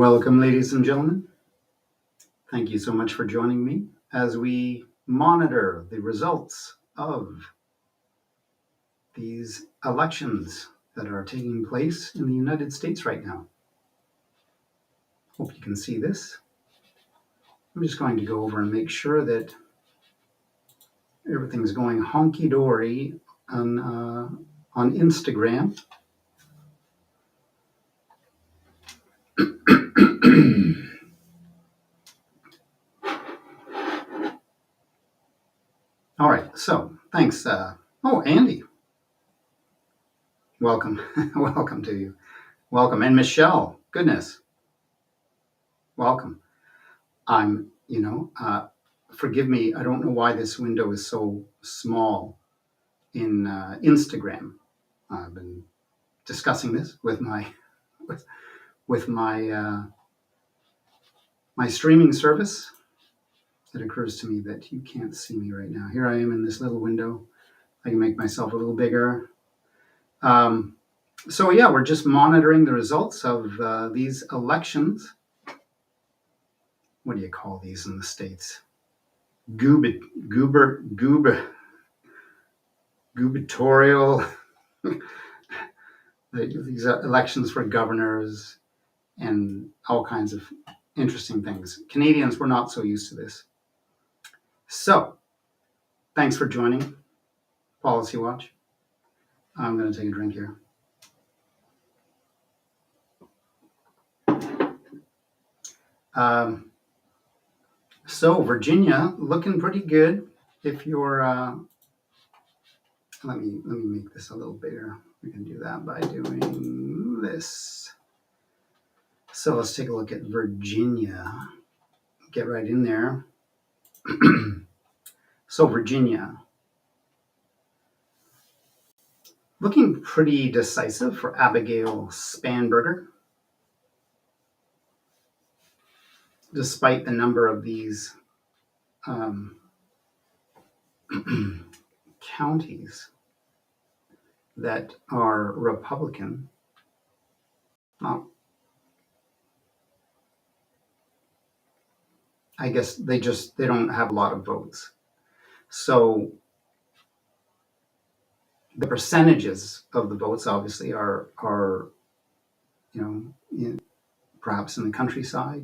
Welcome, ladies and gentlemen. Thank you so much for joining me as we monitor the results of these elections that are taking place in the United States right now. Hope you can see this. I'm just going to go over and make sure that everything's going honky-dory on Instagram. All right, so thanks. Andy, welcome. Welcome to you. Welcome. And Michelle, goodness, welcome. Forgive me, I don't know why this window is so small in Instagram. I've been discussing this with my my streaming service. It occurs to me that you can't see me right now. Here I am in this little window. I can make myself a little bigger. We're just monitoring the results of these elections. What do you call these in the States? Gubernatorial. These elections for governors and all kinds of interesting things. Canadians were not so used to this. So, thanks for joining Policy Watch. I'm going to take a drink here. So Virginia looking pretty good. If you're, let me make this a little bigger. We can do that by doing this. So let's take a look at Virginia. Get right in there. So Virginia, looking pretty decisive for Abigail Spanberger, despite the number of these counties that are Republican. Well, I guess they don't have a lot of votes. So the percentages of the votes obviously are perhaps in the countryside,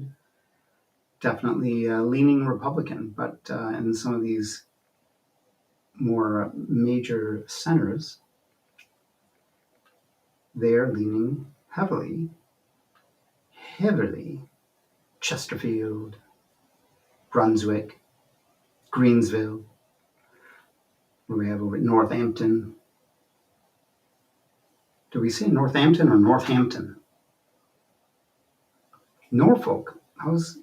definitely leaning Republican, but in some of these more major centers, they're leaning heavily, Chesterfield, Brunswick, Greensville, where we have over at Northampton. Do we say Northampton or Northampton? Norfolk. How's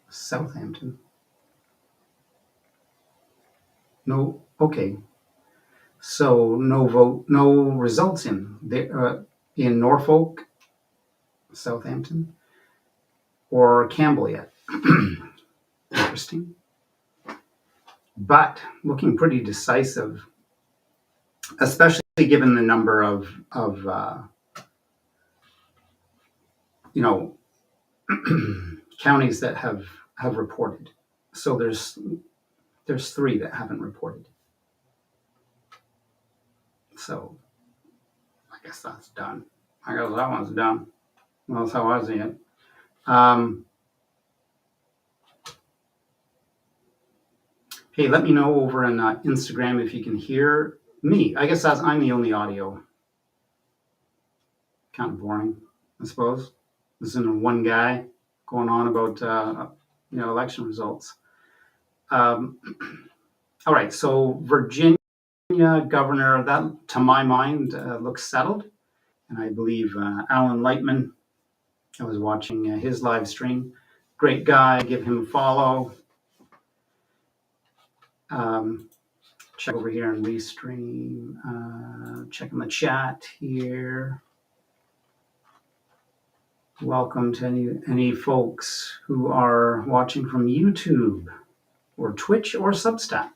Southampton? No. Okay. So no results in Norfolk, Southampton, or Campbell yet. Interesting. But looking pretty decisive, especially given the number of counties that have reported. So there's 3 that haven't reported. So I guess that's done. I guess that one's done. Well, that's how I see it. Hey, let me know over on Instagram if you can hear me. I guess I'm the only audio. Kind of boring, I suppose. Listening to one guy going on about election results. All right, so Virginia governor, that to my mind looks settled, and I believe Alan Lightman. I was watching his live stream. Great guy. Give him a follow. Check over here on Restream. Check in the chat here. Welcome to any folks who are watching from YouTube or Twitch or Substack.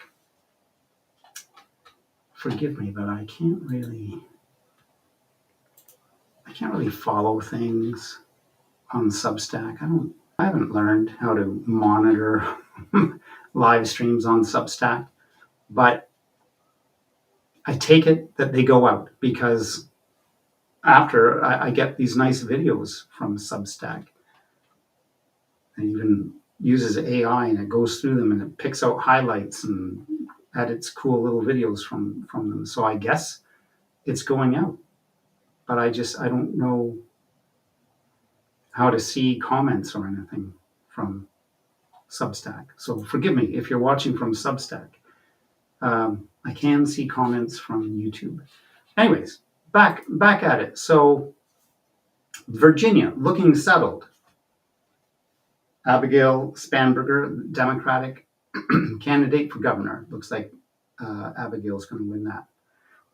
Forgive me, but I can't really follow things on Substack. I haven't learned how to monitor live streams on Substack, but I take it that they go out because after I get these nice videos from Substack. It even uses AI and it goes through them and it picks out highlights and edits cool little videos from them. So I guess it's going out, but I don't know how to see comments or anything from Substack. So forgive me if you're watching from Substack. I can see comments from YouTube. Anyways, back at it. So Virginia looking settled. Abigail Spanberger, Democratic candidate for governor. Looks like Abigail's going to win that.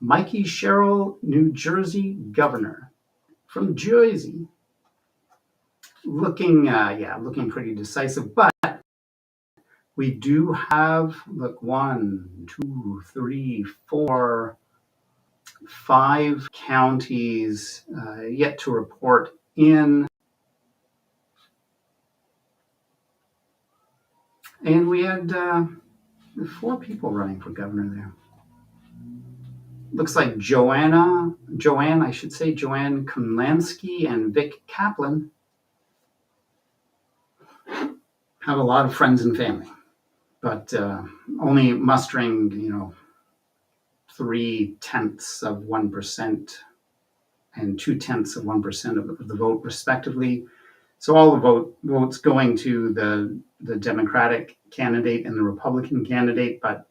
Mikey Sherrill, New Jersey governor from Jersey. Looking pretty decisive, but we do have, look, 1, 2, 3, 4, 5 counties yet to report in. And we had 4 people running for governor there. Looks like Joanne Kunlansky and Vic Kaplan have a lot of friends and family, but only mustering, 0.3% and 0.2% of the vote, respectively. So all the votes going to the Democratic candidate and the Republican candidate, but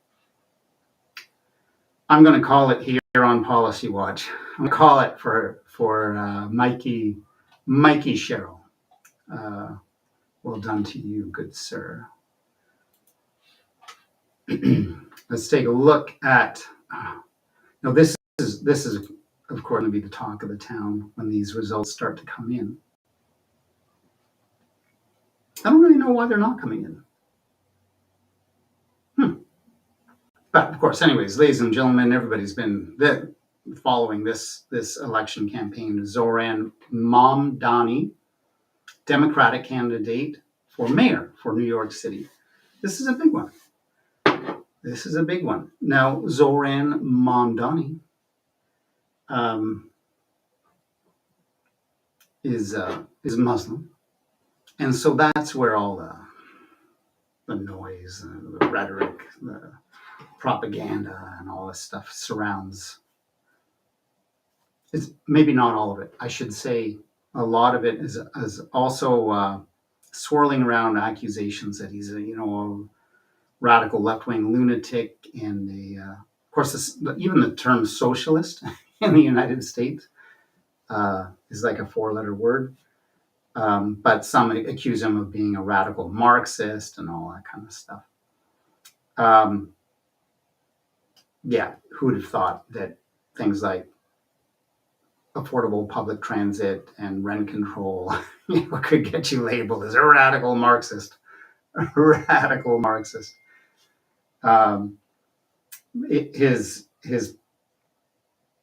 I'm going to call it here on Policy Watch. I'm going to call it for Mikey Sherrill. Well done to you, good sir. Let's take a look at. Now this is of course going to be the talk of the town when these results start to come in. I don't really know why they're not coming in. But of course, anyways, ladies and gentlemen, everybody's been following this election campaign. Zoran Mamdani, Democratic candidate for mayor for New York City. This is a big one. Now, Zoran Mamdani is Muslim, and so that's where all the noise, the rhetoric, the propaganda, and all this stuff surrounds. It's maybe not all of it. I should say a lot of it is also swirling around accusations that he's a radical left-wing lunatic, and of course even the term socialist in the United States is like a 4-letter word. But some accuse him of being a radical Marxist and all that kind of stuff. Who would have thought that things like affordable public transit and rent control could get you labeled as a radical Marxist. Radical Marxist.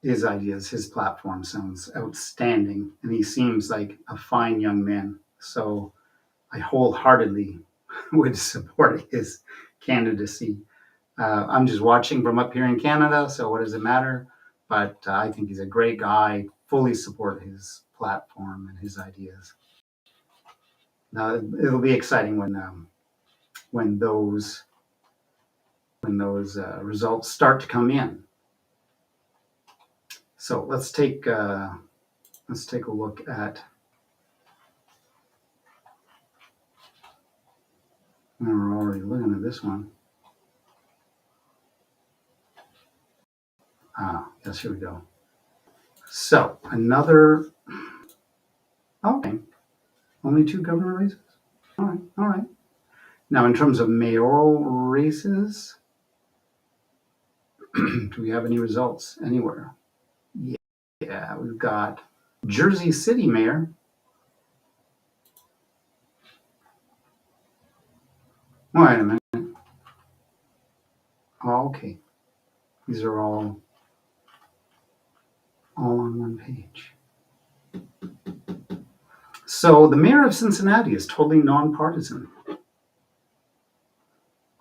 His ideas, his platform sounds outstanding, and he seems like a fine young man. So I wholeheartedly would support his candidacy. I'm just watching from up here in Canada, so what does it matter? But I think he's a great guy. Fully support his platform and his ideas. Now it'll be exciting when those results start to come in. So let's take a look at. We're already looking at this one. Yes, here we go. So another. Okay, only 2 governor races. All right. Now, in terms of mayoral races, do we have any results anywhere? Yeah, we've got Jersey City mayor. Wait a minute. Oh, okay. These are all on one page. So the mayor of Cincinnati is totally nonpartisan,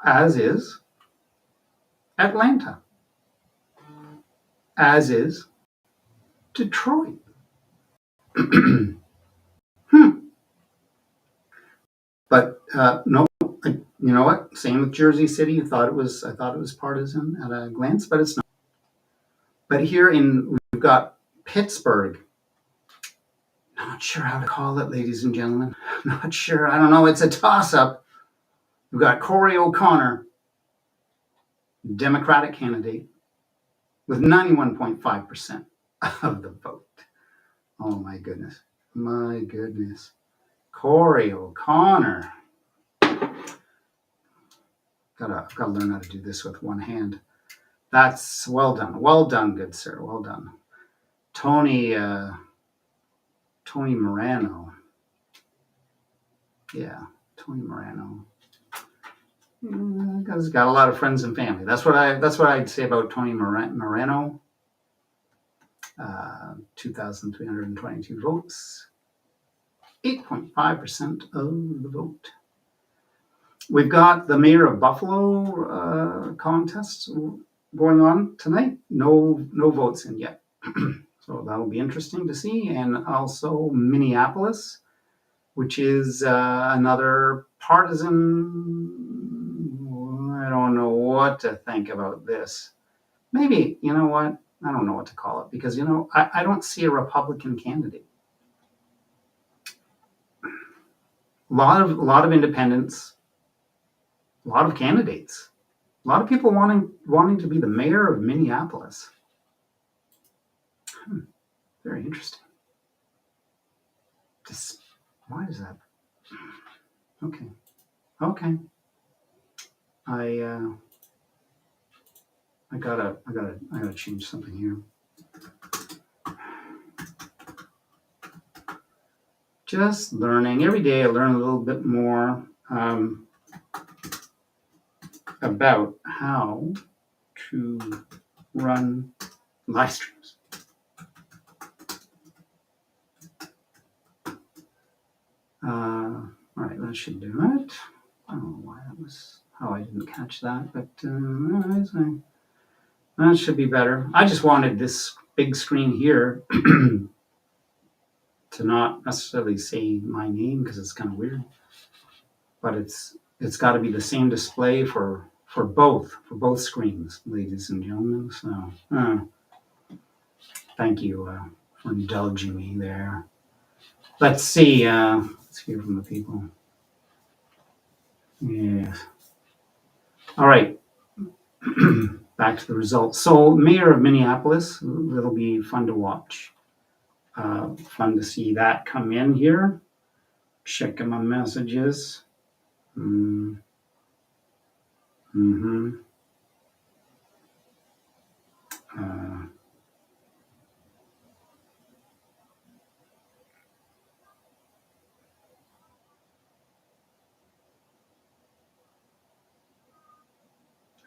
as is Atlanta, as is Detroit. But no, you know what? Same with Jersey City. I thought it was partisan at a glance, but it's not. But we've got Pittsburgh. Not sure how to call it, ladies and gentlemen. Not sure. I don't know. It's a toss-up. We've got Corey O'Connor, Democratic candidate, with 91.5% of the vote. Oh my goodness. My goodness. Corey O'Connor. Gotta learn how to do this with one hand. That's well done. Well done, good sir. Well done. Tony Morano. Yeah, Tony Morano. He's got a lot of friends and family. That's what I'd say about Tony Morano. 2,322 votes. 8.5% of the vote. We've got the mayor of Buffalo contest going on tonight. No votes in yet. So that'll be interesting to see. And also Minneapolis, which is another partisan. I don't know what to think about this. Maybe, you know what? I don't know what to call it because, I don't see a Republican candidate. A lot of independents, a lot of candidates, a lot of people wanting to be the mayor of Minneapolis. Very interesting. Why is that? Okay. I gotta change something here. Just learning. Every day I learn a little bit more about how to run live streams. All right, that should do it. I don't know how I didn't catch that, but that should be better. I just wanted this big screen here to not necessarily say my name because it's kind of weird, but it's got to be the same display for both screens, ladies and gentlemen. So thank you for indulging me there. Let's see. Let's hear from the people. Yes. All right. Back to the results. So, mayor of Minneapolis, it'll be fun to watch. Fun to see that come in here. Checking my messages.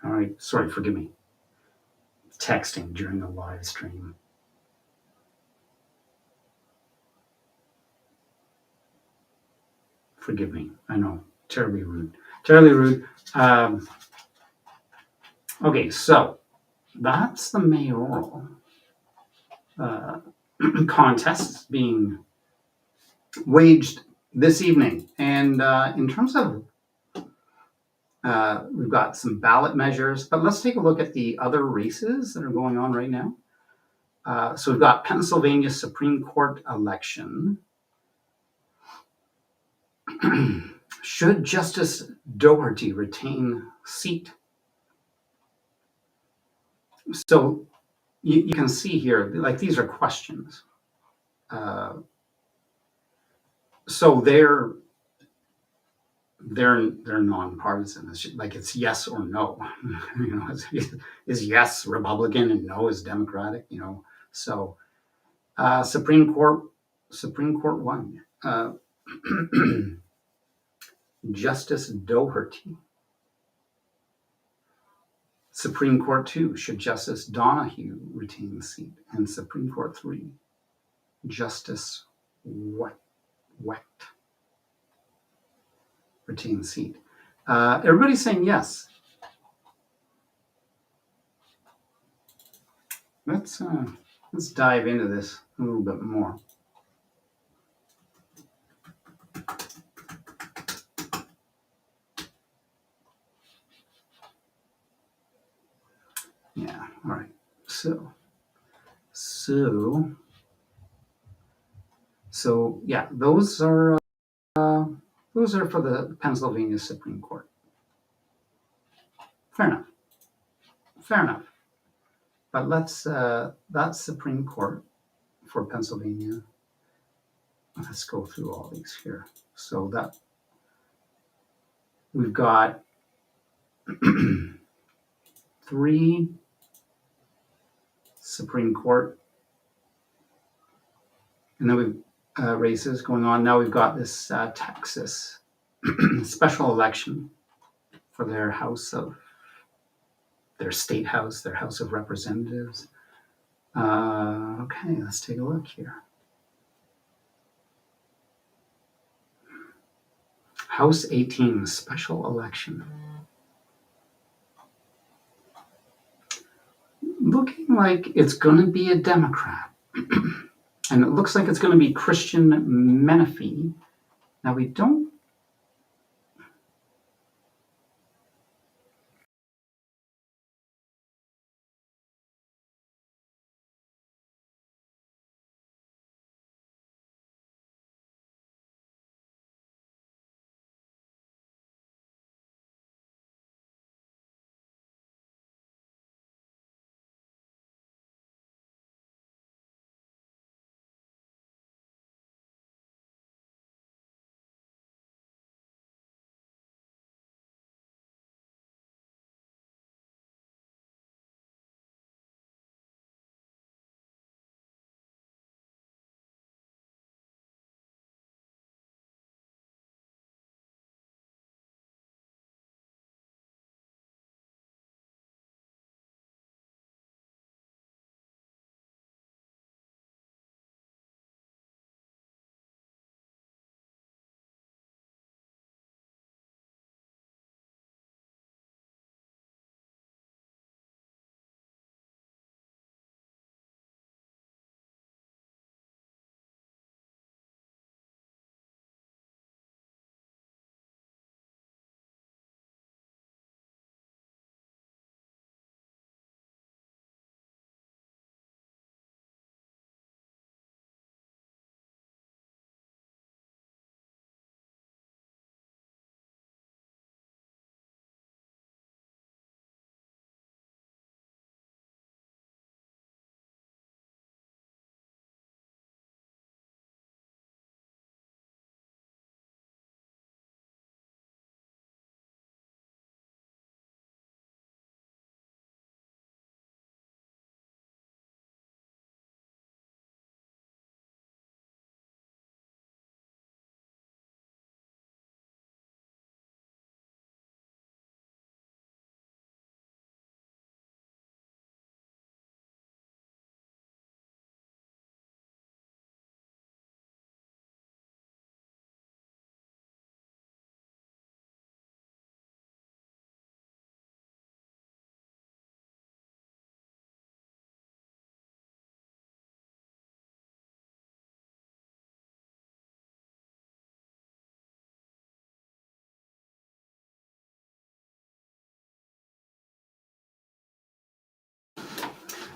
All right. Sorry, forgive me. Texting during a live stream. Forgive me. I know. Terribly rude. Okay, so that's the mayoral contest being waged this evening. And in terms of, we've got some ballot measures, but let's take a look at the other races that are going on right now. So we've got Pennsylvania Supreme Court election. Should Justice Doherty retain seat? So you can see here, like these are questions. So they're nonpartisan. It's like it's yes or no. Is yes Republican and no is Democratic. So Supreme Court 1. Justice Doherty. Supreme Court 2, should Justice Donahue retain the seat? And Supreme Court 3, Justice Wet. Retain seat. Everybody's saying yes. Let's dive into this a little bit more. Yeah. All right. So yeah, those are for the Pennsylvania Supreme Court. Fair enough. Fair enough. But that's Supreme Court for Pennsylvania. Let's go through all these here. So that we've got 3 Supreme Court, and then we've races going on. Now we've got this Texas special election for their state house, their House of Representatives. Okay, let's take a look here. House 18, special election. Looking like it's going to be a Democrat. And it looks like it's going to be Christian Menefee. Now we don't.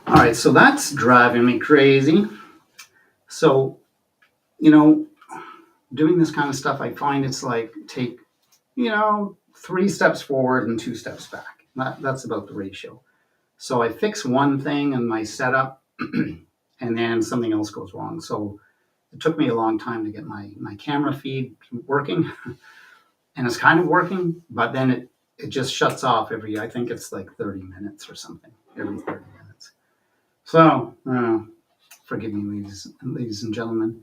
All right, so that's driving me crazy. So, doing this kind of stuff, I find it's like take, 3 steps forward and 2 steps back. That's about the ratio. So I fix one thing in my setup, and then something else goes wrong. So it took me a long time to get my camera feed working, and it's kind of working, but then it just shuts off I think it's like 30 minutes or something, every 30 minutes. So, forgive me, ladies and gentlemen.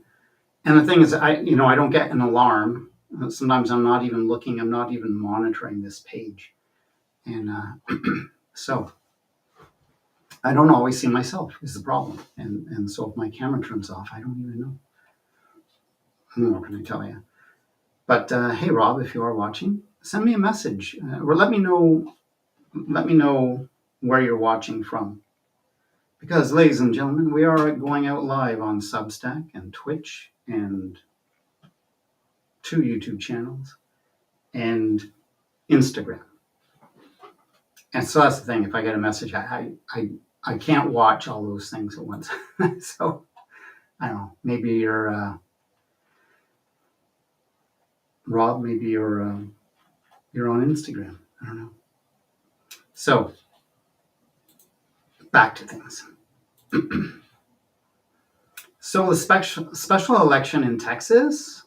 And the thing is, I don't get an alarm. Sometimes I'm not even looking, I'm not even monitoring this page. And so I don't always see myself is the problem. And so if my camera turns off, I don't even know. What can I tell you? But hey, Rob, if you are watching, send me a message or let me know. Let me know where you're watching from. Because, ladies and gentlemen, we are going out live on Substack and Twitch and 2 YouTube channels and Instagram. And so that's the thing. If I get a message, I can't watch all those things at once. So I don't know. Maybe you're Rob. Maybe you're on Instagram. I don't know. So back to things. So the special election in Texas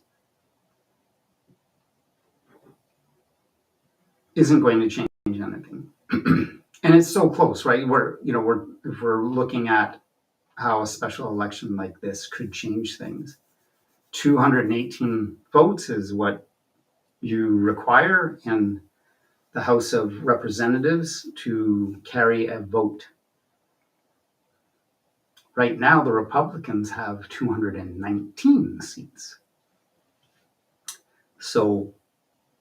isn't going to change anything. And it's so close, right? If we're looking at how a special election like this could change things, 218 votes is what you require in the House of Representatives to carry a vote. Right now, the Republicans have 219 seats. So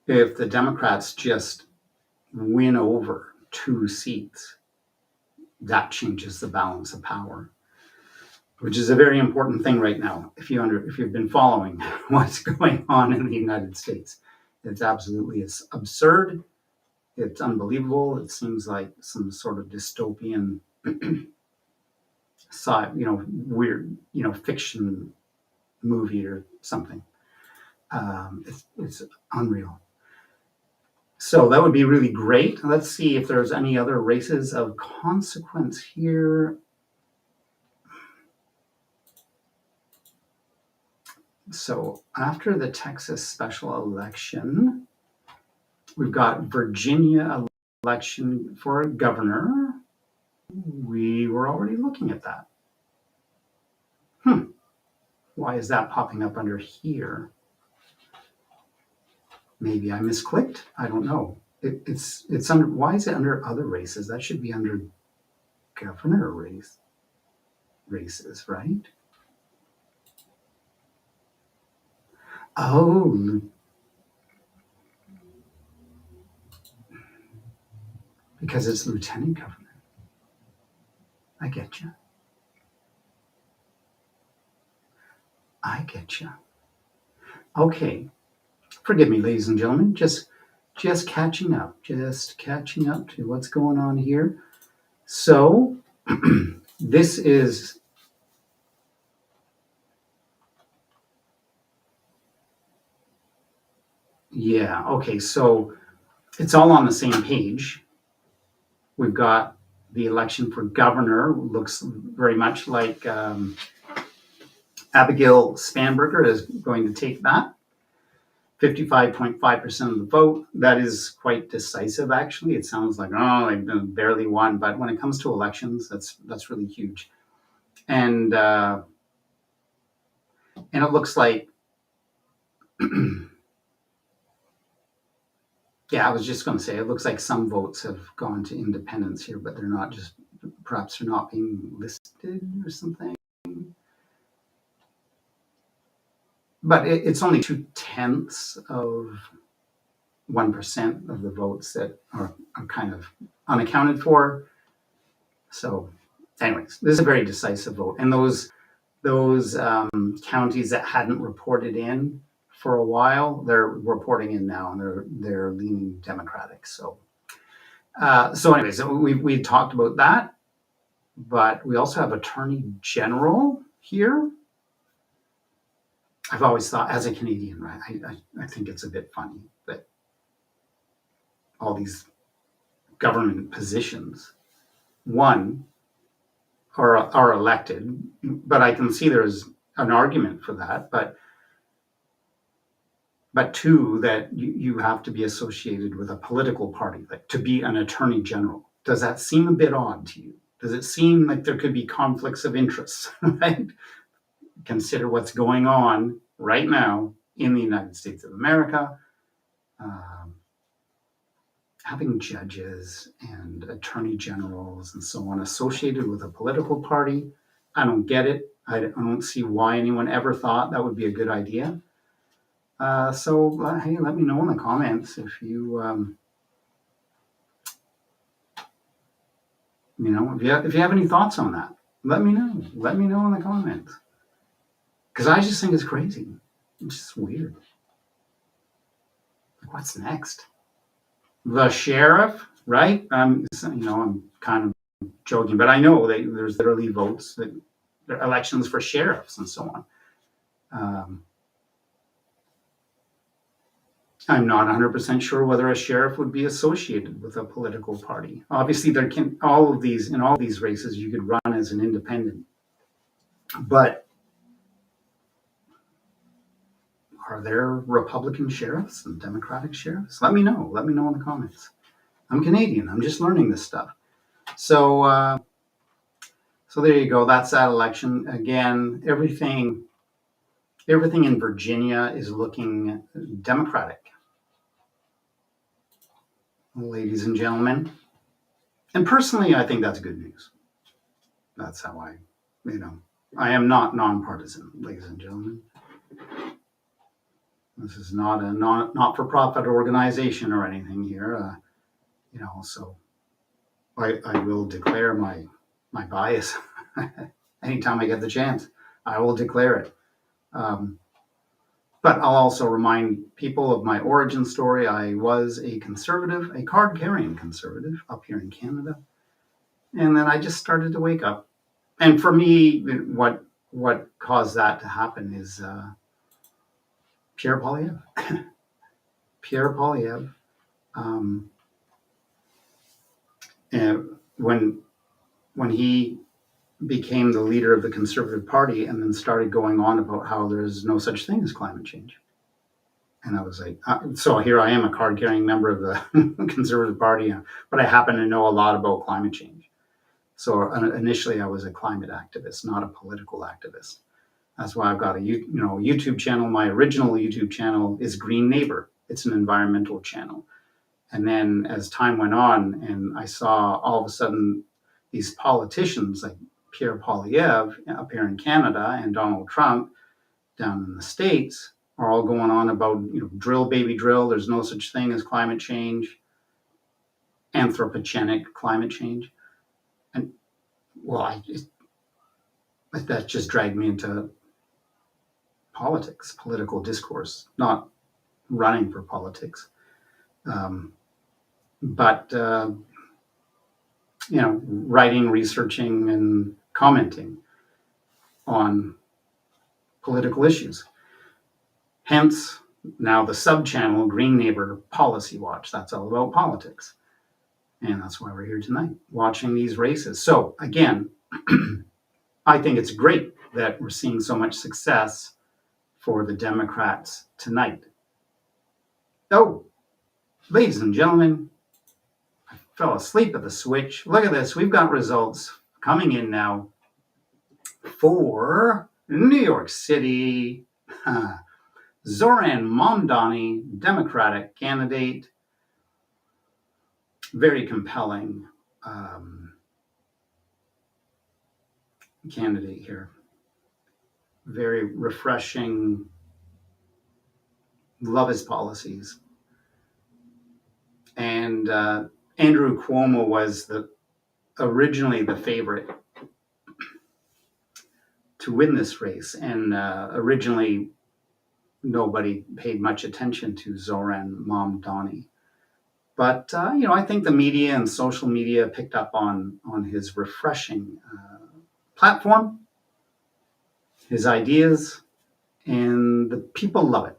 if the Democrats just win over 2 seats, that changes the balance of power, which is a very important thing right now. If you've been following what's going on in the United States, it's absolutely absurd. It's unbelievable. It seems like some sort of dystopian, weird, fiction movie or something. It's unreal. So that would be really great. Let's see if there's any other races of consequence here. So after the Texas special election, we've got Virginia election for governor. We were already looking at that. Why is that popping up under here? Maybe I misclicked. I don't know. It's under. Why is it under other races? That should be under governor races, right? Oh, because it's lieutenant governor. I get you. Okay. Forgive me, ladies and gentlemen. Just catching up. Just catching up to what's going on here. So this is okay. So it's all on the same page. We've got the election for governor. Looks very much like Abigail Spanberger is going to take that. 55.5% of the vote. That is quite decisive, actually. It sounds like, they've barely won, but when it comes to elections, that's really huge. And it looks like, I was just going to say, it looks like some votes have gone to independents here, but perhaps they're not being listed or something. But it's only 0.2% of the votes that are kind of unaccounted for. So anyways, this is a very decisive vote. And those counties that hadn't reported in for a while, they're reporting in now, and they're leaning Democratic. So anyways, we talked about that, but we also have Attorney General here. I've always thought, as a Canadian, right, I think it's a bit funny that all these government positions, one, are elected, but I can see there's an argument for that. But two, that you have to be associated with a political party, like to be an attorney general. Does that seem a bit odd to you? Does it seem like there could be conflicts of interest, right? Consider what's going on right now in the United States of America. Having judges and attorney generals and so on associated with a political party, I don't get it. I don't see why anyone ever thought that would be a good idea. So hey, let me know in the comments if you, if you have any thoughts on that. Let me know. Let me know in the comments because I just think it's crazy. It's just weird. Like, what's next? The sheriff, right? I'm kind of joking, but I know there's literally votes that elections for sheriffs and so on. I'm not 100% sure whether a sheriff would be associated with a political party. Obviously, there can all of these races you could run as an independent, but are there Republican sheriffs and Democratic sheriffs? Let me know. Let me know in the comments. I'm Canadian. I'm just learning this stuff. So there you go. That's that election. Again, everything in Virginia is looking Democratic, ladies and gentlemen. And personally, I think that's good news. That's how I am not nonpartisan, ladies and gentlemen. This is not a not-for-profit organization or anything here. So I will declare my bias anytime I get the chance. I will declare it. But I'll also remind people of my origin story. I was a conservative, a card-carrying conservative up here in Canada. And then I just started to wake up. And for me, what caused that to happen is Pierre Poilievre. Pierre Poilievre, and when he became the leader of the Conservative Party and then started going on about how there's no such thing as climate change. And I was like, so here I am, a card-carrying member of the Conservative Party, but I happen to know a lot about climate change. So initially I was a climate activist, not a political activist. That's why I've got a YouTube channel. My original YouTube channel is Green Neighbor. It's an environmental channel. And then as time went on and I saw all of a sudden these politicians like Pierre Poilievre up here in Canada and Donald Trump down in the States are all going on about, drill baby drill. There's no such thing as climate change, anthropogenic climate change. And well, that just dragged me into politics, political discourse, not running for politics. But writing, researching, and commenting on political issues. Hence, now the sub-channel Green Neighbor Policy Watch. That's all about politics. And that's why we're here tonight, watching these races. So, again, I think it's great that we're seeing so much success for the Democrats tonight. Oh, ladies and gentlemen, I fell asleep at the switch. Look at this. We've got results coming in now for New York City. Zoran Mamdani, Democratic candidate. Very compelling candidate here. Very refreshing. Love his policies. And Andrew Cuomo was originally the favorite to win this race. And originally, nobody paid much attention to Zoran Mamdani. But, I think the media and social media picked up on his refreshing platform, his ideas, and the people love it.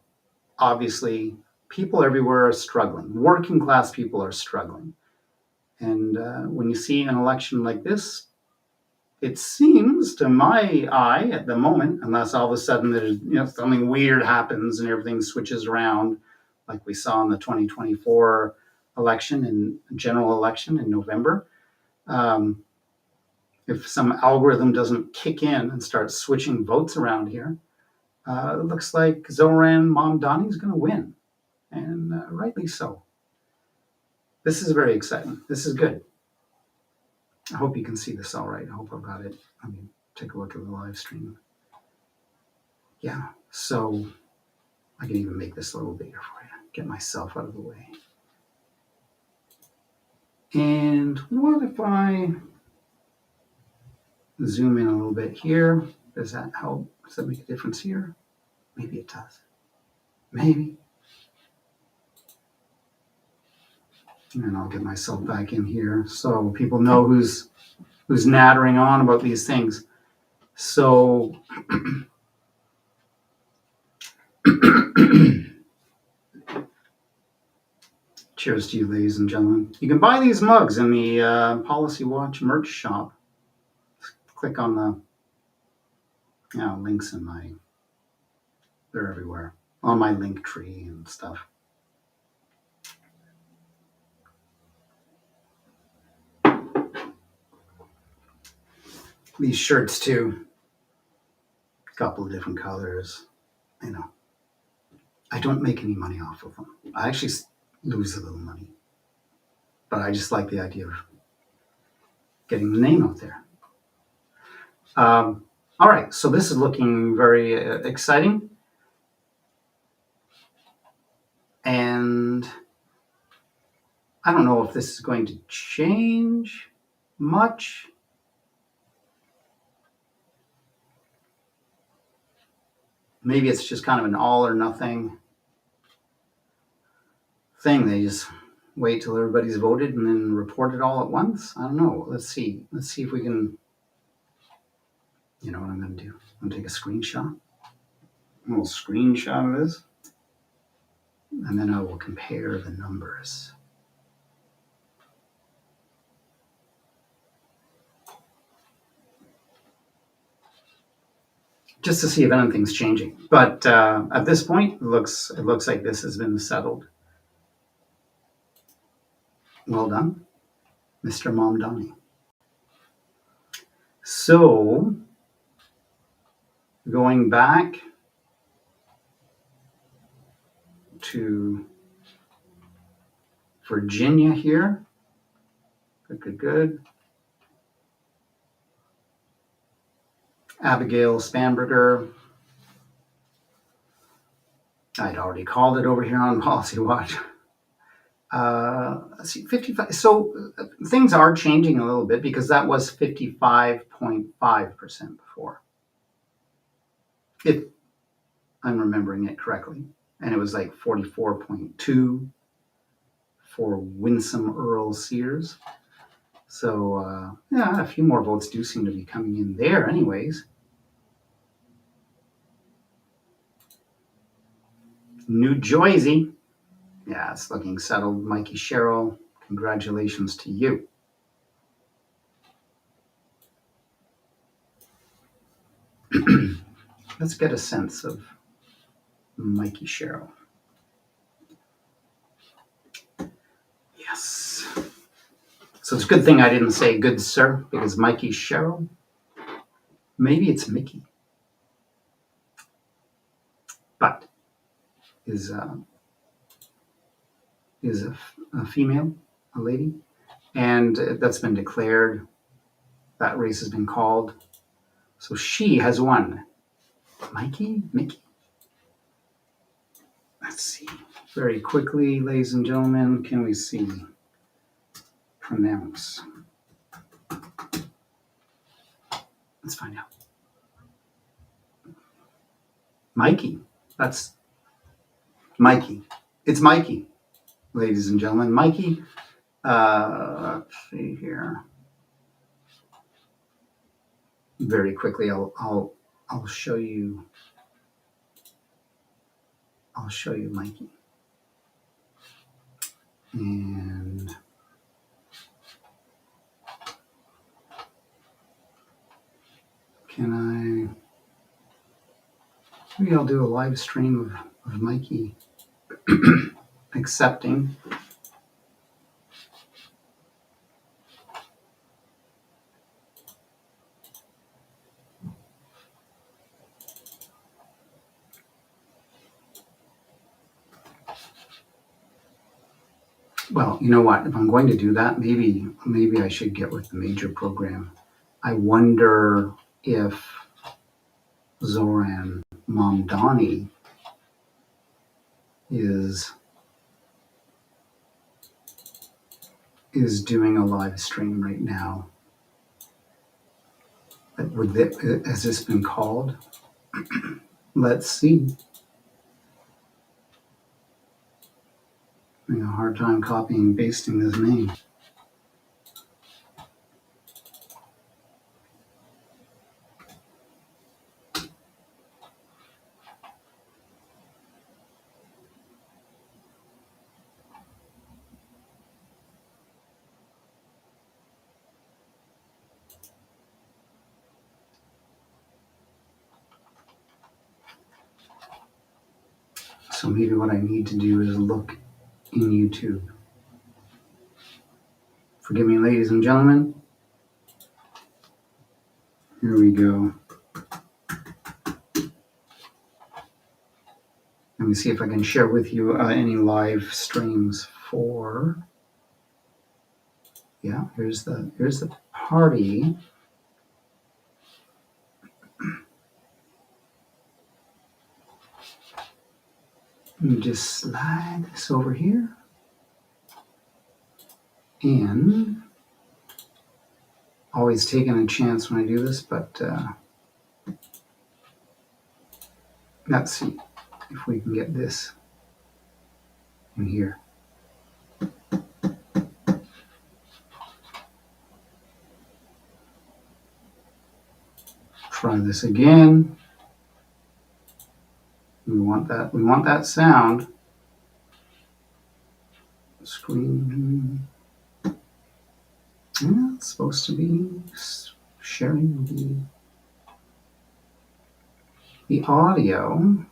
Obviously, people everywhere are struggling. Working class people are struggling. And when you see an election like this, it seems to my eye at the moment, unless all of a sudden there's something weird happens and everything switches around, like we saw in the 2024 election and general election in November. If some algorithm doesn't kick in and start switching votes around here, it looks like Zoran Mamdani is going to win, and rightly so. This is very exciting. This is good. I hope you can see this all right. I hope I've got it. Let me take a look at the live stream. Yeah, so I can even make this a little bigger for you. Get myself out of the way. And what if I zoom in a little bit here? Does that help? Does that make a difference here? Maybe it does. Maybe. And I'll get myself back in here so people know who's nattering on about these things. So cheers to you, ladies and gentlemen. You can buy these mugs in the Policy Watch merch shop. Click on the links in they're everywhere, on my link tree and stuff. These shirts too, a couple of different colors. I don't make any money off of them. I actually lose a little money, but I just like the idea of getting the name out there. All right, so this is looking very exciting. And I don't know if this is going to change much. Maybe it's just kind of an all or nothing thing. They just wait till everybody's voted and then report it all at once. I don't know. Let's see if we can. You know what I'm going to do? I'm going to take a screenshot. A little screenshot of this. And then I will compare the numbers. Just to see if anything's changing. But at this point, it looks like this has been settled. Well done, Mr. Mamdani. So, going back to Virginia here. Good. Abigail Spanberger. I'd already called it over here on Policy Watch. Let's see, 55. So things are changing a little bit because that was 55.5% before, if I'm remembering it correctly. And it was like 44.2 for Winsome Earl Sears. So, a few more votes do seem to be coming in there anyways. New Jersey. Yeah, it's looking settled. Mikey Sherrill, congratulations to you. Let's get a sense of Mikey Sherrill. Yes. So it's a good thing I didn't say good sir, because Mikey Sherrill, maybe it's Mickey, but is a female, a lady, and that's been declared. That race has been called. So she has won. Mickey? Let's see. Very quickly, ladies and gentlemen, can we see? Pronounce. Let's find out. Mikey. That's Mikey. It's Mikey, ladies and gentlemen. Mikey. Let's see here. Very quickly, I'll show you. I'll show you Mikey. And maybe I'll do a live stream of Mikey accepting. Well, you know what? If I'm going to do that, maybe I should get with the major program. I wonder if Zoran Mamdani is doing a live stream right now. Has this been called? Let's see. I'm having a hard time copying and pasting this name. So maybe what I need to do is look in YouTube. Forgive me, ladies and gentlemen. Here we go. Let me see if I can share with you any live streams for. Yeah, here's the party. Let me just slide this over here. And always taking a chance when I do this, but let's see if we can get this in here. Try this again. We want that sound. Screen. Yeah, it's supposed to be sharing the audio.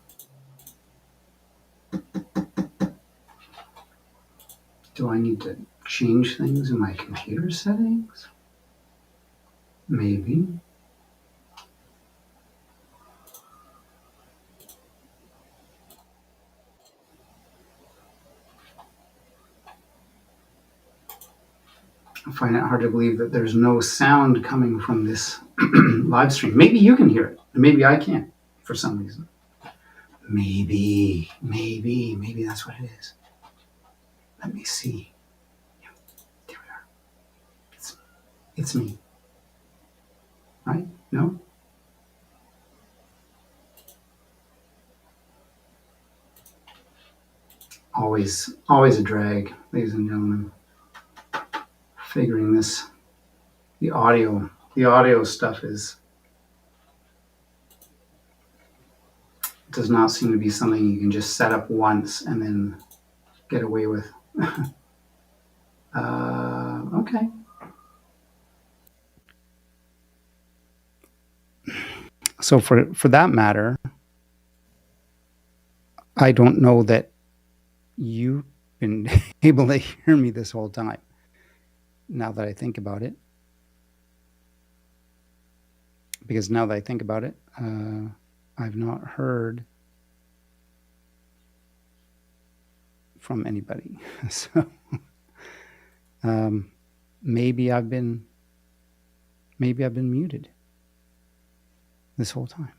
Do I need to change things in my computer settings? Maybe. I find it hard to believe that there's no sound coming from this live stream. Maybe you can hear it. Maybe I can't for some reason. Maybe that's what it is. Let me see. Yeah, there we are. It's me. Right? No? Always a drag, ladies and gentlemen. Figuring this, the audio stuff does not seem to be something you can just set up once and then get away with. Okay. So for that matter, I don't know that you've been able to hear me this whole time. Now that I think about it, because now that I think about it, I've not heard from anybody. So maybe I've been muted this whole time.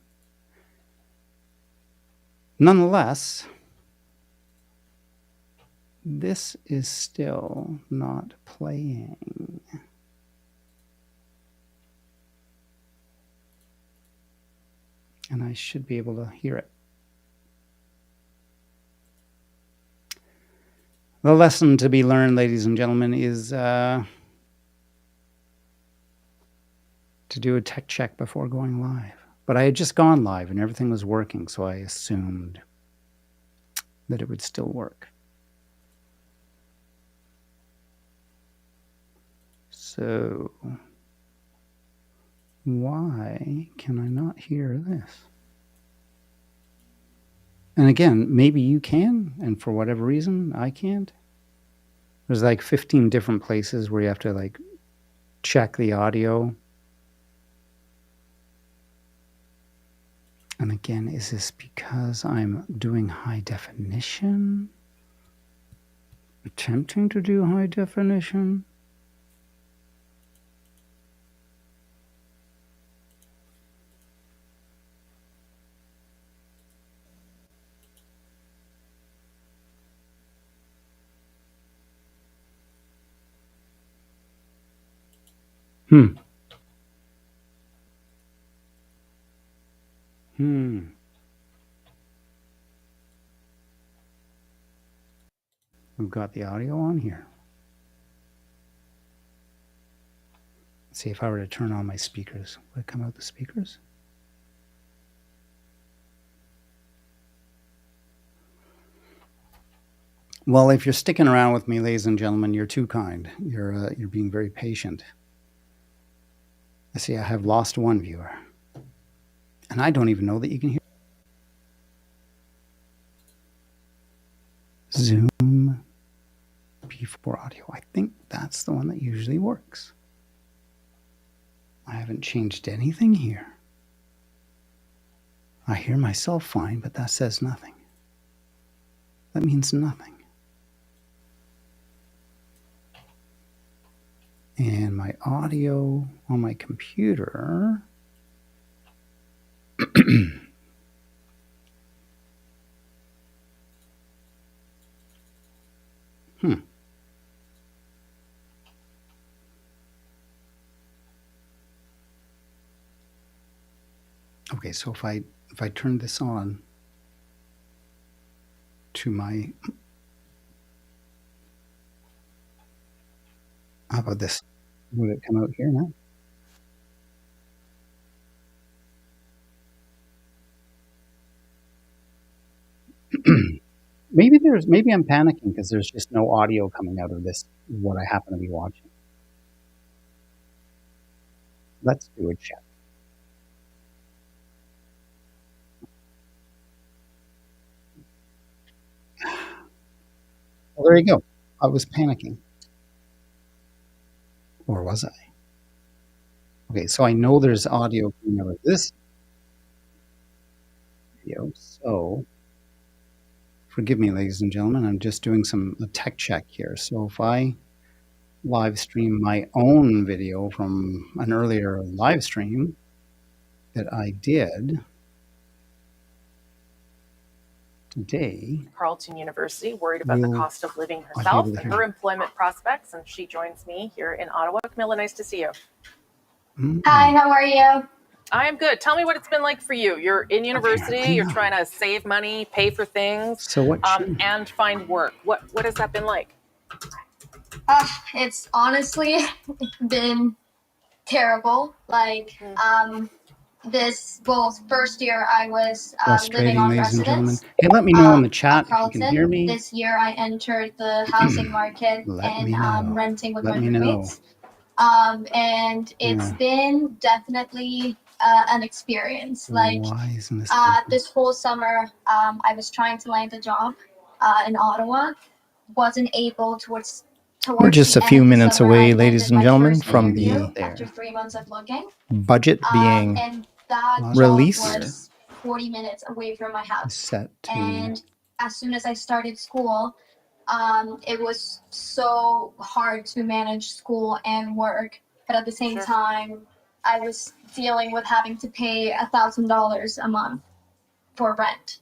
Nonetheless, this is still not playing. And I should be able to hear it. The lesson to be learned, ladies and gentlemen, is to do a tech check before going live. But I had just gone live and everything was working, so I assumed that it would still work. So why can I not hear this? And again, maybe you can, and for whatever reason, I can't. There's like 15 different places where you have to like check the audio. And again, is this because I'm doing high definition? Attempting to do high definition? Hmm. Hmm. We've got the audio on here. Let's see if I were to turn on my speakers. Would it come out the speakers? Well, if you're sticking around with me, ladies and gentlemen, you're too kind. You're being very patient. I see I have lost one viewer. And I don't even know that you can hear. Zoom P4 audio. I think that's the one that usually works. I haven't changed anything here. I hear myself fine, but that says nothing. That means nothing. And my audio on my computer. Okay, so if I turn this on to my, how about this? Would it come out here now? Maybe I'm panicking because there's just no audio coming out of this, what I happen to be watching. Let's do a check. Well, there you go. I was panicking. Or was I? Okay, so I know there's audio coming out of this video. So forgive me, ladies and gentlemen, I'm just doing a tech check here. So if I live stream my own video from an earlier live stream that I did today. Carleton University, worried about the cost of living herself and her employment prospects, and she joins me here in Ottawa. Camilla, nice to see you. Hi, how are you? I am good. Tell me what it's been like for you. You're in university, you're trying to save money, pay for things, and find work. What has that been like? It's honestly been terrible. Like, first year I was living on residence. Hey, let me know in the chat if you can hear me. This year I entered the housing market and renting with my roommates. And it's been definitely an experience. Like, this whole summer, I was trying to land a job in Ottawa, wasn't able towards We're just a few minutes away, ladies and gentlemen, from the after 3 months of looking, budget being and that released. job was 40 minutes away from my house. And as soon as I started school, it was so hard to manage school and work, but at the same time, I was dealing with having to pay $1,000 a month for rent,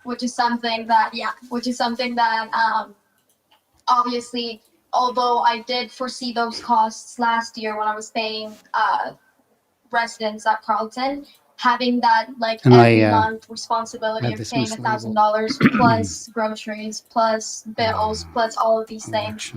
which is something that obviously, although I did foresee those costs last year when I was paying residents at Carleton, having that every month responsibility of paying $1,000 plus groceries, plus bills, plus all of these things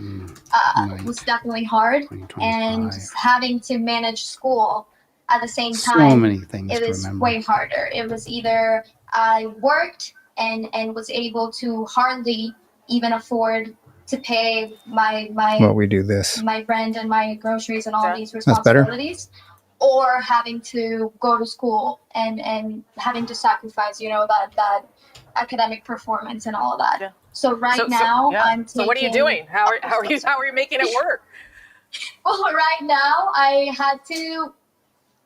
was definitely hard. And having to manage school at the same time, it was way harder. It was either I worked and was able to hardly even afford to pay my rent and my groceries and all these responsibilities, or having to go to school and having to sacrifice, that academic performance and all of that. Yeah. So now I'm taking. So what are you doing? How are you making it work? Well, right now I had to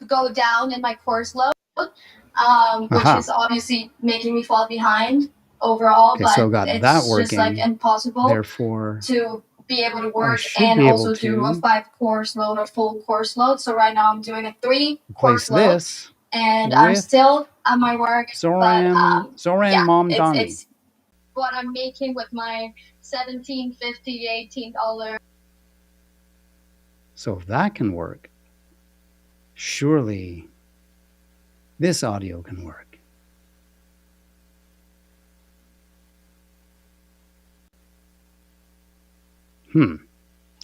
go down in my course load, which is obviously making me fall behind overall. Okay, but so got it's that working, just impossible. Therefore, to be able to work and also do a 5-course load or full course load. So right now I'm doing a 3-course load, and I'm still at my work. Zoran Momdani. It's what I'm making with my $17.50, $18 So if that can work, surely this audio can work.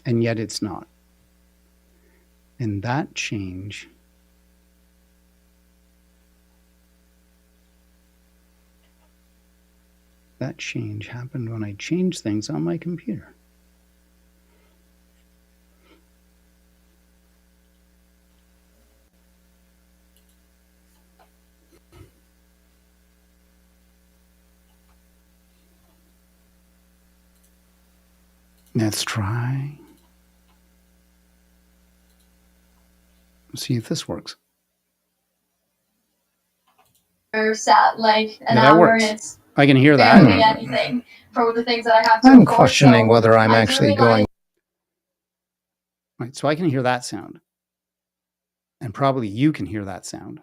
And yet it's not. And that change happened when I changed things on my computer. Let's try. See if this works. Sat like an that hour works. and it's I can hear barely that. anything for the things that I have to I'm record, questioning so whether I'm I actually really going. Right, so I can hear that sound. And probably you can hear that sound.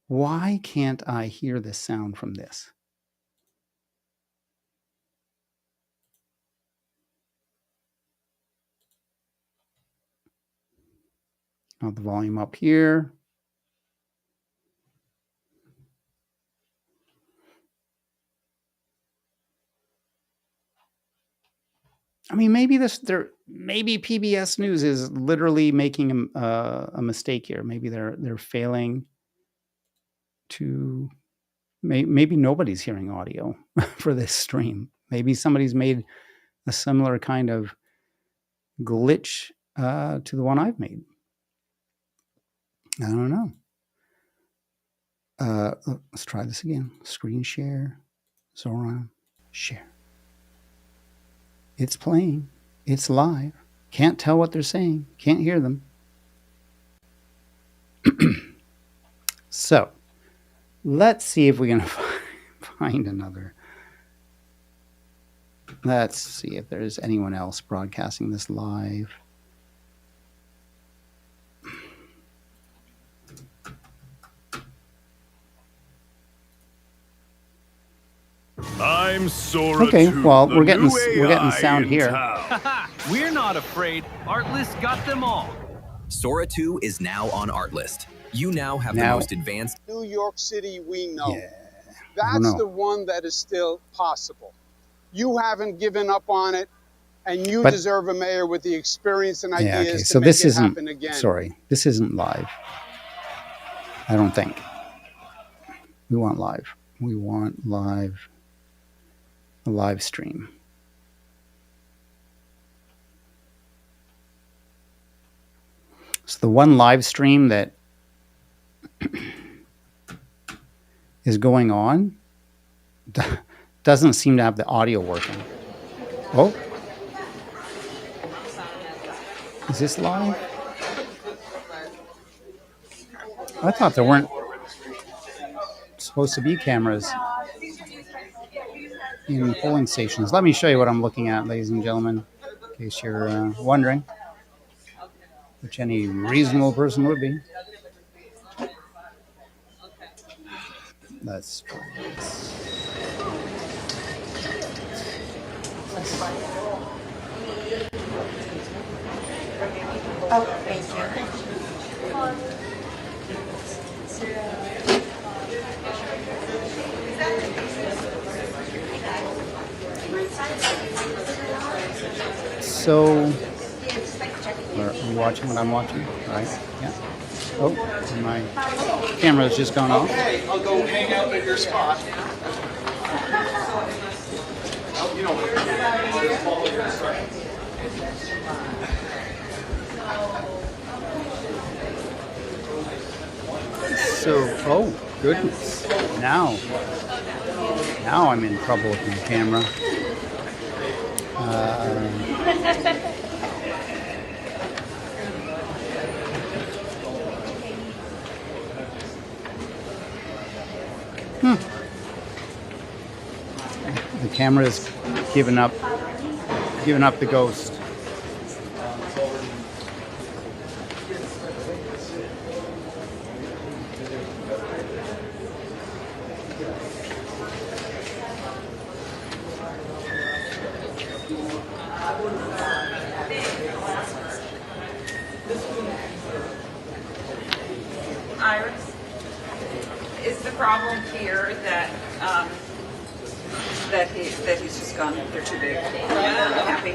Why can't I hear this sound from this? I'll have the volume up here. I mean, maybe maybe PBS News is literally making a mistake here. Maybe they're failing to. Maybe nobody's hearing audio for this stream. Maybe somebody's made a similar kind of glitch to the one I've made. I don't know. Let's try this again. Screen share, Zora, share. It's playing. It's live. Can't tell what they're saying. Can't hear them. So, let's see if we can find another. Let's see if there's anyone else broadcasting this live. I'm Sora. Okay, well, the we're getting new AI sound in here. town. We're not afraid. Artlist got them all. Sora 2 is now on Artlist. You now have the Now- most advanced. New York City we know. Yeah, That's know. the one that is still possible. You haven't given up on it, and you But- deserve a mayor with the experience and yeah. ideas Okay, to so make this it isn't. happen again. Sorry, this isn't live. I don't think. We want live. We want live. A live stream. So the one live stream that is going on doesn't seem to have the audio working. Oh. Is this live? I thought there weren't supposed to be cameras in polling stations. Let me show you what I'm looking at, ladies and gentlemen, in case you're wondering, which any reasonable person would be. Let's try this. Oh, thank you. So, are you watching what I'm watching? All right. Yeah. Oh, my camera's just gone off. Okay, I'll go hang out at your spot. So, oh goodness. Now I'm in trouble with my camera. The camera's given up the ghost. amplifiers. Is the problem here that he's just gone? They're too big. Happy.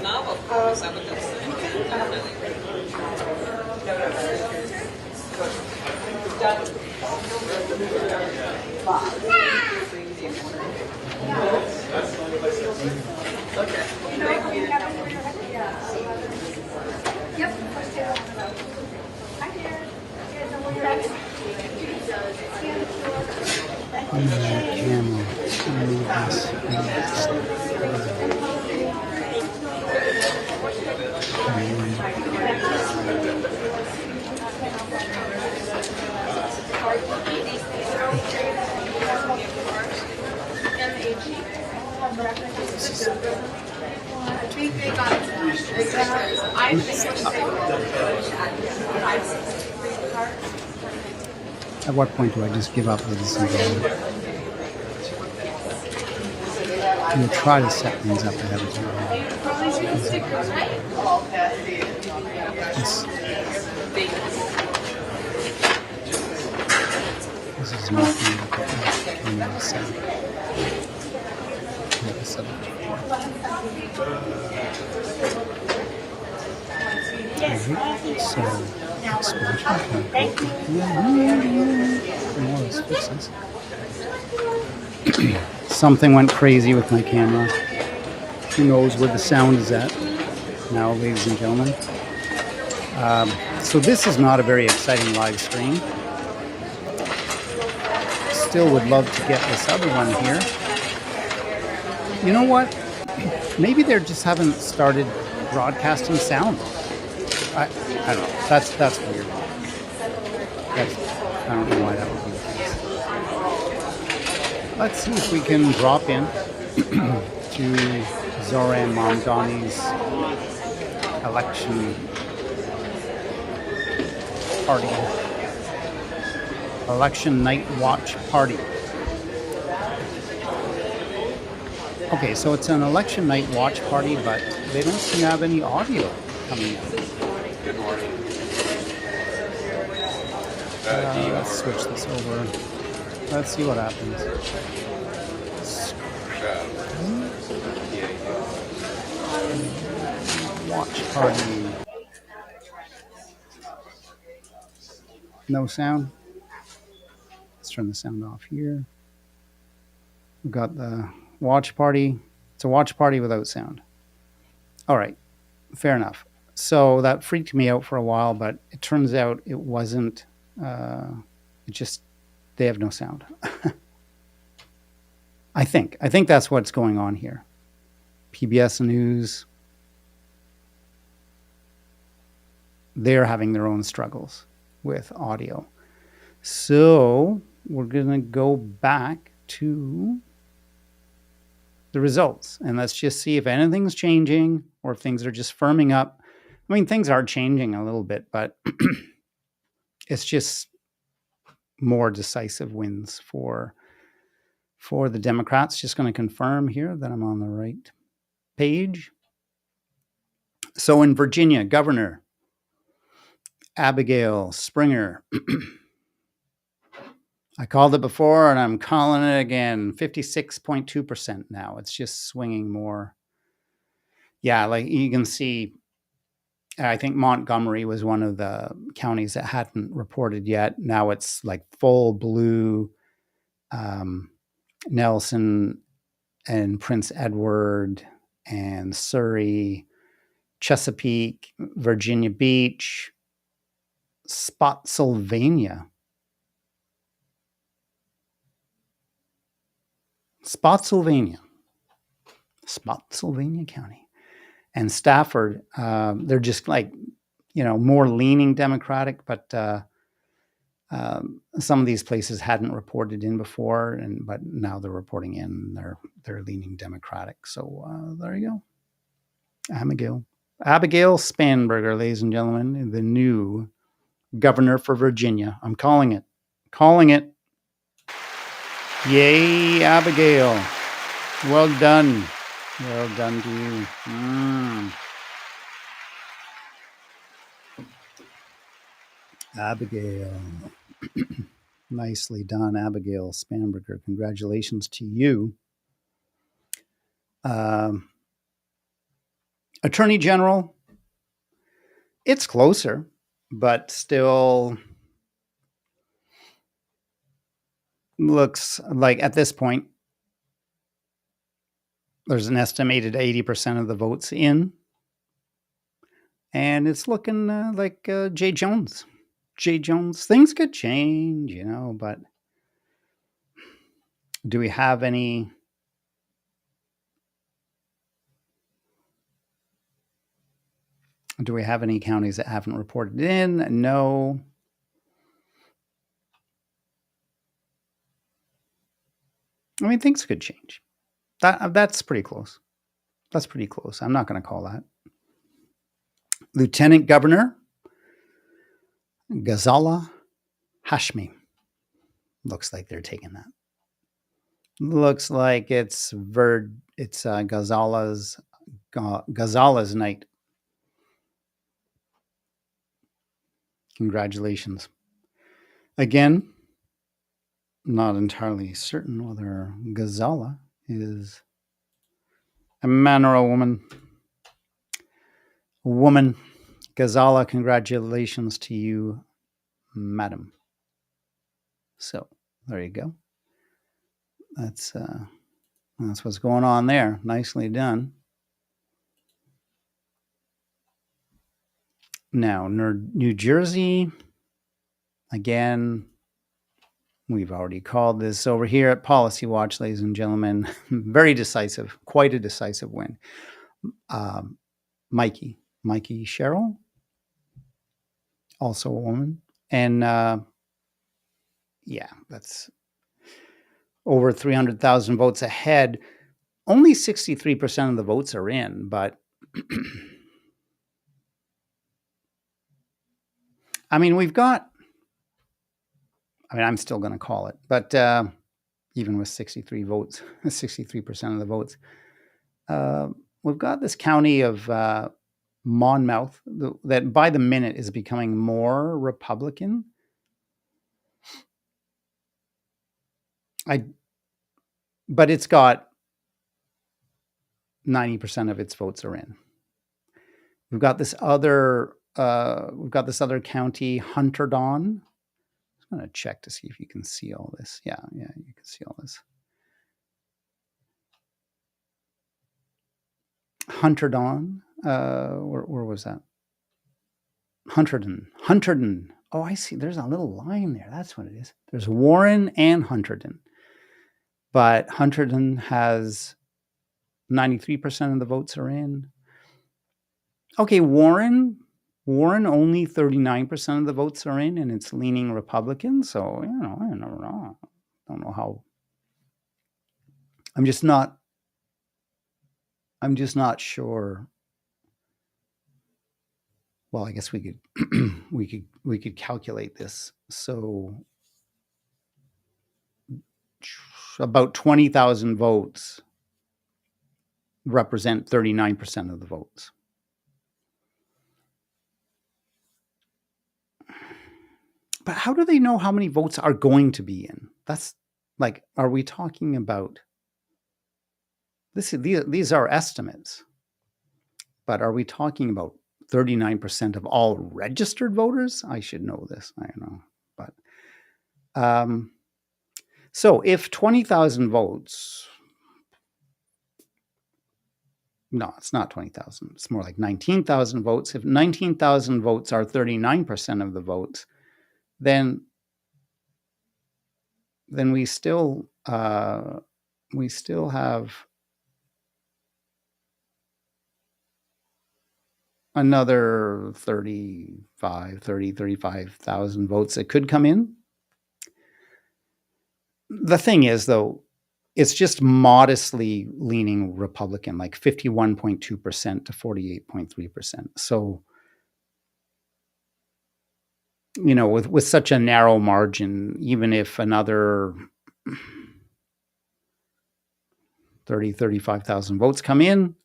At what point do I just give up, ladies and gentlemen? You'll try to set things up ahead of time. This is not going to be set. So, something went crazy with my camera. Who knows where the sound is at now, ladies and gentlemen. So this is not a very exciting live stream. Still would love to get this other one here. You know what? Maybe they just haven't started broadcasting sound. I don't know. That's weird. I don't know why that would be the case. Let's see if we can drop in to Zoran Mamdani's election party. Election night watch party. Okay, so it's an election night watch party, but they don't seem to have any audio coming in. Good morning. Let's switch this over. Let's see what happens. Watch party. No sound. Let's turn the sound off here. We've got the watch party. It's a watch party without sound. All right, fair enough. So that freaked me out for a while, but it turns out it wasn't. They have no sound. I think that's what's going on here. PBS News, they're having their own struggles with audio. So we're going to go back to the results and let's just see if anything's changing or if things are just firming up. I mean, things are changing a little bit, but it's just more decisive wins for the Democrats. Just going to confirm here that I'm on the right page. So in Virginia, Governor Abigail Springer. I called it before and I'm calling it again. 56.2% now. It's just swinging more. Yeah, like you can see, I think Montgomery was one of the counties that hadn't reported yet. Now it's like full blue. Nelson and Prince Edward and Surrey, Chesapeake, Virginia Beach, Spotsylvania. Spotsylvania County. And Stafford, they're just like, more leaning Democratic, but some of these places hadn't reported in before, but now they're reporting in. They're leaning Democratic. So there you go. Abigail Spanberger, ladies and gentlemen, the new governor for Virginia. I'm calling it. Yay, Abigail. Well done. Well done to you. Abigail. Nicely done, Abigail Spanberger. Congratulations to you. Attorney General, it's closer, but still looks like at this point, there's an estimated 80% of the votes in. And it's looking like Jay Jones. Jay Jones, things could change, but do we have any counties that haven't reported in? No. I mean, things could change. That's pretty close. That's pretty close. I'm not going to call that. Lieutenant Governor Ghazala Hashmi. Looks like they're taking that. Looks like it's Ghazala's night. Congratulations. Again, not entirely certain whether Ghazala is a man or a woman. Woman. Ghazala, congratulations to you, madam. So, there you go. That's what's going on there. Nicely done. Now, New Jersey, again, we've already called this over here at Policy Watch, ladies and gentlemen. Very decisive, quite a decisive win. Mikey Sherrill, also a woman. And that's over 300,000 votes ahead. Only 63% of the votes are in, but I mean, I'm still going to call it, but even with 63% of the votes, we've got this county of Monmouth that by the minute is becoming more Republican. But it's got 90% of its votes are in. We've got this other county, Hunterdon. I'm going to check to see if you can see all this. Yeah, you can see all this. Hunterdon. Where was that? Hunterdon. Oh, I see. There's a little line there. That's what it is. There's Warren and Hunterdon. But Hunterdon has 93% of the votes are in. Okay, Warren only 39% of the votes are in, and it's leaning Republican. So, I don't know how. I'm just not sure. Well, I guess we could we could calculate this. So about 20,000 votes represent 39% of the votes. But how do they know how many votes are going to be in? That's like, are we talking about this? These are estimates, but are we talking about 39% of all registered voters? I should know this. I don't know, but so if 20,000 votes, no, it's not 20,000. It's more like 19,000 votes. If 19,000 votes are 39% of the votes, then we still have another 35,000 votes that could come in. The thing is, though, it's just modestly leaning Republican, like 51.2% to 48.3%. So, with such a narrow margin, even if another 35,000 votes come in,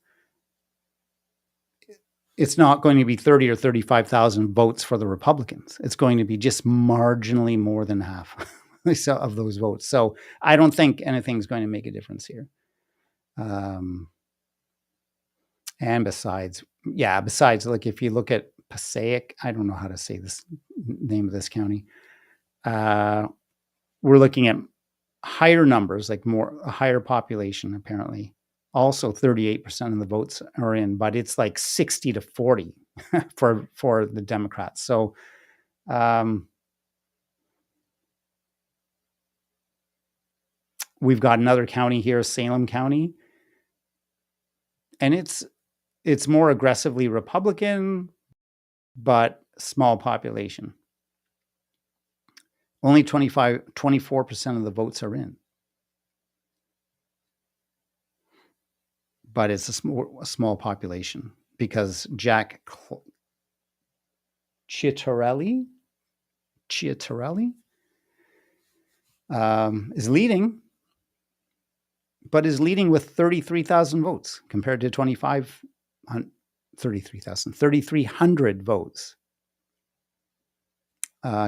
it's not going to be 30 or 35,000 votes for the Republicans. It's going to be just marginally more than half of those votes. So I don't think anything's going to make a difference here. And besides, like if you look at Passaic, I don't know how to say this name of this county. We're looking at higher numbers, like a higher population, apparently. Also 38% of the votes are in, but it's like 60 to 40 for the Democrats. So we've got another county here, Salem County, and it's more aggressively Republican, but small population. Only 24% of the votes are in. But it's a small population because Jack Ciattarelli is leading, but is leading with 33,000 votes compared to 3,300 votes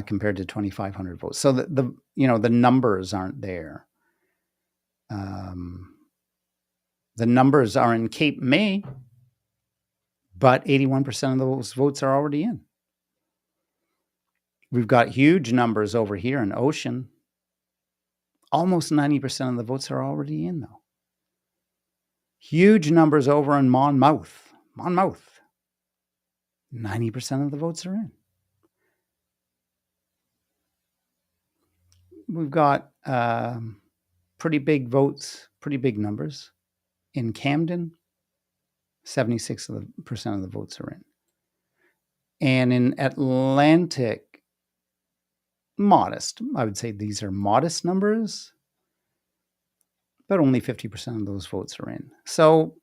compared to 2,500 votes. So the numbers aren't there. The numbers are in Cape May, but 81% of those votes are already in. We've got huge numbers over here in Ocean. Almost 90% of the votes are already in, though. Huge numbers over in Monmouth. 90% of the votes are in. We've got pretty big votes, pretty big numbers. In Camden, 76% of the votes are in. And in Atlantic, modest. I would say these are modest numbers, but only 50% of those votes are in. So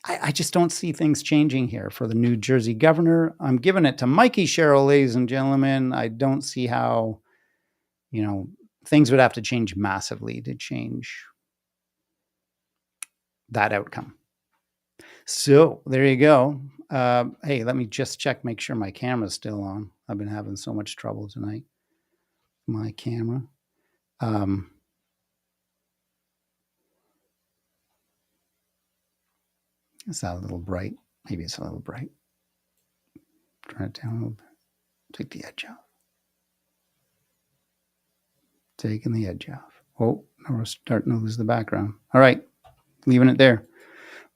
I just don't see things changing here for the New Jersey governor. I'm giving it to Mikey Sherrill, ladies and gentlemen. I don't see how, things would have to change massively to change that outcome. So there you go. Hey, let me just make sure my camera's still on. I've been having so much trouble tonight. My camera. Is that a little bright? Maybe it's a little bright. Turn it down a little bit. Take the edge off. Taking the edge off. Oh, now we're starting to lose the background. All right. Leaving it there,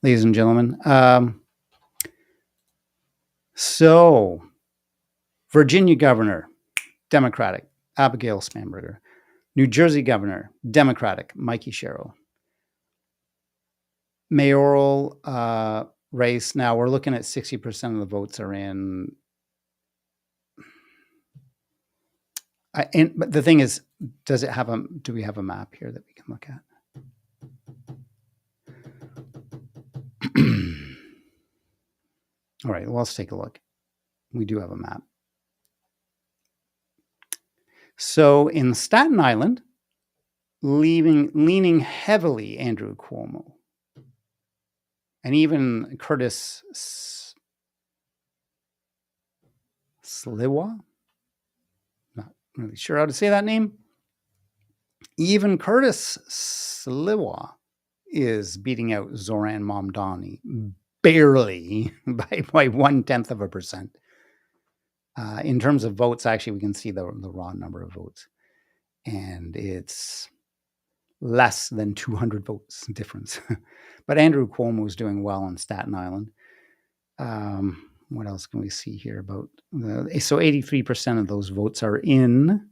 ladies and gentlemen. So, Virginia governor, Democratic, Abigail Spanberger. New Jersey governor, Democratic, Mikey Sherrill. Mayoral race, now we're looking at 60% of the votes are in. But the thing is, do we have a map here that we can look at? All right, well, let's take a look. We do have a map. So in Staten Island, leaning heavily Andrew Cuomo. And even Curtis Sliwa, not really sure how to say that name. Even Curtis Sliwa is beating out Zoran Mamdani barely by 0.1%. In terms of votes, actually, we can see the raw number of votes. And it's less than 200 votes difference. But Andrew Cuomo is doing well in Staten Island. What else can we see here about? So 83% of those votes are in.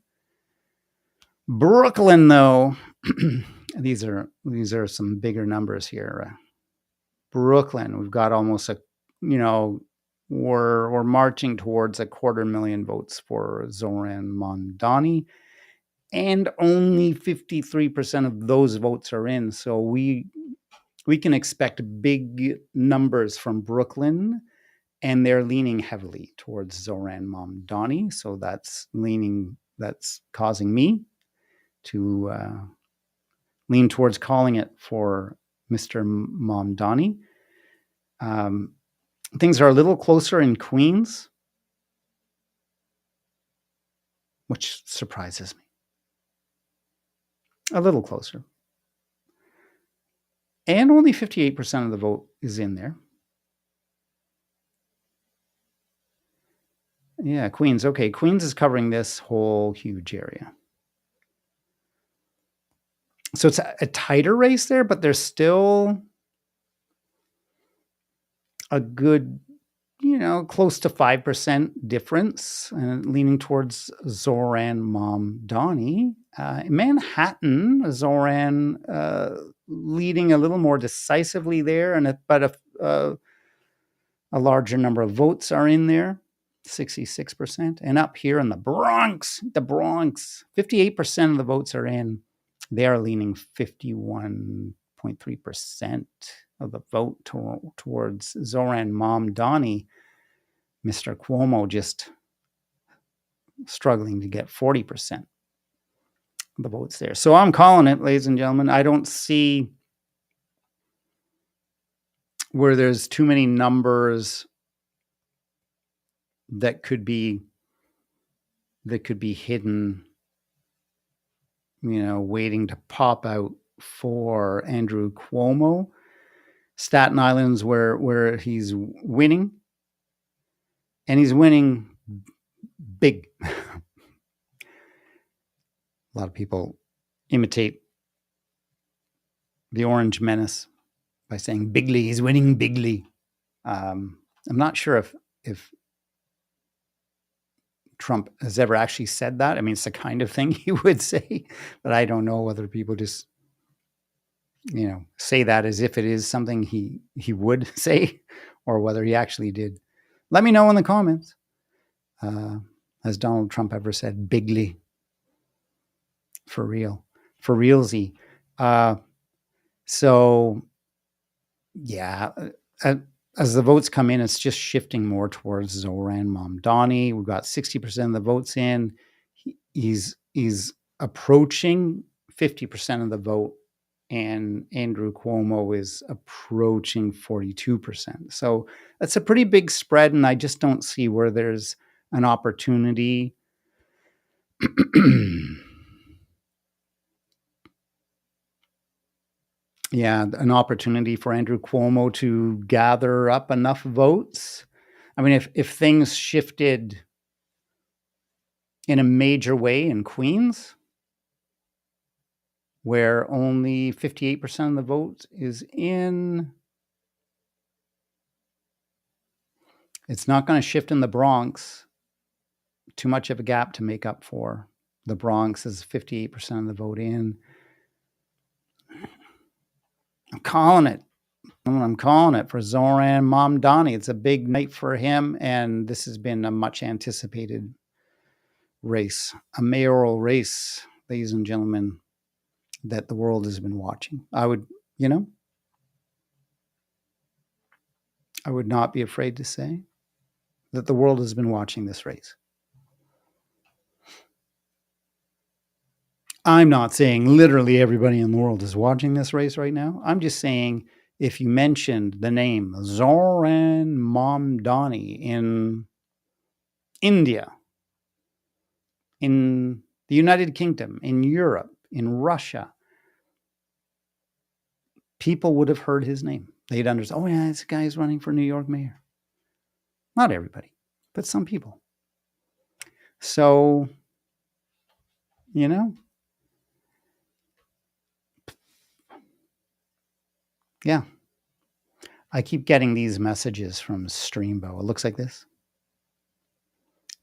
Brooklyn, though, these are some bigger numbers here. Brooklyn, we've got almost we're marching towards 250,000 votes for Zoran Mamdani, and only 53% of those votes are in. So we can expect big numbers from Brooklyn, and they're leaning heavily towards Zoran Mamdani. So that's causing me to lean towards calling it for Mr. Mamdani. Things are a little closer in Queens, which surprises me. A little closer. And only 58% of the vote is in there. Yeah, Queens. Okay, Queens is covering this whole huge area. So it's a tighter race there, but there's still a good, close to 5% difference, leaning towards Zoran Mamdani. In Manhattan, Zoran leading a little more decisively there, but a larger number of votes are in there, 66%. And up here in the Bronx, 58% of the votes are in. They are leaning 51.3% of the vote towards Zoran Mamdani. Mr. Cuomo just struggling to get 40% of the votes there. So I'm calling it, ladies and gentlemen. I don't see where there's too many numbers that could be hidden, waiting to pop out for Andrew Cuomo. Staten Island's where he's winning, and he's winning big. A lot of people imitate the Orange Menace by saying bigly. He's winning bigly. I'm not sure if Trump has ever actually said that. I mean, it's the kind of thing he would say, but I don't know whether people just, say that as if it is something he would say, or whether he actually did. Let me know in the comments. Has Donald Trump ever said bigly? For real. For realsy. So, yeah, as the votes come in, it's just shifting more towards Zoran Mamdani. We've got 60% of the votes in. He's approaching 50% of the vote, and Andrew Cuomo is approaching 42%. So that's a pretty big spread, and I just don't see where there's an opportunity an opportunity for Andrew Cuomo to gather up enough votes. I mean, if things shifted in a major way in Queens, where only 58% of the vote is in, it's not going to shift in the Bronx. Too much of a gap to make up for. The Bronx is 58% of the vote in. I'm calling it. I'm calling it for Zoran Mamdani. It's a big night for him, and this has been a much anticipated race, a mayoral race, ladies and gentlemen, that the world has been watching. I would not be afraid to say that the world has been watching this race. I'm not saying literally everybody in the world is watching this race right now. I'm just saying if you mentioned the name Zoran Mamdani in India, in the United Kingdom, in Europe, in Russia, people would have heard his name. They'd understand, oh yeah, this guy's running for New York mayor. Not everybody, but some people. So, yeah. I keep getting these messages from Streambo. It looks like this.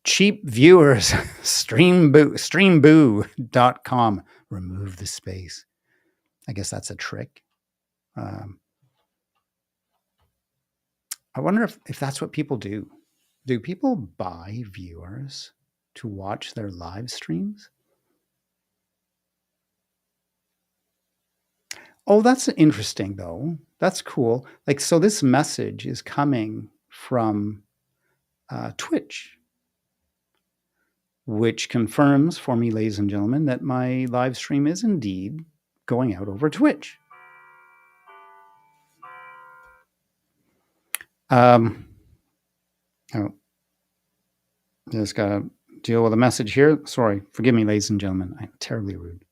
Cheap viewers, streamboo.com. Remove the space. I guess that's a trick. I wonder if that's what people do. Do people buy viewers to watch their live streams? Oh, that's interesting, though. That's cool. So this message is coming from Twitch, which confirms for me, ladies and gentlemen, that my live stream is indeed going out over Twitch. Oh, just got to deal with a message here. Sorry. Forgive me, ladies and gentlemen. I'm terribly rude.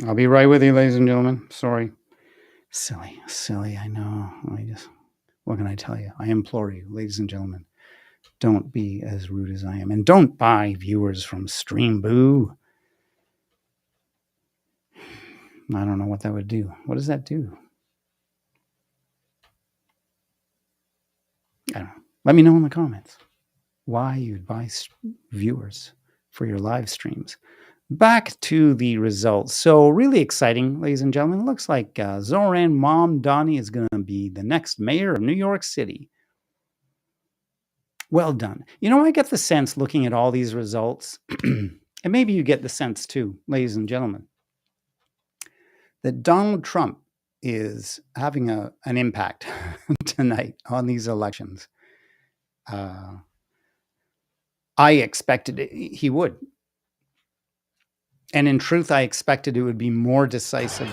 I'll be right with you, ladies and gentlemen. Sorry. Silly. I know. What can I tell you? I implore you, ladies and gentlemen, don't be as rude as I am. And don't buy viewers from Streamboo. I don't know what that would do. What does that do? I don't know. Let me know in the comments why you'd buy viewers for your live streams. Back to the results. So really exciting, ladies and gentlemen. It looks like Zohran Mamdani is going to be the next mayor of New York City. Well done. You know, I get the sense looking at all these results, and maybe you get the sense too, ladies and gentlemen, that Donald Trump is having an impact tonight on these elections. I expected he would. And in truth, I expected it would be more decisive.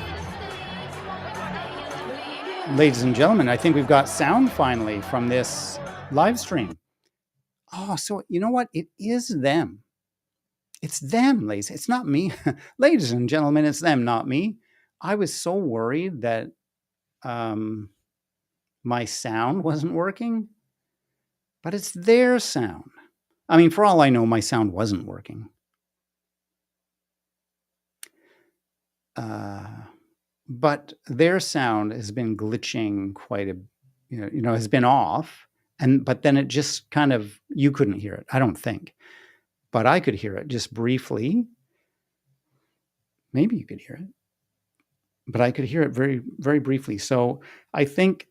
Ladies and gentlemen, I think we've got sound finally from this live stream. Oh, so you know what? It is them. It's them, ladies. It's not me. Ladies and gentlemen, it's them, not me. I was so worried that my sound wasn't working, but it's their sound. I mean, for all I know, my sound wasn't working. But their sound has been glitching quite has been off. But then it just kind of, you couldn't hear it, I don't think. But I could hear it just briefly. Maybe you could hear it. But I could hear it very, very briefly. So I think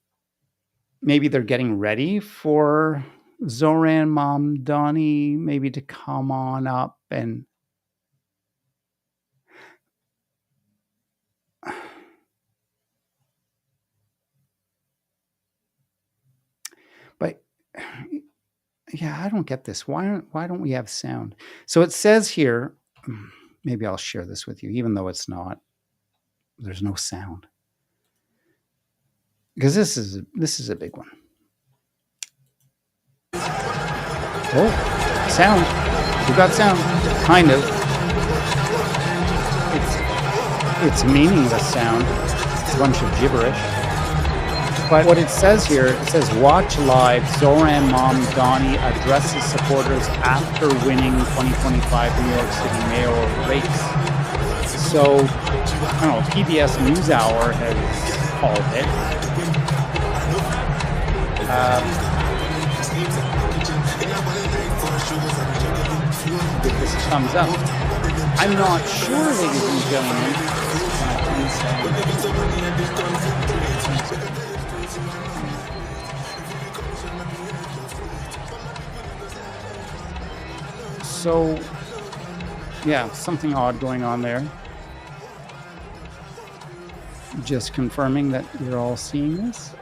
maybe they're getting ready for Zohran Mamdani maybe to come on up and yeah, I don't get this. Why don't we have sound? So it says here, maybe I'll share this with you, even though it's not. There's no sound. Because this is a big one. Oh, sound. We've got sound. Kind of. It's meaningless sound. It's a bunch of gibberish. But what it says here, it says, watch live, Zohran Mamdani addresses supporters after winning 2025 New York City mayoral race. So, I don't know, PBS NewsHour has called it. Give this a thumbs up. I'm not sure, ladies and gentlemen. So, yeah, something odd going on there. Just confirming that you're all seeing this.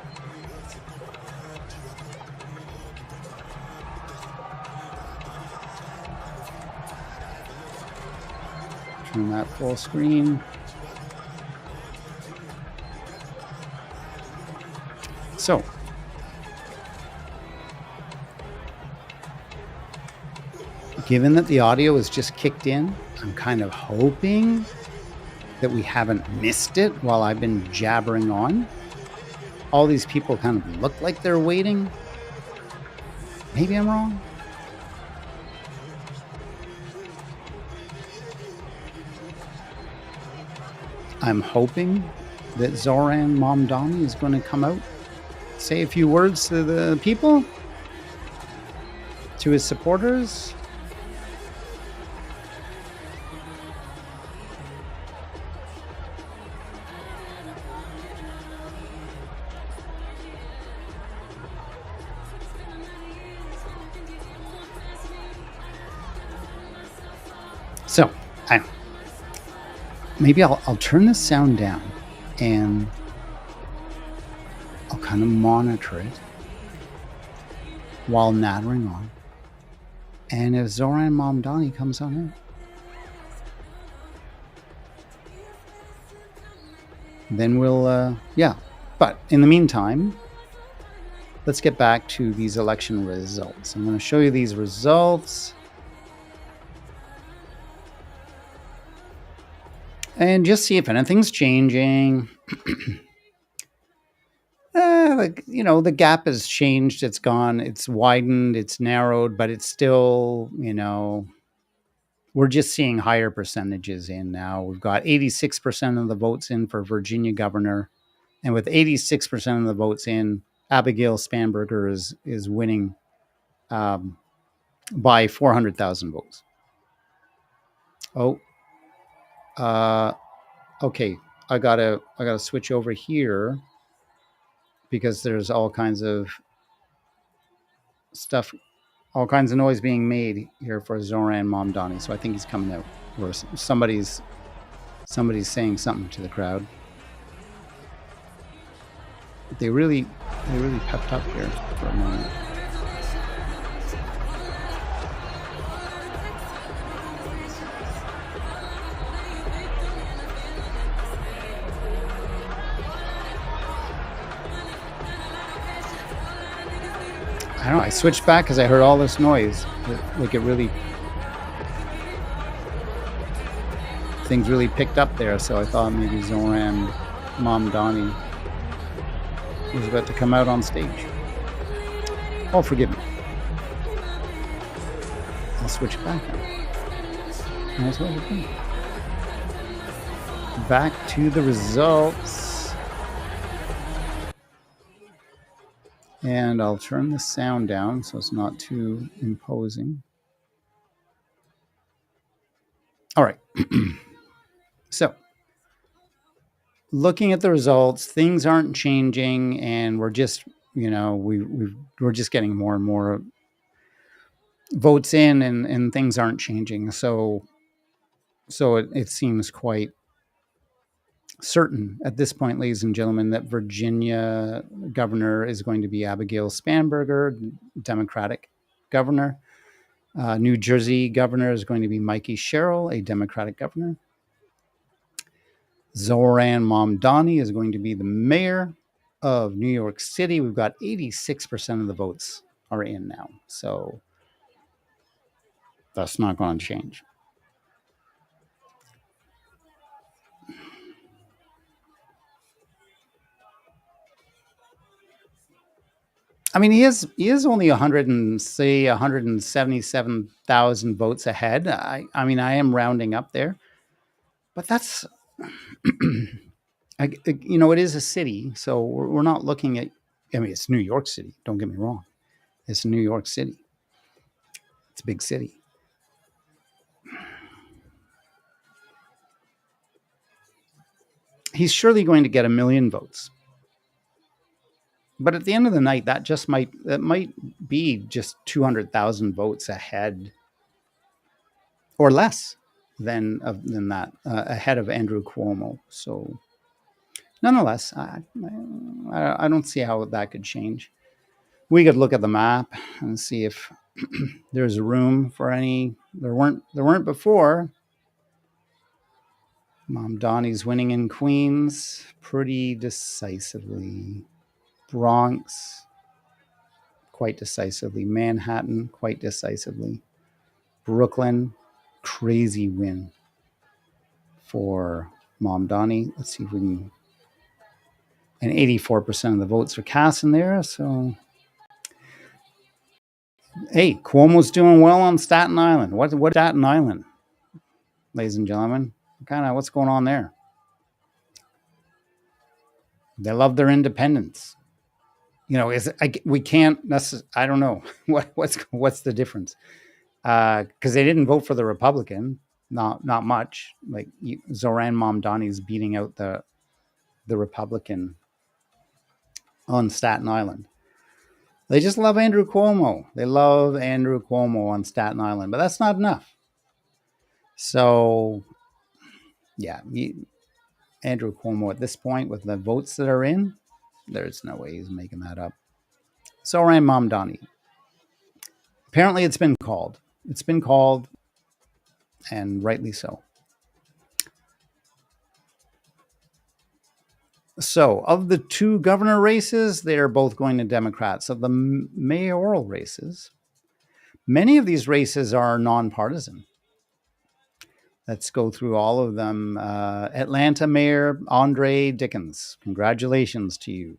Turn that full screen. So, given that the audio is just kicked in, I'm kind of hoping that we haven't missed it while I've been jabbering on. All these people kind of look like they're waiting. Maybe I'm wrong. I'm hoping that Zohran Mamdani is going to come out, say a few words to the people, to his supporters. So, maybe I'll turn the sound down and kind of monitor it while nattering on. And if Zoran Mamdani comes on in, then we'll, yeah. But in the meantime, let's get back to these election results. I'm going to show you these results. And just see if anything's changing. The gap has changed. It's gone. It's widened. It's narrowed. But it's still, we're just seeing higher percentages in now. We've got 86% of the votes in for Virginia governor. And with 86% of the votes in, Abigail Spanberger is winning by 400,000 votes. Okay. I gotta switch over here because there's all kinds of stuff, all kinds of noise being made here for Zoran Mamdani. So I think he's coming out, or somebody's saying something to the crowd. They really pepped up here for a moment. I don't know. I switched back because I heard all this noise. Things really picked up there. So I thought maybe Zoran Mamdani was about to come out on stage. Oh, forgive me. I'll switch back now. That's what we're doing. Back to the results. And I'll turn the sound down so it's not too imposing. All right. So, looking at the results, things aren't changing, and we're just, we're just getting more and more votes in, and things aren't changing. So it seems quite certain at this point, ladies and gentlemen, that Virginia governor is going to be Abigail Spanberger, Democratic governor. New Jersey governor is going to be Mikey Sherrill, a Democratic governor. Zoran Mamdani is going to be the mayor of New York City. We've got 86% of the votes are in now. So that's not going to change. I mean, he is only 177,000 votes ahead. I mean, I am rounding up there, but that's, it is a city. So we're not looking at, it's New York City. Don't get me wrong. It's New York City. It's a big city. He's surely going to get 1 million votes. But at the end of the night, that might be just 200,000 votes ahead, or less than that, ahead of Andrew Cuomo. So, nonetheless, I don't see how that could change. We could look at the map and see if there's room for any. There weren't before. Mamdani's winning in Queens pretty decisively. Bronx, quite decisively. Manhattan, quite decisively. Brooklyn, crazy win for Mamdani. Let's see if we can. And 84% of the votes are cast in there. So, hey, Cuomo's doing well on Staten Island. What Staten Island, ladies and gentlemen? What's going on there? They love their independence. We can't necessarily, I don't know what's the difference, because they didn't vote for the Republican, not much. Like Zoran Mamdani is beating out the Republican on Staten Island. They just love Andrew Cuomo. They love Andrew Cuomo on Staten Island, but that's not enough. So, yeah, Andrew Cuomo at this point with the votes that are in. There's no way he's making that up. Zoran Mamdani. Apparently it's been called. It's been called, and rightly so. So, of the two governor races, they are both going to Democrats. Of the mayoral races, many of these races are nonpartisan. Let's go through all of them. Atlanta Mayor Andre Dickens. Congratulations to you.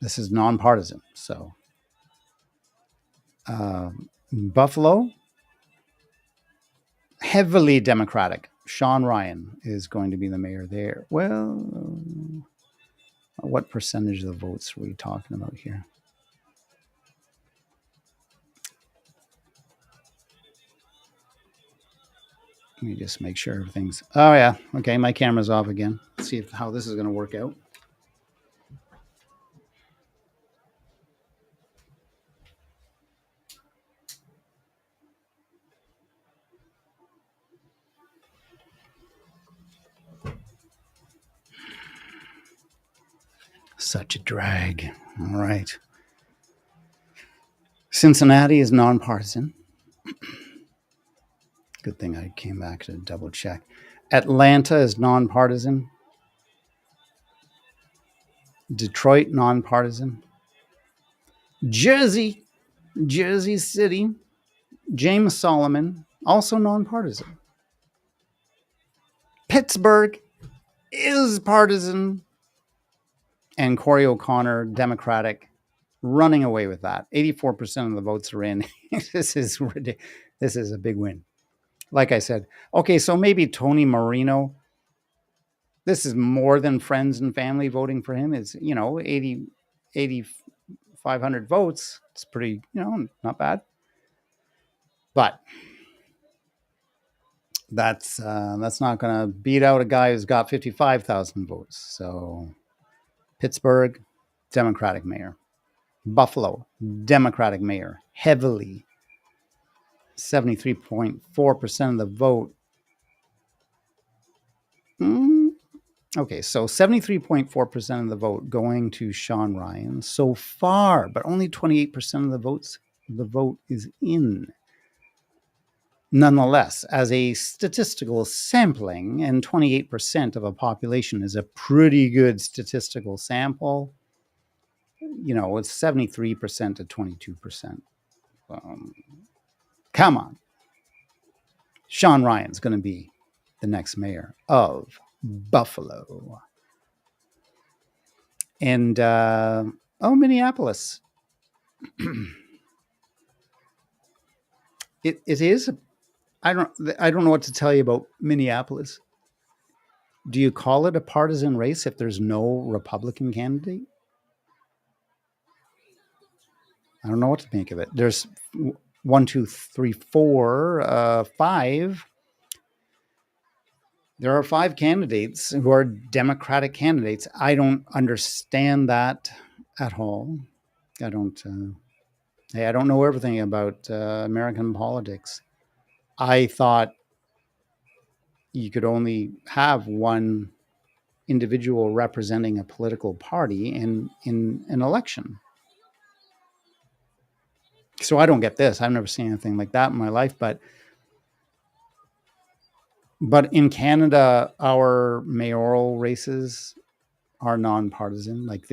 This is nonpartisan. So, Buffalo, heavily Democratic. Sean Ryan is going to be the mayor there. Well, what percentage of the votes are we talking about here? Let me just make sure everything's... Oh, yeah. Okay, my camera's off again. Let's see how this is going to work out. Such a drag. All right. Cincinnati is nonpartisan. Good thing I came back to double check. Atlanta is nonpartisan. Detroit, nonpartisan. Jersey City, James Solomon, also nonpartisan. Pittsburgh is partisan. And Corey O'Connor, Democratic, running away with that. 84% of the votes are in. This is ridiculous. This is a big win. Like I said, okay, so maybe Tony Marino. This is more than friends and family voting for him. It's, 8,500 votes. It's pretty, not bad. But that's not going to beat out a guy who's got 55,000 votes. So Pittsburgh, Democratic mayor. Buffalo, Democratic mayor. Heavily. 73.4% of the vote. Okay, so 73.4% of the vote going to Sean Ryan so far, but only 28% of the vote is in. Nonetheless, as a statistical sampling, and 28% of a population is a pretty good statistical sample, it's 73% to 22%. Come on. Sean Ryan's going to be the next mayor of Buffalo. And, Minneapolis. It is... I don't know what to tell you about Minneapolis. Do you call it a partisan race if there's no Republican candidate? I don't know what to make of it. There's 1, 2, 3, 4, 5. There are 5 candidates who are Democratic candidates. I don't understand that at all. I don't know everything about American politics. I thought you could only have one individual representing a political party in an election. So I don't get this. I've never seen anything like that in my life. But in Canada, our mayoral races are nonpartisan. Like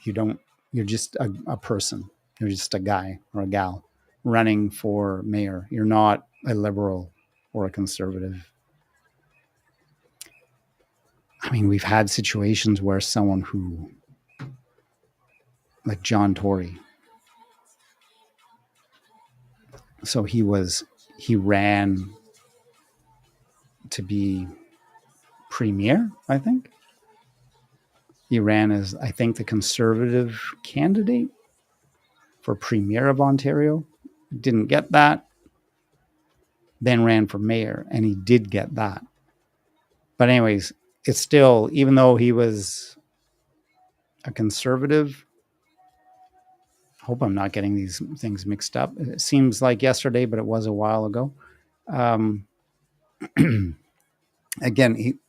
you're just a person. You're just a guy or a gal running for mayor. You're not a liberal or a conservative. I mean, we've had situations where someone who, like John Tory, so he ran to be premier, I think. He ran as, I think, the conservative candidate for premier of Ontario. Didn't get that. Then ran for mayor, and he did get that. But anyways, it's still, even though he was a conservative, I hope I'm not getting these things mixed up. It seems like yesterday, but it was a while ago. Again,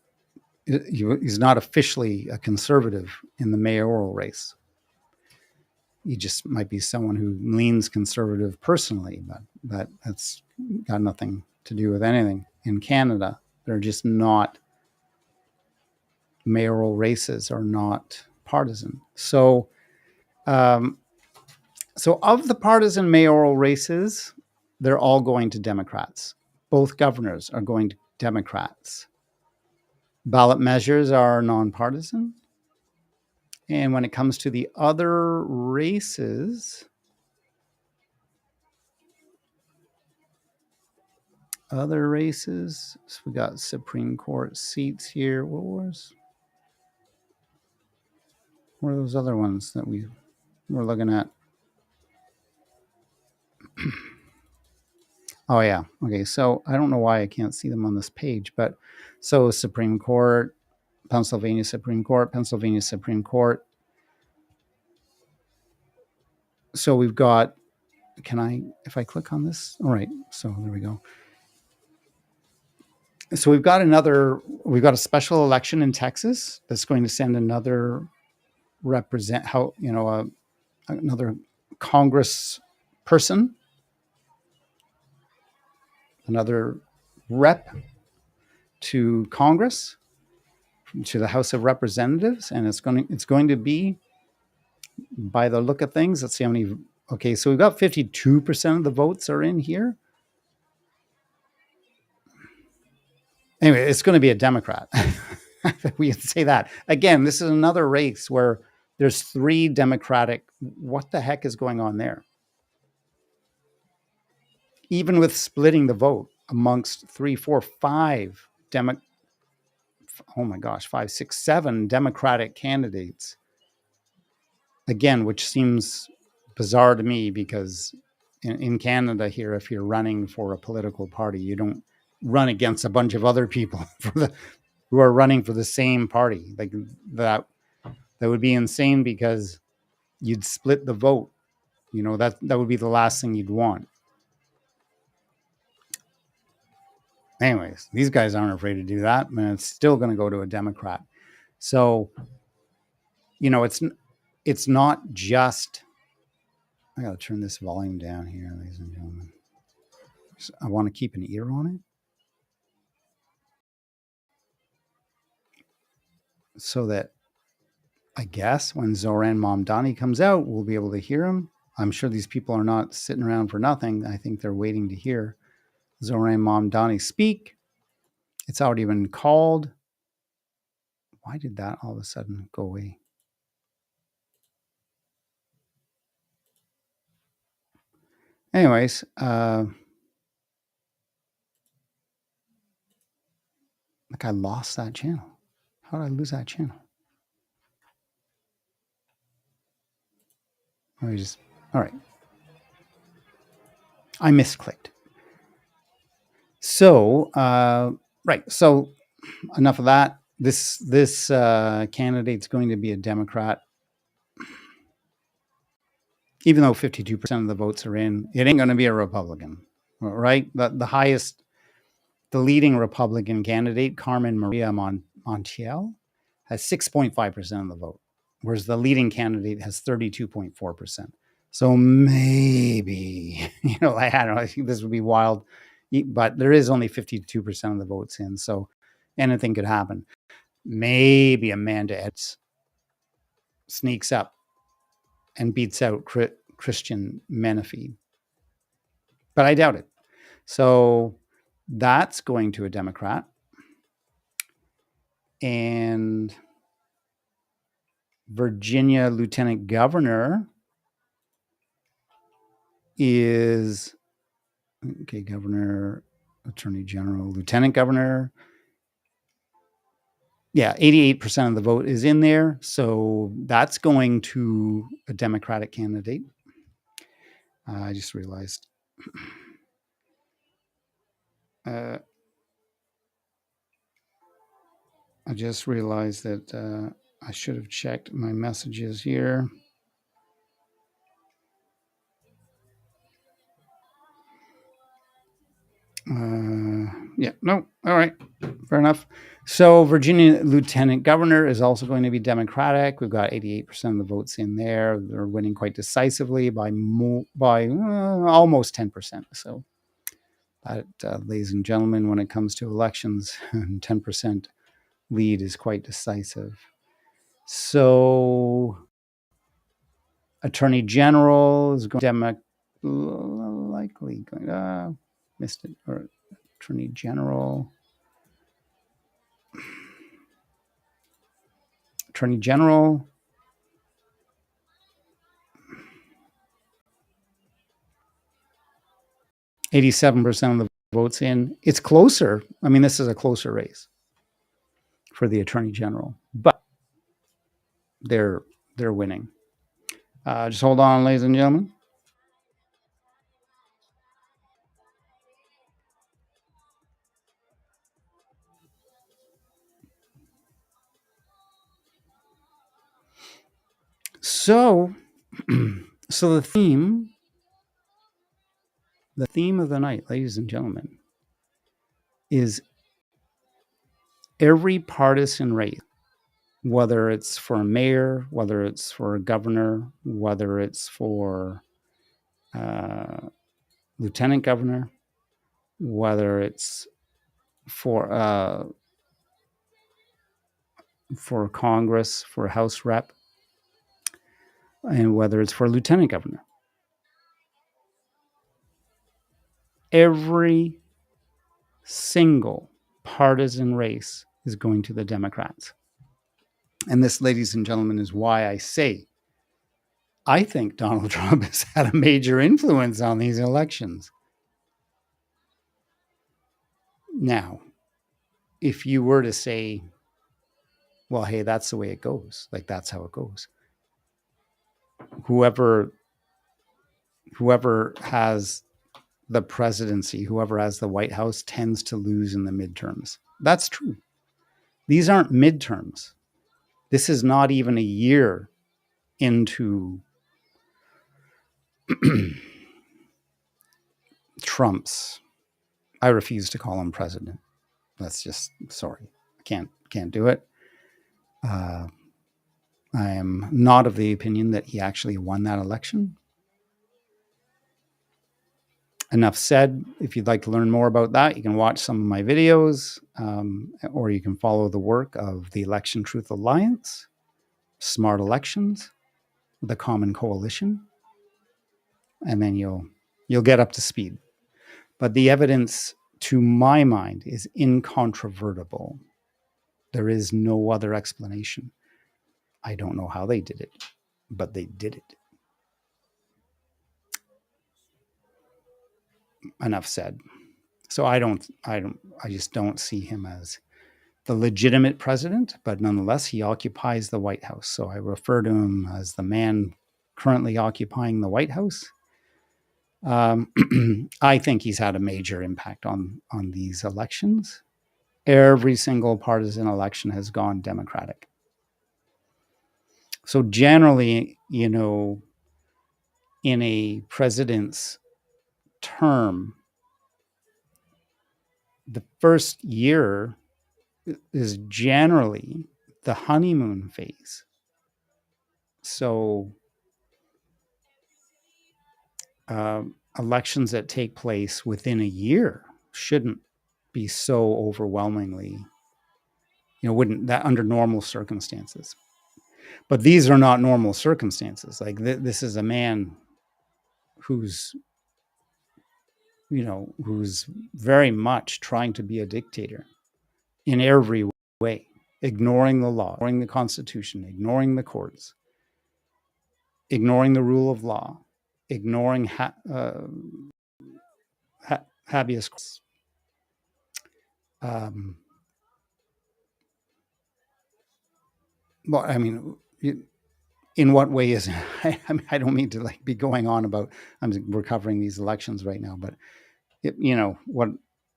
he's not officially a conservative in the mayoral race. He just might be someone who leans conservative personally, but that's got nothing to do with anything. In Canada, they're just not, mayoral races are not partisan. So of the partisan mayoral races, they're all going to Democrats. Both governors are going to Democrats. Ballot measures are nonpartisan. And when it comes to the other races, so we got Supreme Court seats here. What are those other ones that we were looking at? Oh, yeah. Okay, so I don't know why I can't see them on this page, but so Supreme Court, Pennsylvania Supreme Court. So we've got, if I click on this? All right, so there we go. So we've got a special election in Texas that's going to send another another Congress person, another rep to Congress, to the House of Representatives, and it's going to be, by the look of things, let's see how many. Okay, so we've got 52% of the votes are in here. Anyway, it's going to be a Democrat. We can say that. Again, this is another race where there's 3 Democratic. What the heck is going on there? Even with splitting the vote amongst 3, 4, 5 5, 6, 7 Democratic candidates. Again, which seems bizarre to me, because in Canada here, if you're running for a political party, you don't run against a bunch of other people who are running for the same party. Like that would be insane, because you'd split the vote. That would be the last thing you'd want. Anyways, these guys aren't afraid to do that, and it's still going to go to a Democrat. So, it's not just. I got to turn this volume down here, ladies and gentlemen. I want to keep an ear on it, so that I guess when Zoran Mamdani comes out, we'll be able to hear him. I'm sure these people are not sitting around for nothing. I think they're waiting to hear Zoran Mamdani speak. It's already been called. Why did that all of a sudden go away? Anyways, like I lost that channel. How did I lose that channel? All right. I misclicked. So, right. So enough of that. This candidate's going to be a Democrat. Even though 52% of the votes are in, it ain't going to be a Republican, right? The leading Republican candidate, Carmen Maria Montiel, has 6.5% of the vote, whereas the leading candidate has 32.4%. So maybe, I don't know, I think this would be wild, but there is only 52% of the votes in, so anything could happen. Maybe Amanda Edwards sneaks up and beats out Christian Menefee, but I doubt it. So that's going to a Democrat. And Virginia Lieutenant Governor is, Governor, Attorney General, Lieutenant Governor. Yeah, 88% of the vote is in there. So that's going to a Democratic candidate. I just realized. that I should have checked my messages here. Yeah, no, all right. Fair enough. So Virginia Lieutenant Governor is also going to be Democratic. We've got 88% of the votes in there. They're winning quite decisively by almost 10%. So that, ladies and gentlemen, when it comes to elections, 10% lead is quite decisive. So Attorney General is going likely going missed it, or Attorney General. Attorney General. %87 of the votes in. It's closer. I mean, this is a closer race for the Attorney General, but they're winning. Just hold on, ladies and gentlemen. So the theme of the night, ladies and gentlemen, is every partisan race, whether it's for a mayor, whether it's for a governor, whether it's for lieutenant governor, whether it's for Congress, for a House rep, and whether it's for lieutenant governor. Every single partisan race is going to the Democrats. And this, ladies and gentlemen, is why I say I think Donald Trump has had a major influence on these elections. Now, if you were to say, well, hey, that's the way it goes, like that's how it goes. Whoever has the presidency, whoever has the White House tends to lose in the midterms. That's true. These aren't midterms. This is not even a year into Trump's, I refuse to call him president. That's just, sorry, I can't do it. I am not of the opinion that he actually won that election. Enough said. If you'd like to learn more about that, you can watch some of my videos, or you can follow the work of the Election Truth Alliance, Smart Elections, the Common Coalition, and then you'll get up to speed. But the evidence, to my mind, is incontrovertible. There is no other explanation. I don't know how they did it, but they did it. Enough said. So I just don't see him as the legitimate president, but nonetheless, he occupies the White House. So I refer to him as the man currently occupying the White House. I think he's had a major impact on these elections. Every single partisan election has gone Democratic. So generally, in a president's term, the first year is generally the honeymoon phase. So elections that take place within a year shouldn't be so overwhelmingly, wouldn't that under normal circumstances. But these are not normal circumstances. Like this is a man who's very much trying to be a dictator in every way, ignoring the law, ignoring the Constitution, ignoring the courts, ignoring the rule of law, ignoring habeas corpus. Well, I mean, in what way is it? I don't mean to be going on about, we're covering these elections right now, but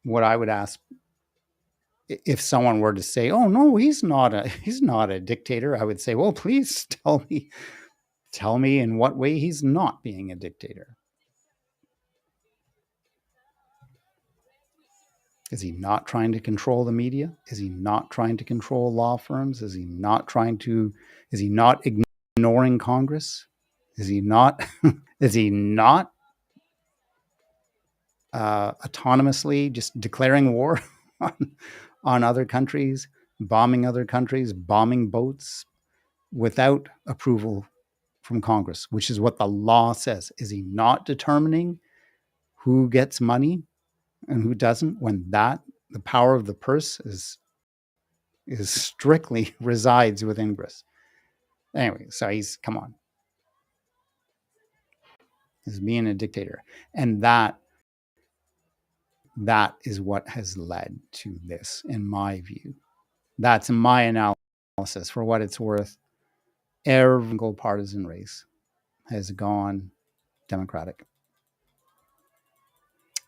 what I would ask, if someone were to say, oh no, he's not a dictator, I would say, well, please tell me in what way he's not being a dictator. Is he not trying to control the media? Is he not trying to control law firms? Is he not ignoring Congress? Is he not autonomously just declaring war on other countries, bombing boats without approval from Congress, which is what the law says? Is he not determining who gets money and who doesn't, when the power of the purse is strictly resides with Congress? Anyway, so he's being a dictator. And that is what has led to this, in my view. That's my analysis. For what it's worth, every single partisan race has gone Democratic.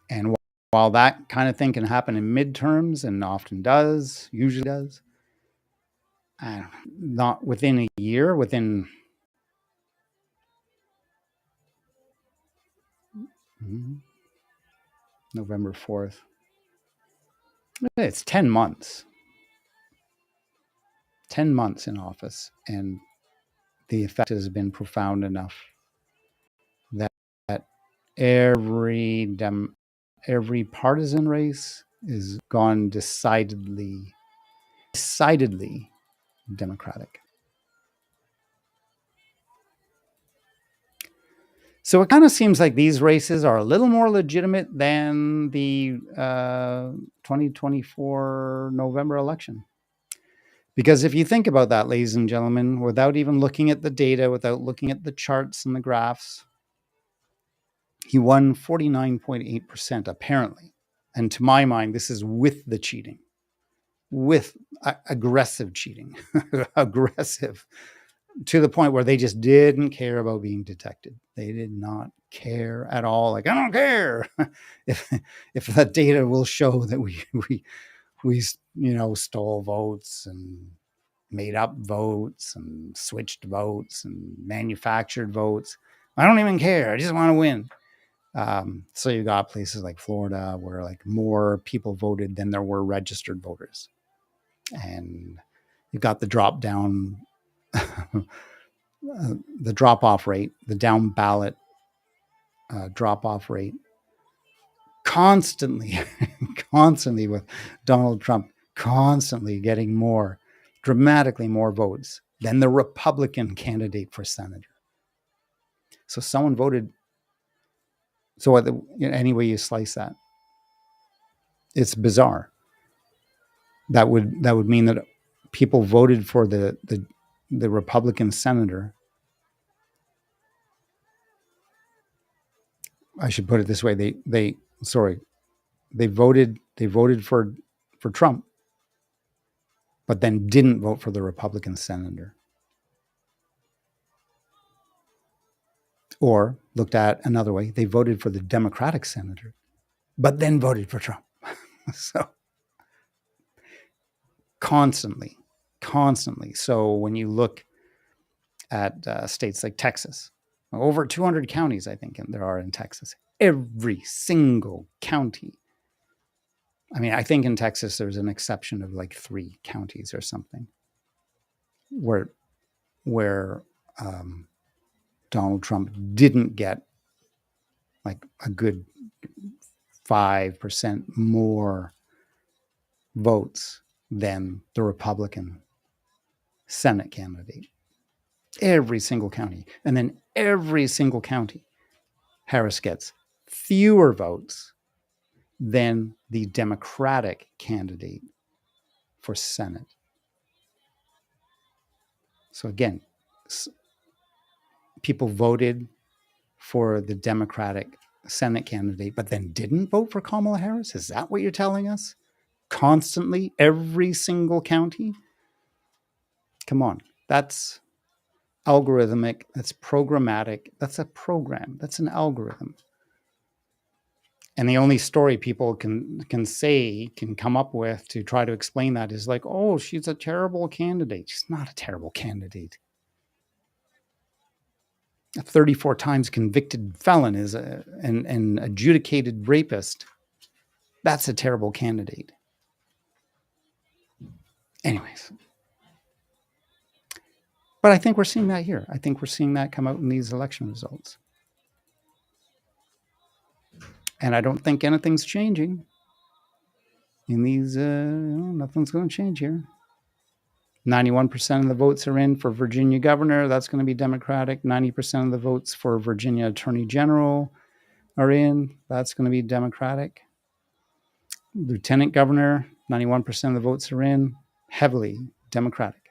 And while that kind of thing can happen in midterms, and often does, usually does, not within a year, within November 4th, it's 10 months. 10 months in office, and the effect has been profound enough that every partisan race is gone decidedly Democratic. So it kind of seems like these races are a little more legitimate than the 2024 November election. Because if you think about that, ladies and gentlemen, without even looking at the data, without looking at the charts and the graphs, he won 49.8%, apparently. And to my mind, this is with the cheating, with aggressive cheating, aggressive, to the point where they just didn't care about being detected. They did not care at all. Like, I don't care if the data will show that we stole votes and made up votes and switched votes and manufactured votes. I don't even care. I just want to win. So you got places like Florida where like more people voted than there were registered voters. And you've got the drop down, the drop off rate, the down ballot drop off rate constantly with Donald Trump constantly getting dramatically more votes than the Republican candidate for senator. So someone voted. So any way you slice that, it's bizarre. That would mean that people voted for the Republican senator. I should put it this way: they voted for Trump, but then didn't vote for the Republican senator. Or looked at another way, they voted for the Democratic senator, but then voted for Trump. So constantly. So when you look at states like Texas, over 200 counties, I think there are in Texas, every single county. I mean, I think in Texas, there's an exception of like 3 counties or something where Donald Trump didn't get like a good 5% more votes than the Republican Senate candidate. Every single county. And then every single county, Harris gets fewer votes than the Democratic candidate for Senate. So again, people voted for the Democratic Senate candidate, but then didn't vote for Kamala Harris? Is that what you're telling us? Constantly, every single county? Come on. That's algorithmic. That's programmatic. That's a program. That's an algorithm. And the only story people can come up with to try to explain that is like, oh, she's a terrible candidate. She's not a terrible candidate. A 34 times convicted felon is an adjudicated rapist That's a terrible candidate. Anyways. But I think we're seeing that here. I think we're seeing that come out in these election results. And I don't think anything's changing in these, nothing's going to change here. 91% of the votes are in for Virginia governor. That's going to be Democratic. 90% of the votes for Virginia attorney general are in. That's going to be Democratic. Lieutenant governor, 91% of the votes are in. Heavily Democratic.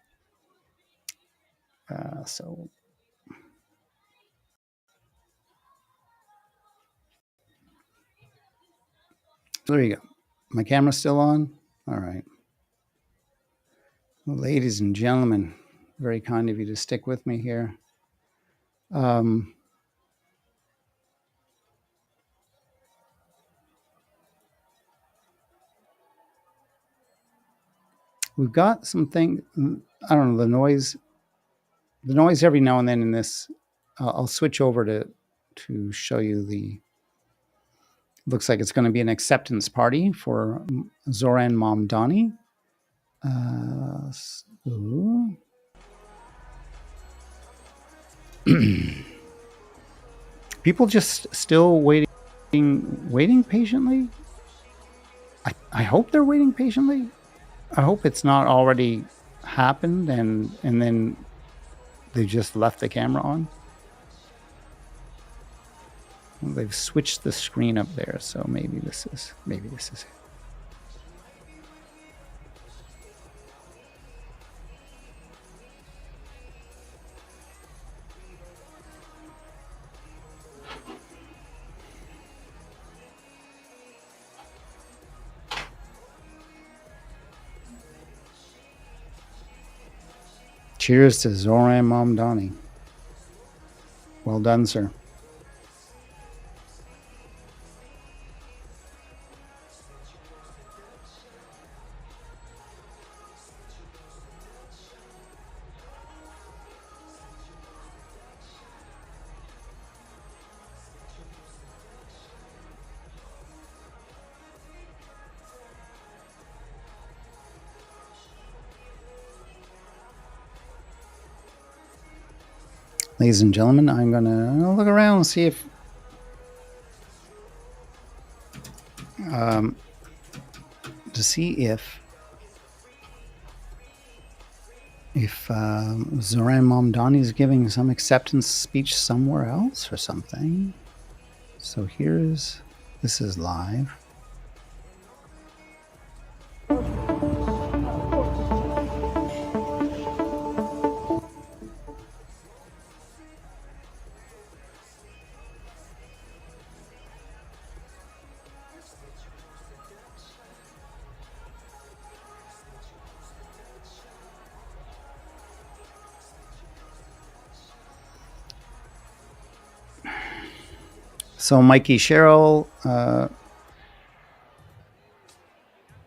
So there you go. My camera's still on? All right. Well, ladies and gentlemen, very kind of you to stick with me here. We've got something, I don't know, the noise every now and then in this, I'll switch over to show you the, looks like it's going to be an acceptance party for Zoran Mamdani. People just still waiting patiently. I hope they're waiting patiently. I hope it's not already happened and then they just left the camera on. Well, they've switched the screen up there, so maybe this is it. Cheers to Zoran Mamdani. Well done, sir. Ladies and gentlemen, I'm going to look around and see if Zoran Mamdani is giving some acceptance speech somewhere else or something. So this is live. So Mikey Sherrill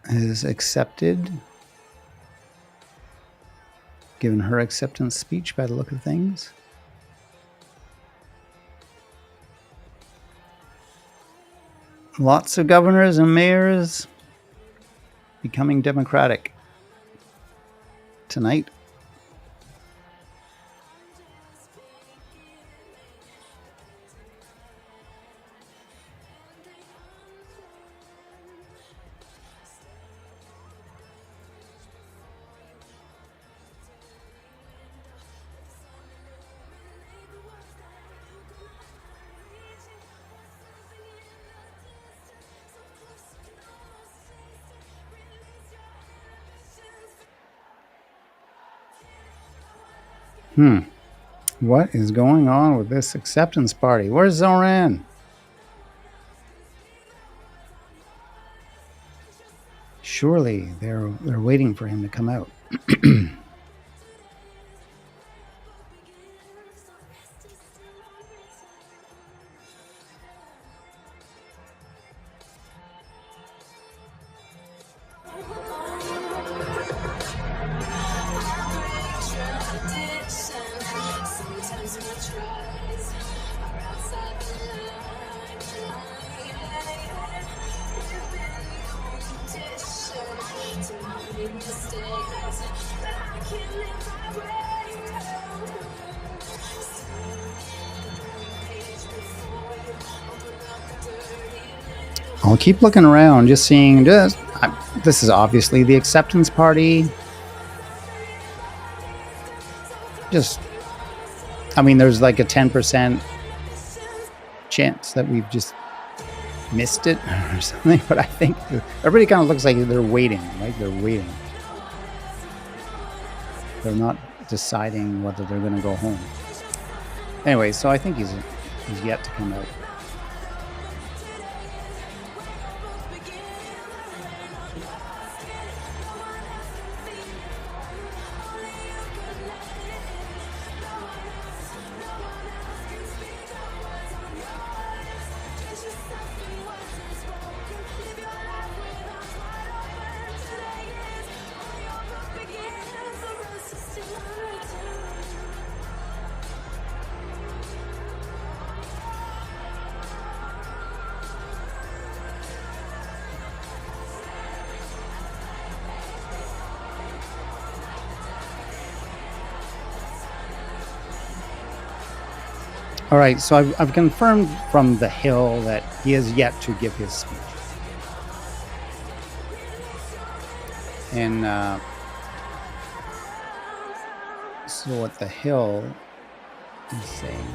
is accepted, given her acceptance speech by the look of things. Lots of governors and mayors becoming Democratic tonight. What is going on with this acceptance party? Where's Zoran? Surely they're waiting for him to come out. I'll keep looking around, just seeing. This is obviously the acceptance party. There's like a 10% chance that we've just missed it or something, but I think everybody kind of looks like they're waiting, right? They're waiting. They're not deciding whether they're going to go home. Anyway, so I think he's yet to come out. All right, so I've confirmed from the Hill that he has yet to give his speech. And so what the Hill is saying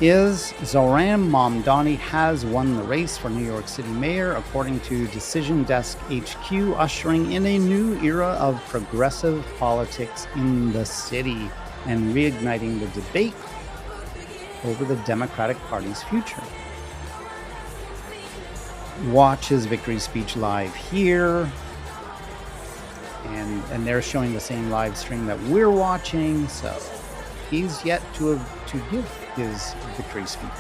is Zoran Mamdani has won the race for New York City mayor, according to Decision Desk HQ, ushering in a new era of progressive politics in the city and reigniting the debate over the Democratic Party's future. Watch his victory speech live here. And they're showing the same live stream that we're watching, so he's yet to give his victory speech.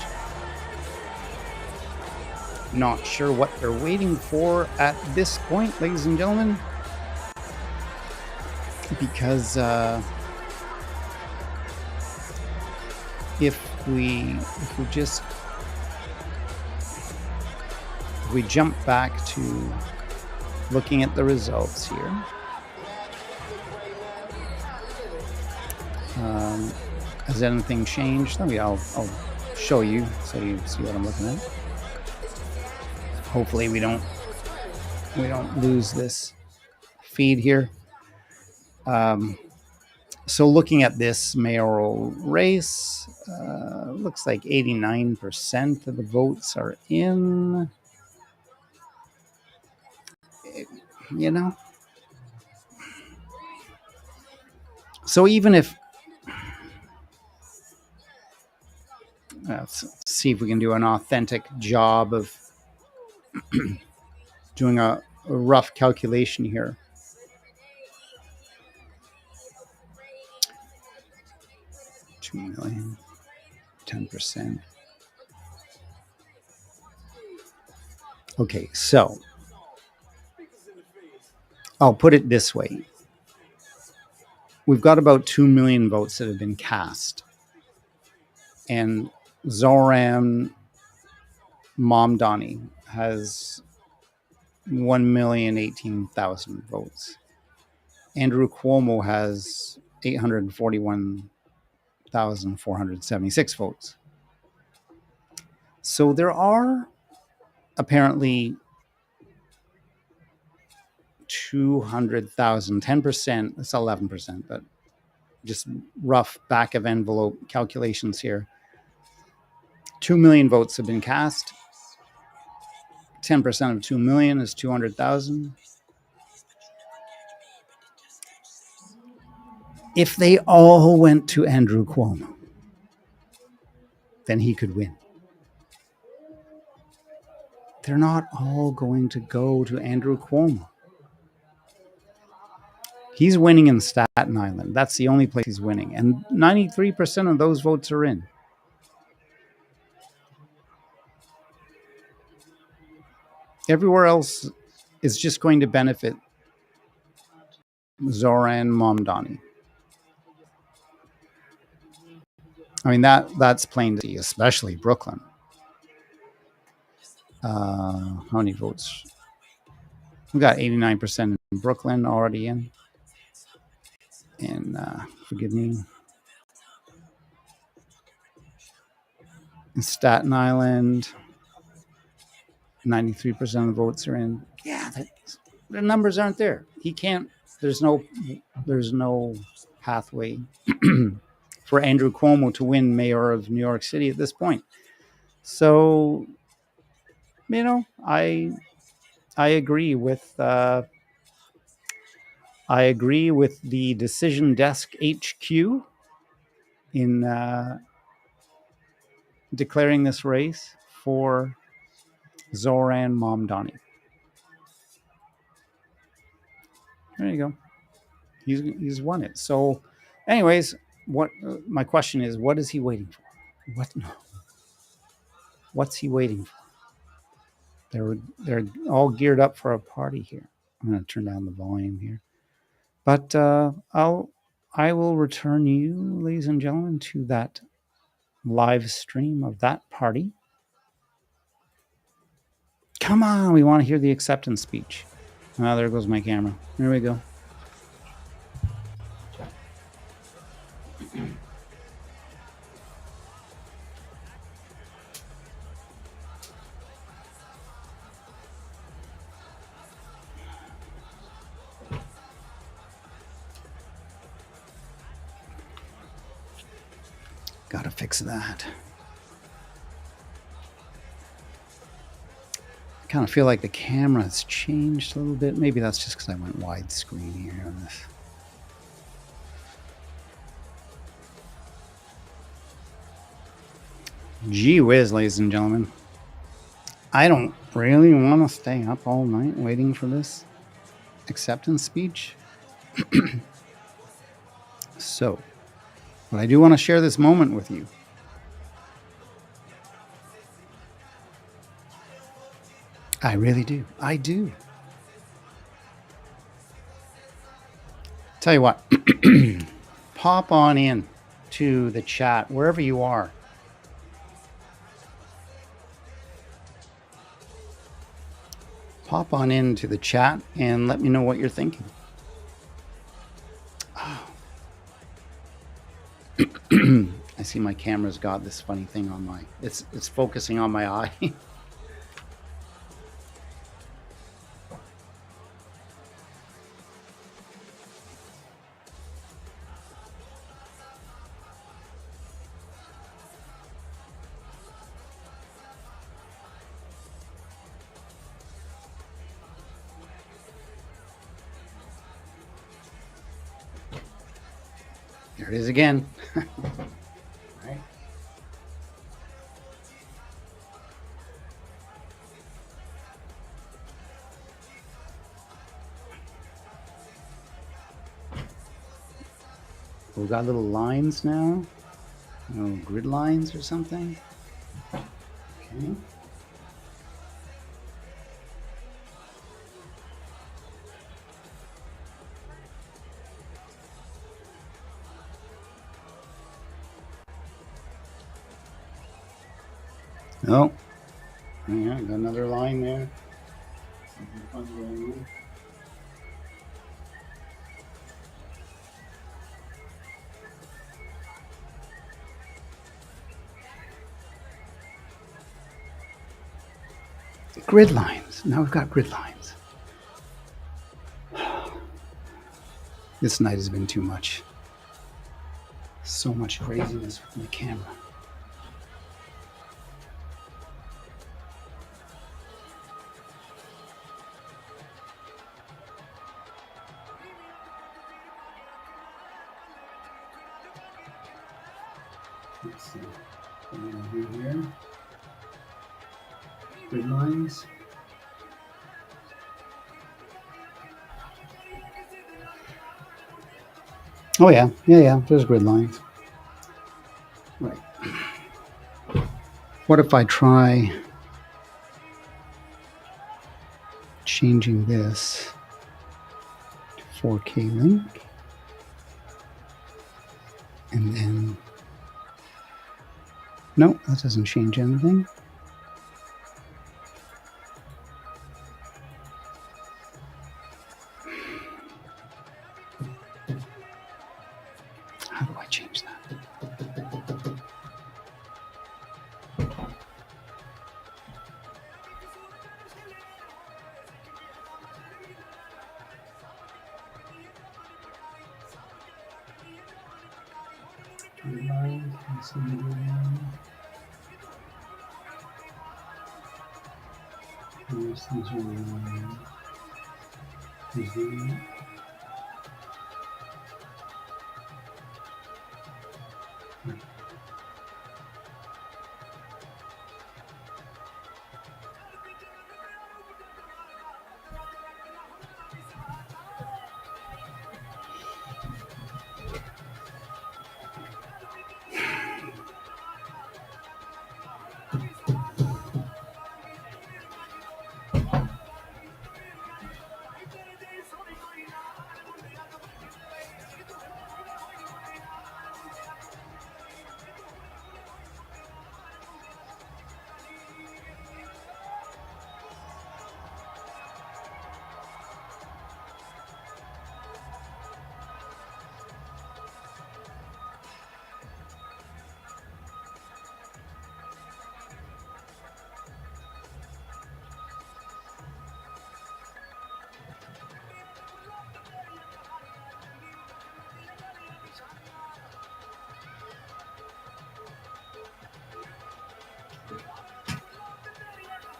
Not sure what they're waiting for at this point, ladies and gentlemen, because if we jump back to looking at the results here, has anything changed? I'll show you so you see what I'm looking at. Hopefully we don't lose this feed here. So looking at this mayoral race, looks like 89% of the votes are in. So even if, let's see if we can do an authentic job of doing a rough calculation here. $2 million, 10%. Okay, so I'll put it this way. We've got about 2 million votes that have been cast. And Zoran Mamdani has 1,018,000 votes. Andrew Cuomo has 841,476 votes. So there are apparently 200,000, 10%, that's 11%, but just rough back of envelope calculations here. 2 million votes have been cast. 10% of 2 million is 200,000. If they all went to Andrew Cuomo, then he could win. They're not all going to go to Andrew Cuomo. He's winning in Staten Island. That's the only place he's winning. And 93% of those votes are in. Everywhere else is just going to benefit Zoran Mamdani. I mean, that's plain to see, especially Brooklyn. How many votes? We got 89% in Brooklyn already in. And forgive me. In Staten Island, 93% of the votes are in. Yeah, the numbers aren't there. He can't. There's no pathway for Andrew Cuomo to win mayor of New York City at this point. So, I agree with the Decision Desk HQ in declaring this race for Zoran Mamdani. There you go. He's won it. So, anyways, what my question is, what is he waiting for? What's he waiting for? They're all geared up for a party here. I'm going to turn down the volume here, but I will return you, ladies and gentlemen, to that live stream of that party. Come on, we want to hear the acceptance speech. Ah, there goes my camera. There we go. Gotta fix that. I kind of feel like the camera has changed a little bit. Maybe that's just because I went widescreen here on this. Gee whiz, ladies and gentlemen. I don't really want to stay up all night waiting for this acceptance speech. So, but I do want to share this moment with you. I really do. I do. Tell you what, pop on in to the chat wherever you are. Pop on into the chat and let me know what you're thinking. Oh. I see my camera's got this funny thing on my, it's focusing on my eye. There it is again. Right. We've got little lines now. Grid lines or something. Okay. Oh, yeah, got another line there. Something fun going on. Grid lines. Now we've got grid lines. This night has been too much. So much craziness with my camera. Let's see. What am I going to do here? Grid lines. Oh yeah, there's grid lines. Right. What if I try changing this to 4K link? And then, no, that doesn't change anything. How do I change that? Grid lines, you see the grid line. Here's the grid line. Here's the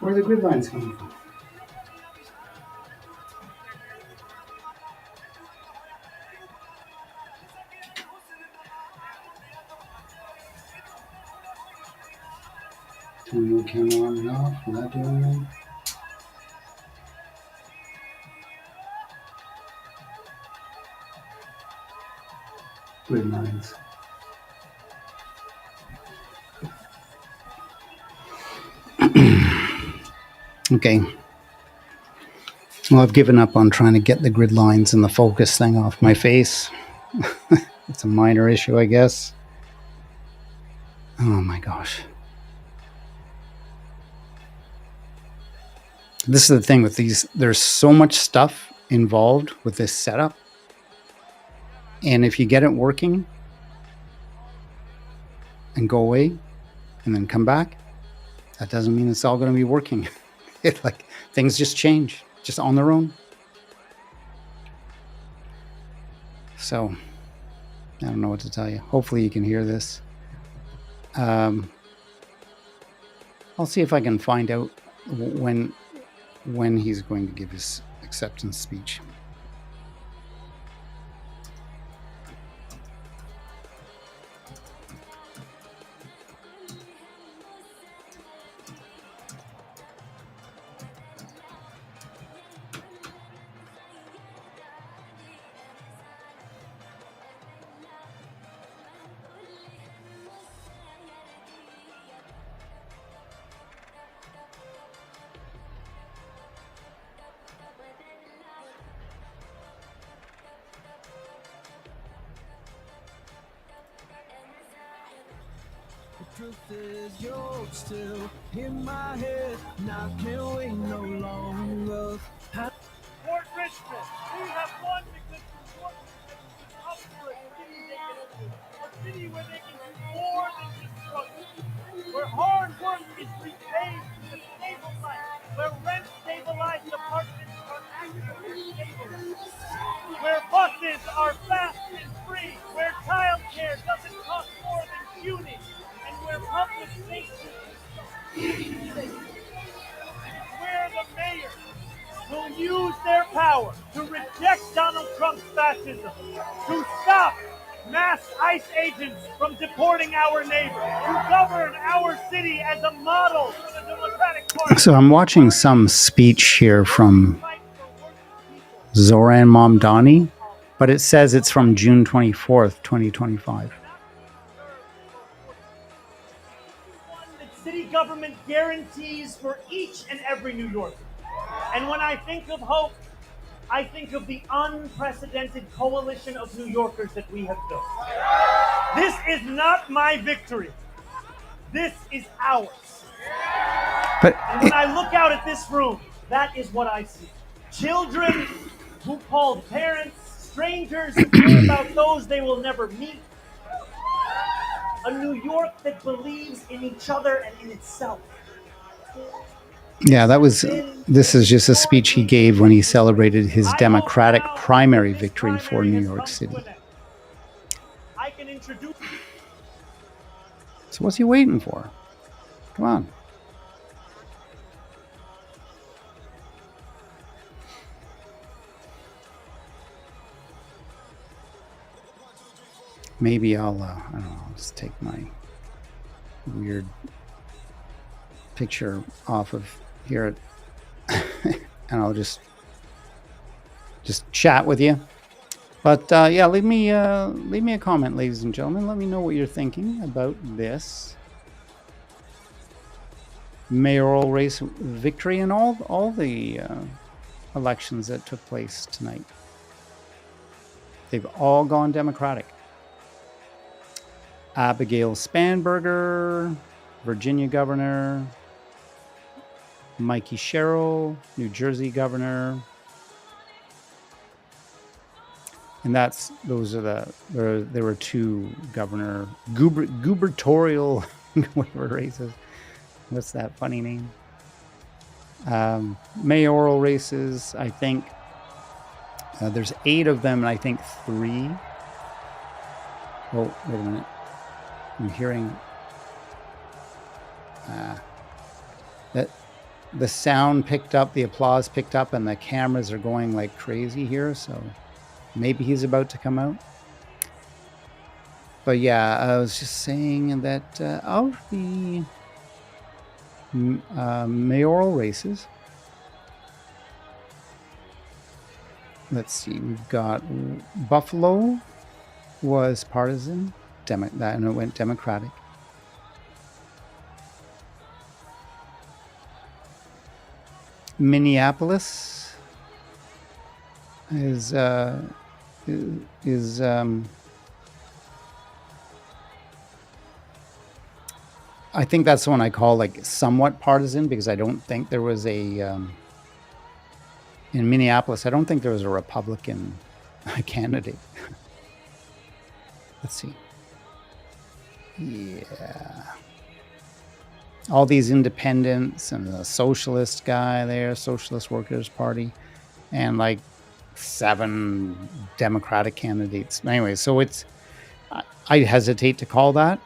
Where are the grid lines coming from? Turn your camera on and off, not doing anything. Grid lines. Okay. Well, I've given up on trying to get the grid lines and the focus thing off my face. It's a minor issue, I guess. Oh my gosh. This is the thing with these. There's so much stuff involved with this setup. And if you get it working and go away and then come back, that doesn't mean it's all going to be working. Like things just change just on their own. So I don't know what to tell you. Hopefully you can hear this. I'll see if I can find out when he's going to give his acceptance speech. Truth is you're still in my head, not can't wait no longer. Fort Richmond, we have won because New York has up for a city they can do. A city where they can do more than just struggle. Where hard work is repaid with a stable life. Where rent stabilized apartments are actually stabilized. Where buses are fast and free. Where childcare doesn't cost more than CUNY. Where public safety is safe. Where the mayor will use their power to reject Donald Trump's fascism, to stop mass ICE agents from deporting our neighbors, to govern our city as a model for the Democratic Party. So I'm watching some speech here from Zoran Mamdani, but it says it's from June 24th, 2025. City government guarantees for each and every New Yorker. And when I think of hope, I think of the unprecedented coalition of New Yorkers that we have built. This is not my victory. This is ours. And when I look out at this room, that is what I see. Children who called parents, strangers who care about those they will never meet. A New York that believes in each other and in itself. Yeah, this is just a speech he gave when he celebrated his Democratic primary victory for New York City. I can introduce So what's he waiting for? Come on. Maybe I'll, I don't know, I'll just take my weird picture off of here and I'll just chat with you. But yeah, leave me a comment, ladies and gentlemen. Let me know what you're thinking about this mayoral race victory and all the elections that took place tonight. They've all gone Democratic. Abigail Spanberger, Virginia governor. Mikey Sherrill, New Jersey governor. And those are there were two gubernatorial whatever races. What's that funny name? Mayoral races, I think. There's 8 of them, and I think 3. Oh, wait a minute. I'm hearing that the sound picked up, the applause picked up, and the cameras are going like crazy here, so maybe he's about to come out. But yeah, I was just saying that of the mayoral races, let's see, we've got Buffalo was partisan, and it went Democratic. Minneapolis is I think that's the one I call like somewhat partisan, because I don't think there was in Minneapolis, I don't think there was a Republican candidate. Let's see. Yeah. All these independents and the socialist guy there, Socialist Workers Party, and like 7 Democratic candidates. Anyway, so I hesitate to call that.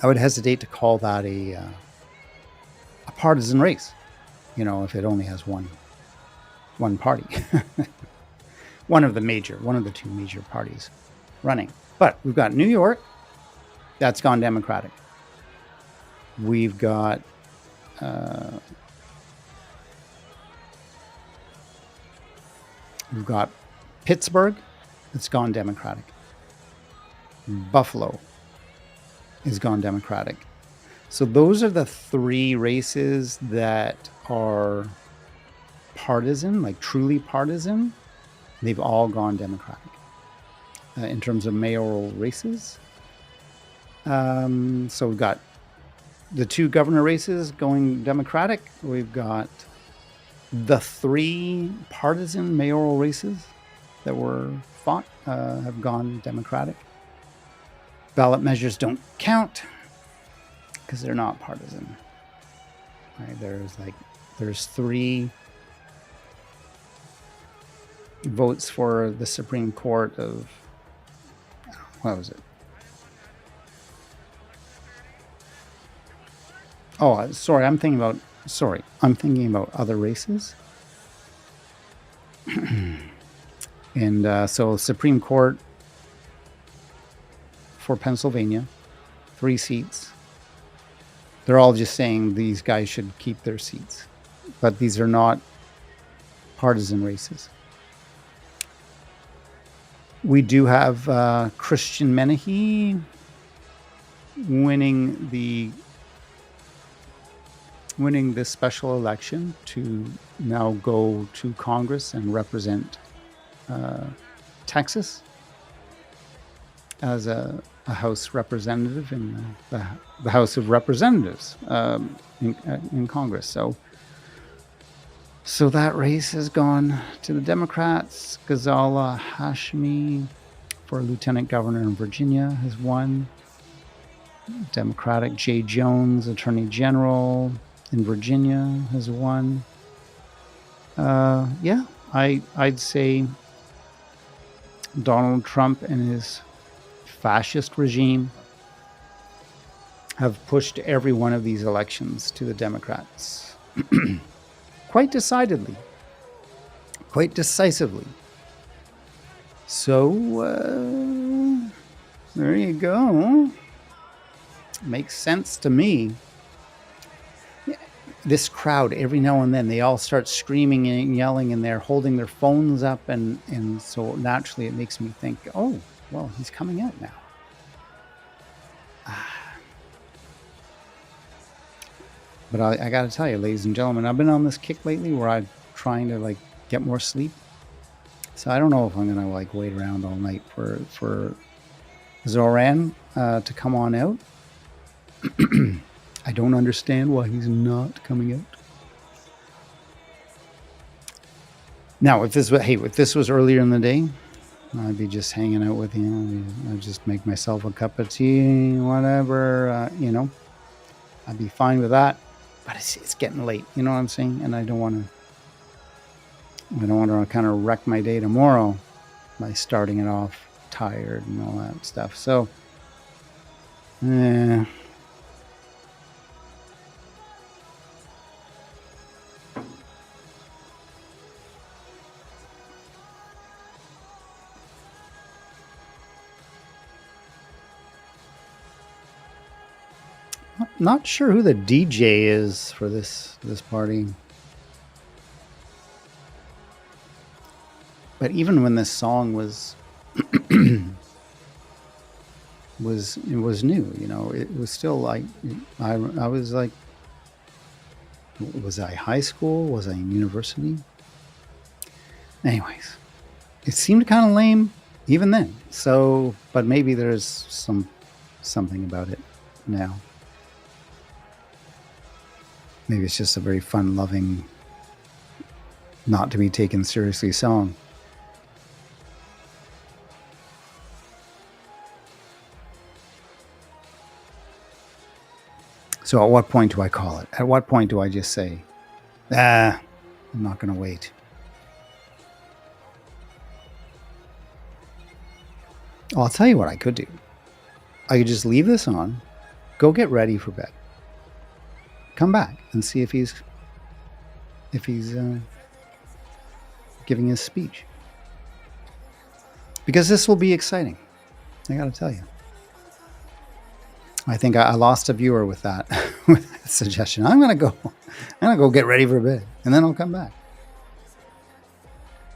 I would hesitate to call that a partisan race, if it only has one party, one of the 2 major parties running. But we've got New York, that's gone Democratic. We've got Pittsburgh, it's gone Democratic. Buffalo is gone Democratic. So those are the 3 races that are partisan, like truly partisan. They've all gone Democratic in terms of mayoral races. So we've got the 2 governor races going Democratic. We've got the 3 partisan mayoral races that were fought have gone Democratic. Ballot measures don't count because they're not partisan. Right? There's 3 votes for the Supreme Court of, what was it? Oh, sorry, I'm thinking about other races. And so Supreme Court for Pennsylvania, 3 seats. They're all just saying these guys should keep their seats. But these are not partisan races. We do have Christian Menahee winning this special election to now go to Congress and represent Texas as a House representative in the House of Representatives in Congress. So that race has gone to the Democrats. Ghazala Hashmi for Lieutenant Governor in Virginia has won. Democratic. Jay Jones, Attorney General in Virginia, has won. Yeah, I'd say Donald Trump and his fascist regime have pushed every one of these elections to the Democrats quite decidedly, quite decisively. So there you go. Makes sense to me. This crowd, every now and then, they all start screaming and yelling, and they're holding their phones up, and so naturally it makes me think, oh, well, he's coming out now. But I got to tell you, ladies and gentlemen, I've been on this kick lately where I'm trying to get more sleep. So I don't know if I'm gonna wait around all night for Zoran to come on out. I don't understand why he's not coming out. Now, if this was earlier in the day, I'd be just hanging out with you. I'd just make myself a cup of tea, whatever. I'd be fine with that. But it's getting late. You know what I'm saying? And I don't want to kind of wreck my day tomorrow by starting it off tired and all that stuff. So, not sure who the DJ is for this party. But even when this song was new, it was still I was like, was I high school? Was I in university? Anyways, it seemed kind of lame even then. So, but maybe there's something about it now. Maybe it's just a very fun-loving, not to be taken seriously song. So at what point do I call it? At what point do I just say, I'm not going to wait? Well, I'll tell you what I could do. I could just leave this on, go get ready for bed, come back and see if he's giving his speech. Because this will be exciting. I got to tell you. I think I lost a viewer with that suggestion. I'm gonna go get ready for bed, and then I'll come back.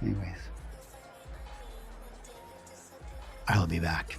Anyways, I'll be back.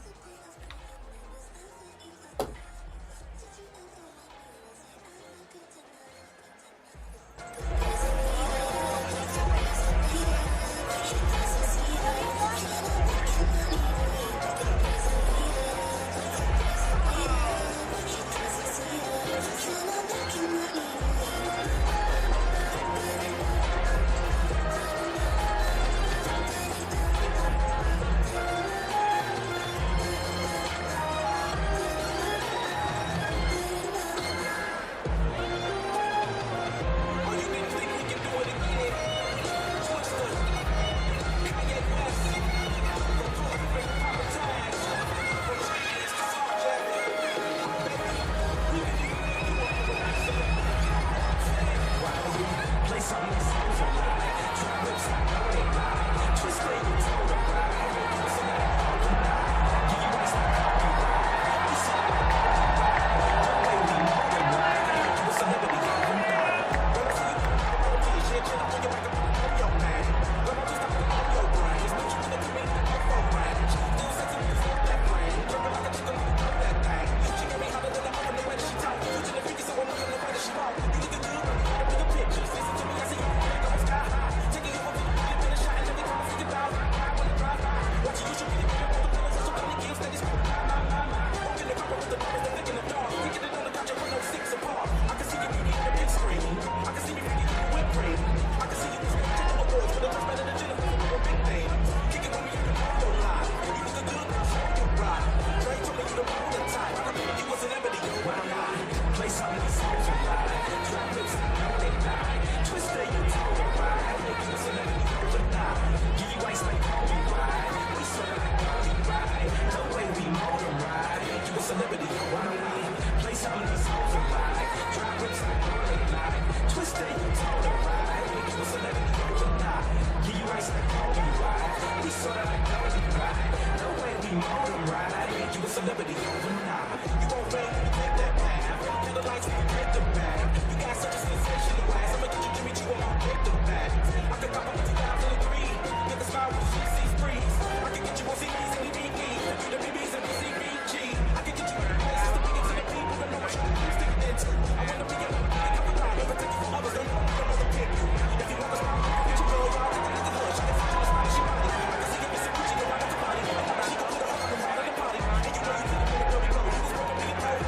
right. You a celebrity overnight. You gon' fail, you take that path. Feel the lights, you break the back. You got such a sensational ass. I'ma get you to meet you on break the back. I can pop up to 2003. Get the smile with the CC sprees. I can get you on CDs and DVDs. You the BBs and BCBG. I can get you in the places to bring it to the people that know what you're sticking into. I wanna be a little bit of a ride. Never take you from others, don't know the pick you. If you want the smile, get your girl out. Take it to the hood. She can see you smile, she body. I can see you missing Gucci, go right at the body. She can put her fucking right in the body. And you know you feel the girl, you was broken me a toe.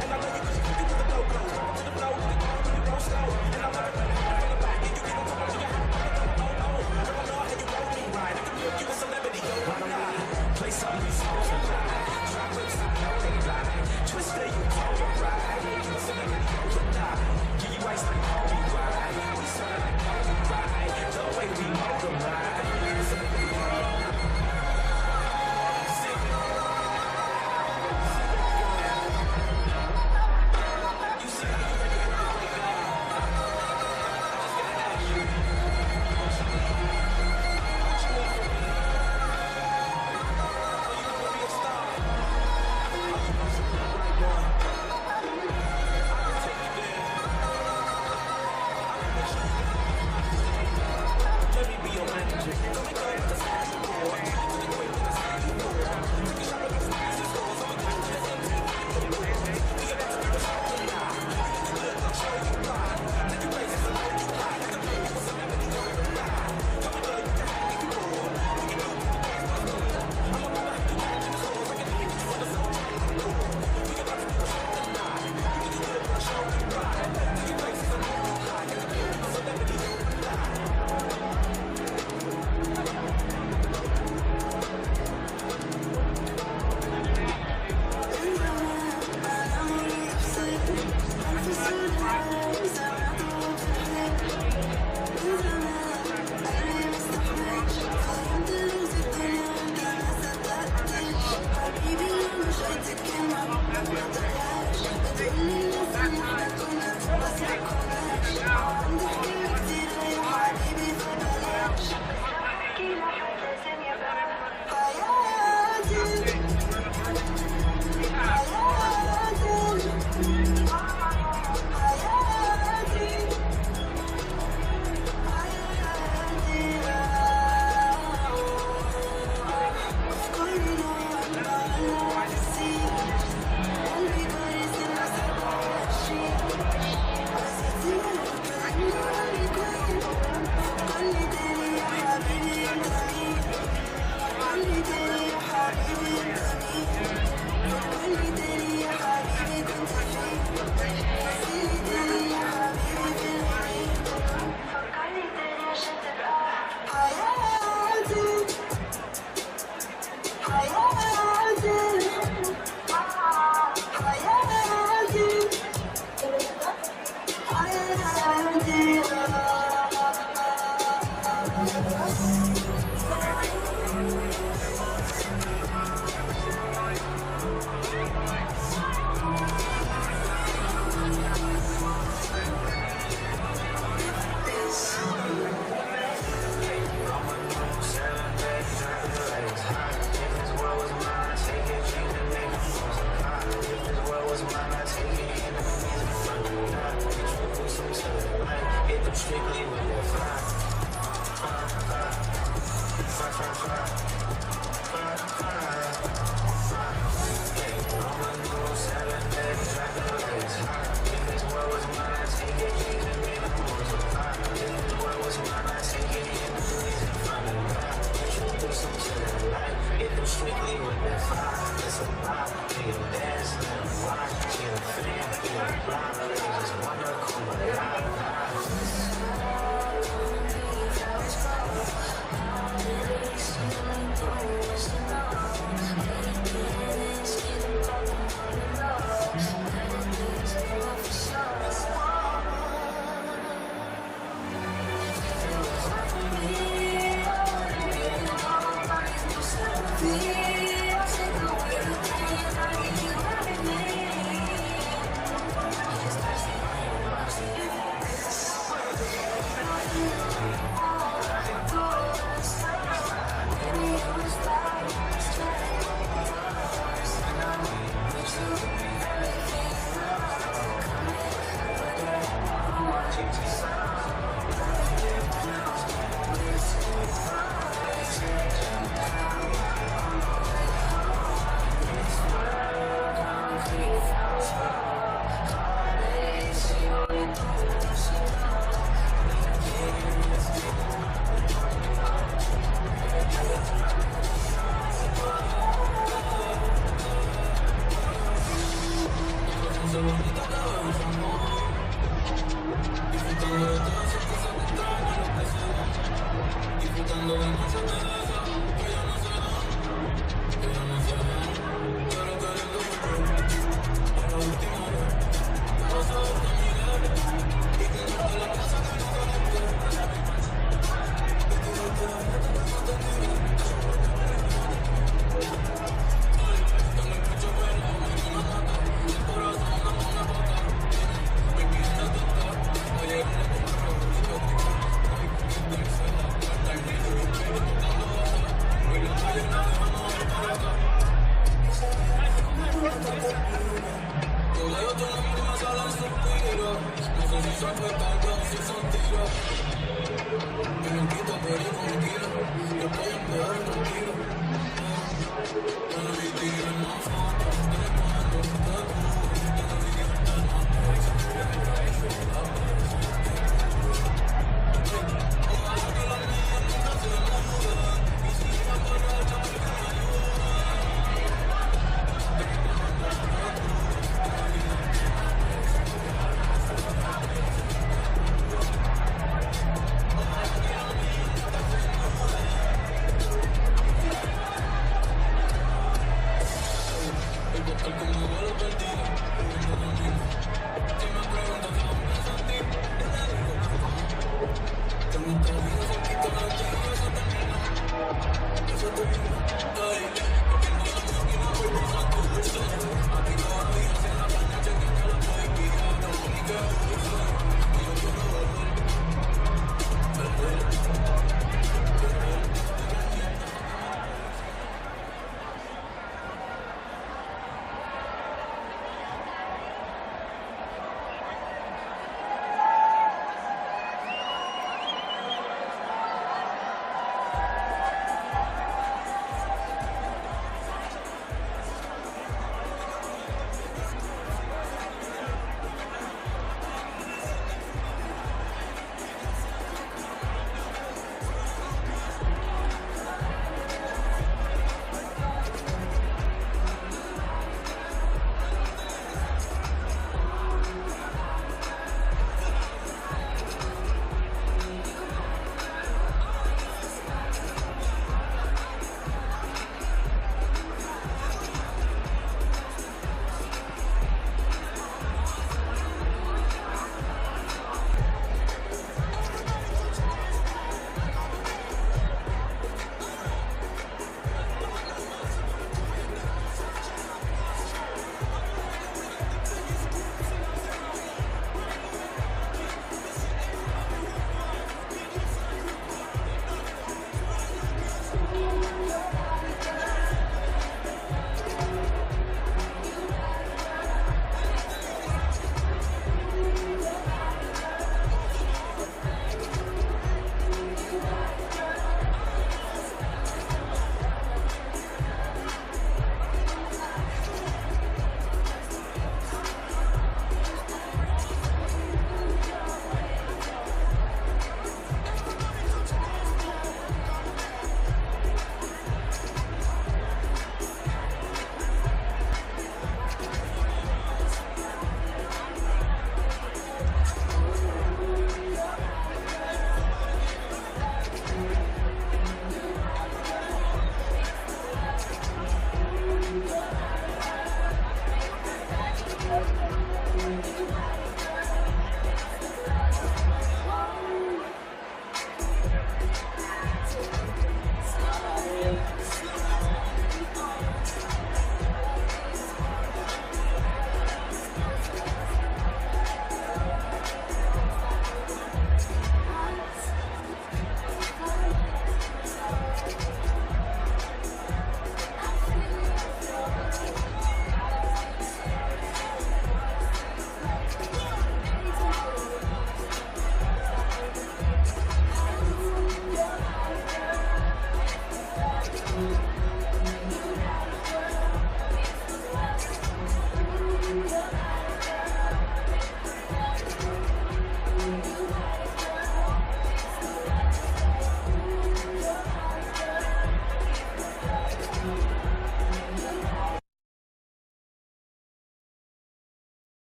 And I love you 'cause you do the no-go. To the flow, the car, you roll slow. And I love it when you from the back. And you get on top of your hat. Girl, I know how you roll me right. I can make you a celebrity, yo, why not? Play some of these songs you like. Drop lips, I know they like. Twister, you told it right. You a celebrity, overnight. Give you ice like Kobe, right? We smell like Kobe, right? The way we mold them, right? You a celebrity,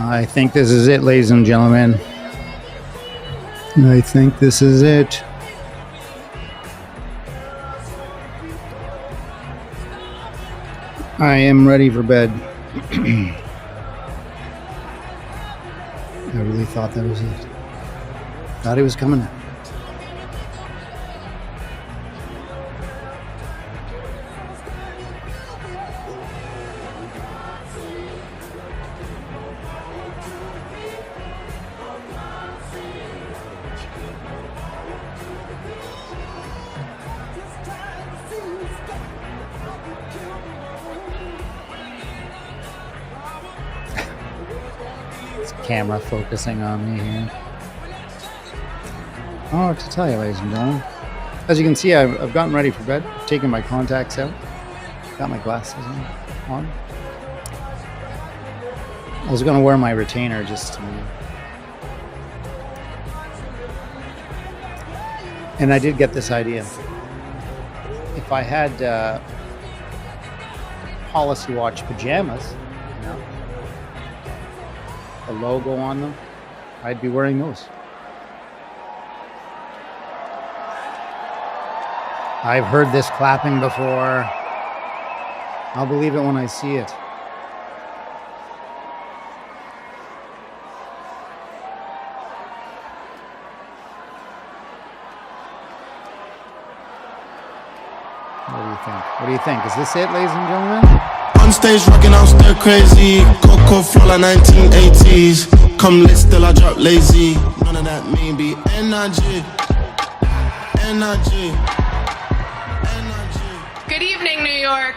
I think this is it, ladies and gentlemen. I think this is it. I am ready for bed. I really thought that was it. Thought he was coming out. Camera focusing on me here. Oh, to tell you, ladies and gentlemen, as you can see, I've gotten ready for bed. I've taken my contacts out, got my glasses on. I was going to wear my retainer just to, and I did get this idea. If I had Policy Watch pajamas, you know, a logo on them, I'd be wearing those. I've heard this clapping before. I'll believe it when I see it. What do you think? What do you think? Is this it, ladies and gentlemen? On stage rocking out stir crazy. Coco flow like 1980s. Come lit still I drop lazy. None of that maybe. Energy. Good evening, New York.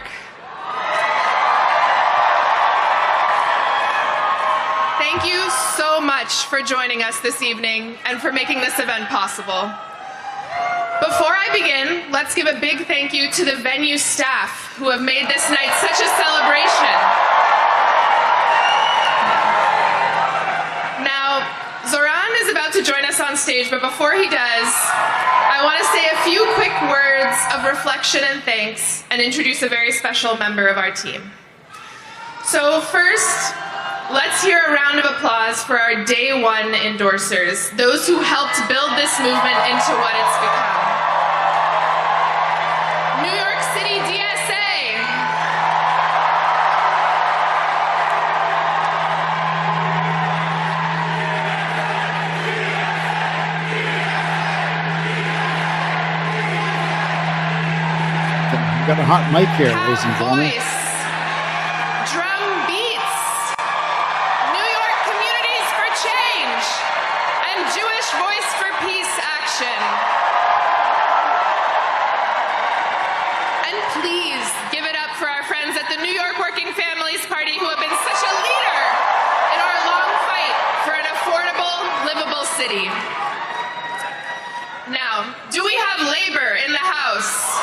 Thank you so much for joining us this evening and for making this event possible. Before I begin, let's give a big thank you to the venue staff who have made this night such a celebration. Now, Zoran is about to join us on stage, but before he does, I want to say a few quick words of reflection and thanks and introduce a very special member of our team. So first, let's hear a round of applause for our day one endorsers, those who helped build this movement into what it's become. New York City DSA. I've got a hot mic here, ladies and gentlemen. Voice. Drum Beats. New York Communities for Change. And Jewish Voice for Peace Action. And please give it up for our friends at the New York Working Families Party who have been such a leader in our long fight for an affordable, livable city. Now, do we have labor in the house?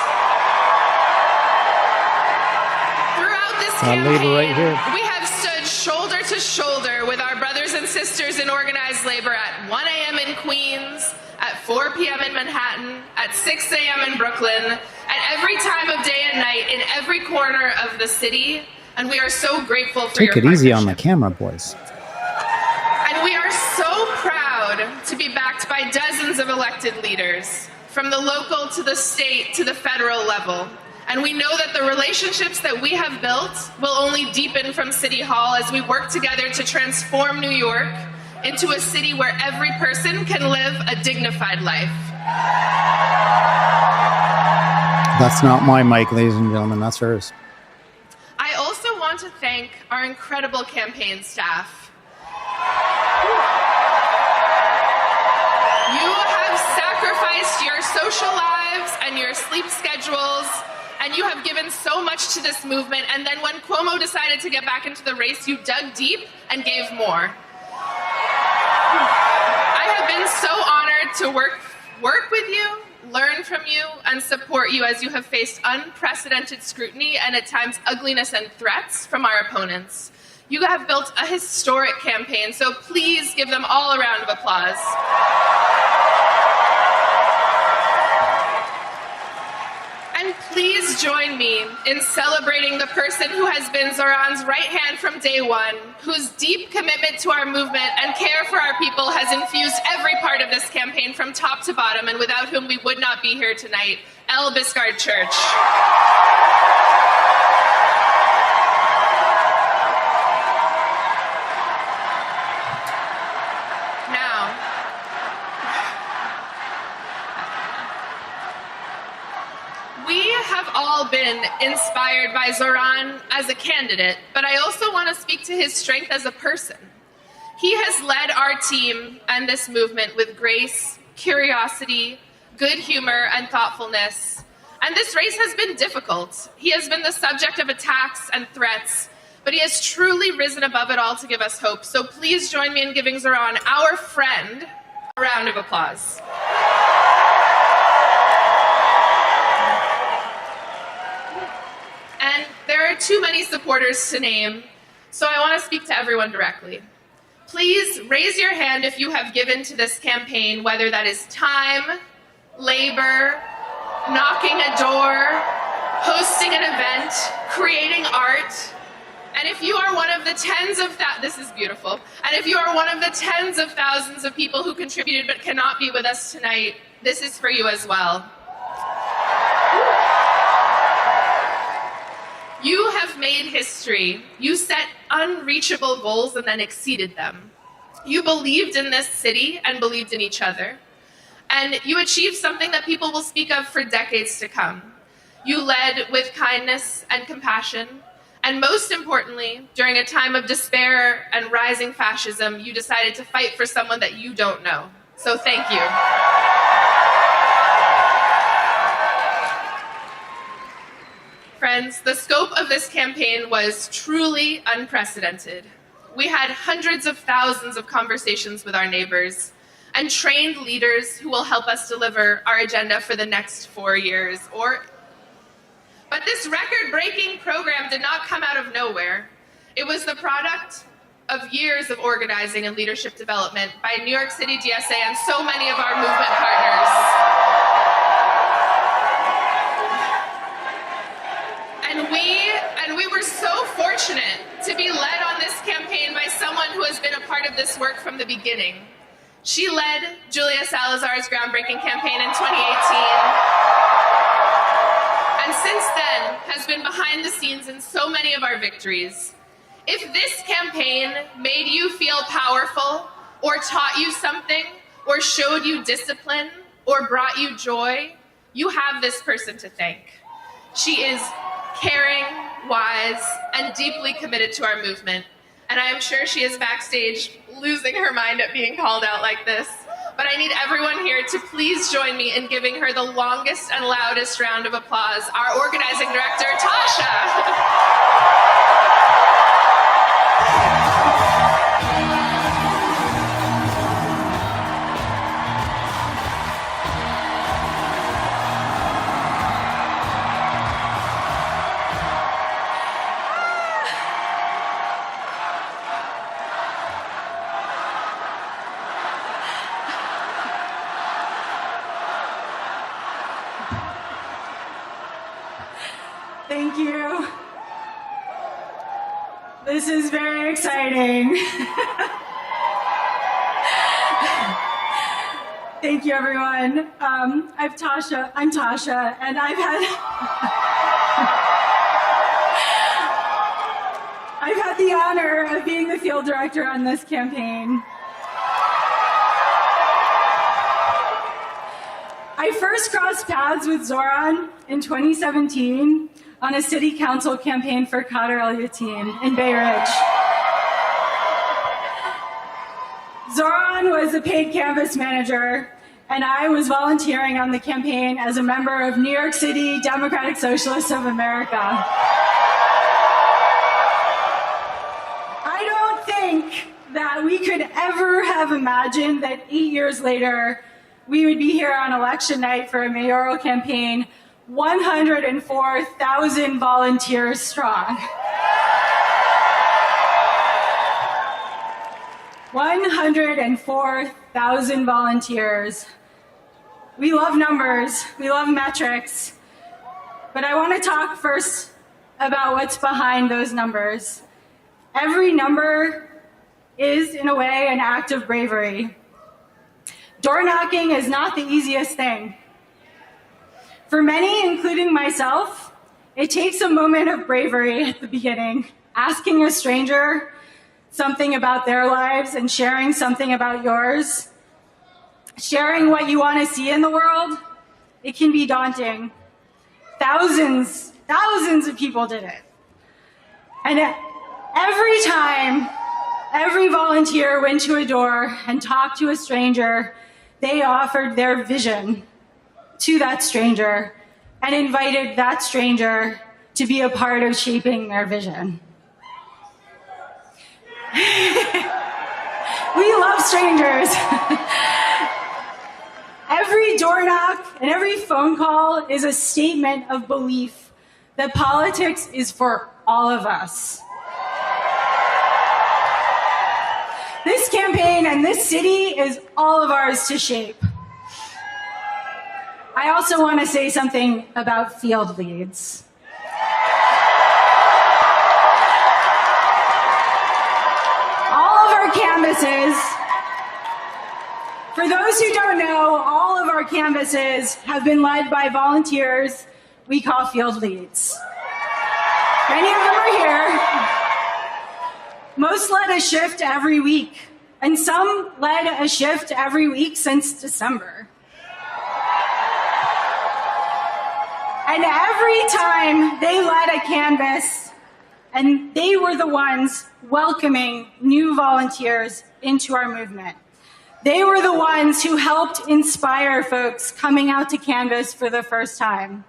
Throughout this campaign, right here. we have stood shoulder to shoulder with our brothers and sisters in organized labor at 1 a.m. in Queens, at 4 p.m. in Manhattan, at 6 a.m. in Brooklyn, at every time of day and night in every corner of the city, and we are so grateful for your Take it easy on the partnership. camera, boys. And we are so proud to be backed by dozens of elected leaders, from the local to the state to the federal level. And we know that the relationships that we have built will only deepen from City Hall as we work together to transform New York into a city where every person can live a dignified life. That's not my mic, ladies and gentlemen. That's hers. I also want to thank our incredible campaign staff. You have sacrificed your social lives and your sleep schedules, and you have given so much to this movement. And then when Cuomo decided to get back into the race, you dug deep and gave more. I have been so honored to work with you, learn from you, and support you as you have faced unprecedented scrutiny and at times ugliness and threats from our opponents. You have built a historic campaign, so please give them all a round of applause. And please join me me in celebrating the person who has been Zoran's right hand from day one, whose deep commitment to our movement and care for our people has infused every part of this campaign from top to bottom, and without whom we would not be here tonight, Elle Biscard Church. All been inspired by Zoran as a candidate, but I also want to speak to his strength as a person. He has led our team and this movement with grace, curiosity, good humor, and thoughtfulness. And this race has been difficult. He has been the subject of attacks and threats, but he has truly risen above it all to give us hope. So please join me in giving Zoran, our friend, a round of applause. And there are too many supporters to name, so I want to speak to everyone directly. Please raise your hand if you have given to this campaign, whether that is time, labor, knocking a door, hosting an event, creating art. And if you are one of the this is beautiful. And if you are one of the tens of thousands of people who contributed but cannot be with us tonight, this is for you as well. You have made history. You set unreachable goals and then exceeded them. You believed in this city and believed in each other. And you achieved something that people will speak of for decades to come. You led with kindness and compassion. And most importantly, during a time of despair and rising fascism, you decided to fight for someone that you don't know. So thank you. Friends, the scope of this campaign was truly unprecedented. We had hundreds of thousands of conversations with our neighbors and trained leaders who will help us deliver our agenda for the next 4 years. But this record-breaking program did not come out of nowhere. It was the product of years of organizing and leadership development by New York City DSA and so many of our movement partners. And we were so fortunate to be led on this campaign by someone who has been a part of this work from the beginning. She led Julia Salazar's groundbreaking campaign in 2018. And since then has been behind the scenes in so many of our victories. If this campaign made you feel powerful, or taught you something, or showed you discipline, or brought you joy, you have this person to thank. She is caring, wise, and deeply committed to our movement. And I am sure she is backstage losing her mind at being called out like this. But I need everyone here to please join me in giving her the longest and loudest round of applause, our organizing director, Tasha. Thank you. This is very exciting. Thank you, everyone. I'm Tasha, and I've had the honor of being the field director on this campaign. I first crossed paths with Zoran in 2017 on a city council campaign for Khader El-Yateem in Bay Ridge. Zoran was a paid canvas manager, and I was volunteering on the campaign as a member of New York City Democratic Socialists of America. I don't think that we could ever have imagined that 8 years later, we would be here on election night for a mayoral campaign 104,000 volunteers strong. 104,000 volunteers. We love numbers, we love metrics, but I want to talk first about what's behind those numbers. Every number is, in a way, an act of bravery. Door knocking is not the easiest thing. For many, including myself, it takes a moment of bravery at the beginning, asking a stranger something about their lives and sharing something about yours. Sharing what you want to see in the world, it can be daunting. Thousands of people did it. And every time, every volunteer went to a door and talked to a stranger, they offered their vision to that stranger and invited that stranger to be a part of shaping their vision. We love strangers. Every door knock and every phone call is a statement of belief that politics is for all of us. This campaign and this city is all of ours to shape. I also want to say something about field leads. All of our canvases, for those who don't know, all of our canvases have been led by volunteers we call field leads. Many of them are here. Most led a shift every week, and some led a shift every week since December. And every time they led a canvass, and they were the ones welcoming new volunteers into our movement. They were the ones who helped inspire folks coming out to canvass for the first time.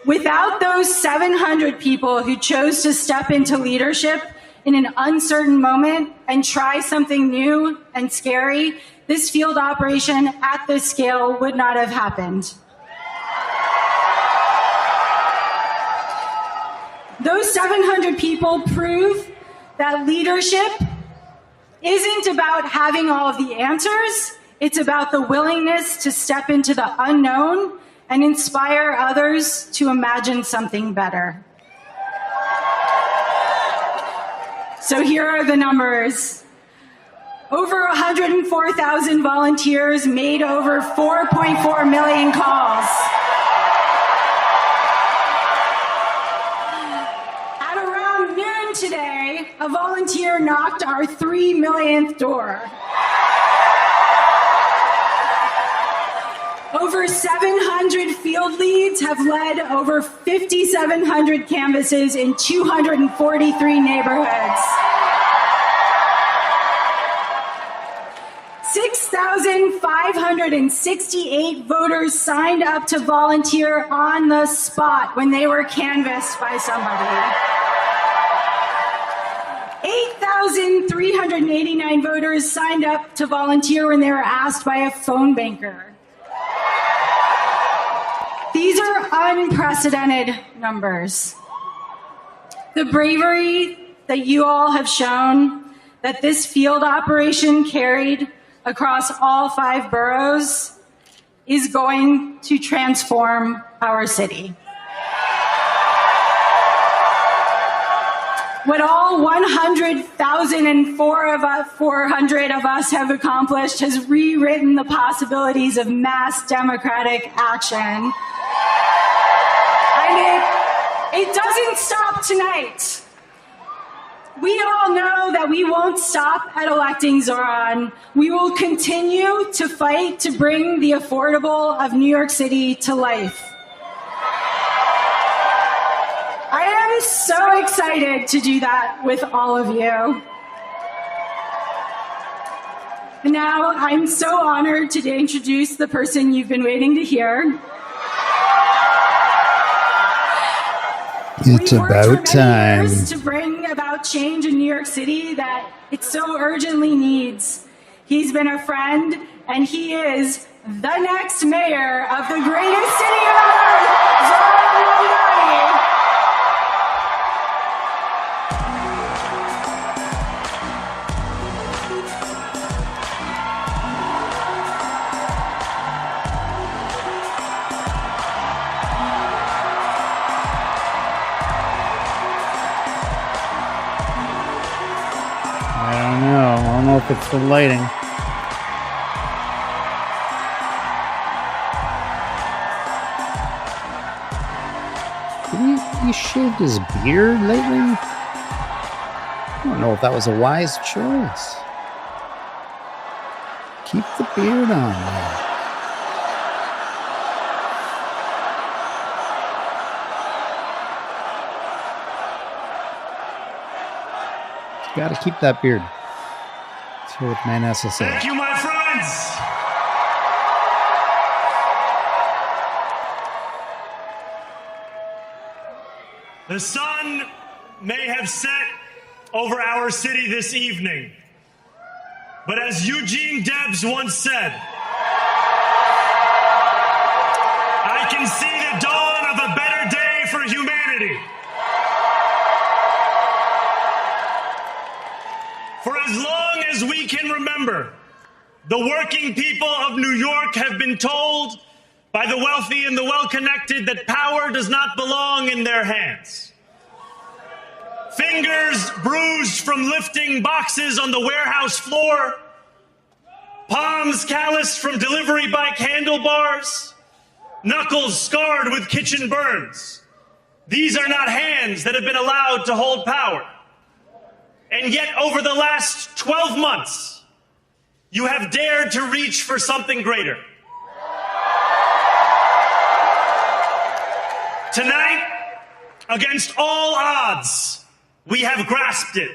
Without those 700 people who chose to step into leadership in an uncertain moment and try something new and scary, this field operation at this scale would not have happened. Those 700 people prove that leadership isn't about having all of the answers. It's about the willingness to step into the unknown and inspire others to imagine something better. So here are the numbers. Over 104,000 volunteers made over 4.4 million calls. At around noon today, a volunteer knocked our 3 millionth door. Over 700 field leads have led over 5,700 canvasses in 243 neighborhoods. 6,568 voters signed up to volunteer on the spot when they were canvassed by somebody. 8,389 voters signed up to volunteer when they were asked by a phone banker. These are unprecedented numbers. The bravery that you all have shown, that this field operation carried across all 5 boroughs, is going to transform our city. What all 100,400 of us have accomplished has rewritten the possibilities of mass democratic action. And it doesn't stop tonight. We all know that we won't stop at electing Zoran. We will continue to fight to bring the affordable of New York City to life. I am so excited to do that with all of you. Now, I'm so honored to introduce the person you've been waiting to hear. It's about time. To bring about change in New York City that it so urgently needs. He's been a friend, and he is the next mayor of the greatest city on earth, Zoran Mamdani. if it's the lighting. Did he shaved his beard lately? I don't know if that was a wise choice. Keep the beard on, man. You gotta keep that beard. Let's hear what the man has to say. Thank you, my friends. The sun may have set over our city this evening, but as Eugene Debs once said, I can see the dawn of a better day for humanity. For as long as we can remember, the working people of New York have been told by the wealthy and the well-connected that power does not belong in their hands. Fingers bruised from lifting boxes on the warehouse floor, palms calloused from delivery bike handlebars, knuckles scarred with kitchen burns. These are not hands that have been allowed to hold power. And yet, over the last 12 months, you have dared to reach for something greater. Tonight, against all odds, we have grasped it.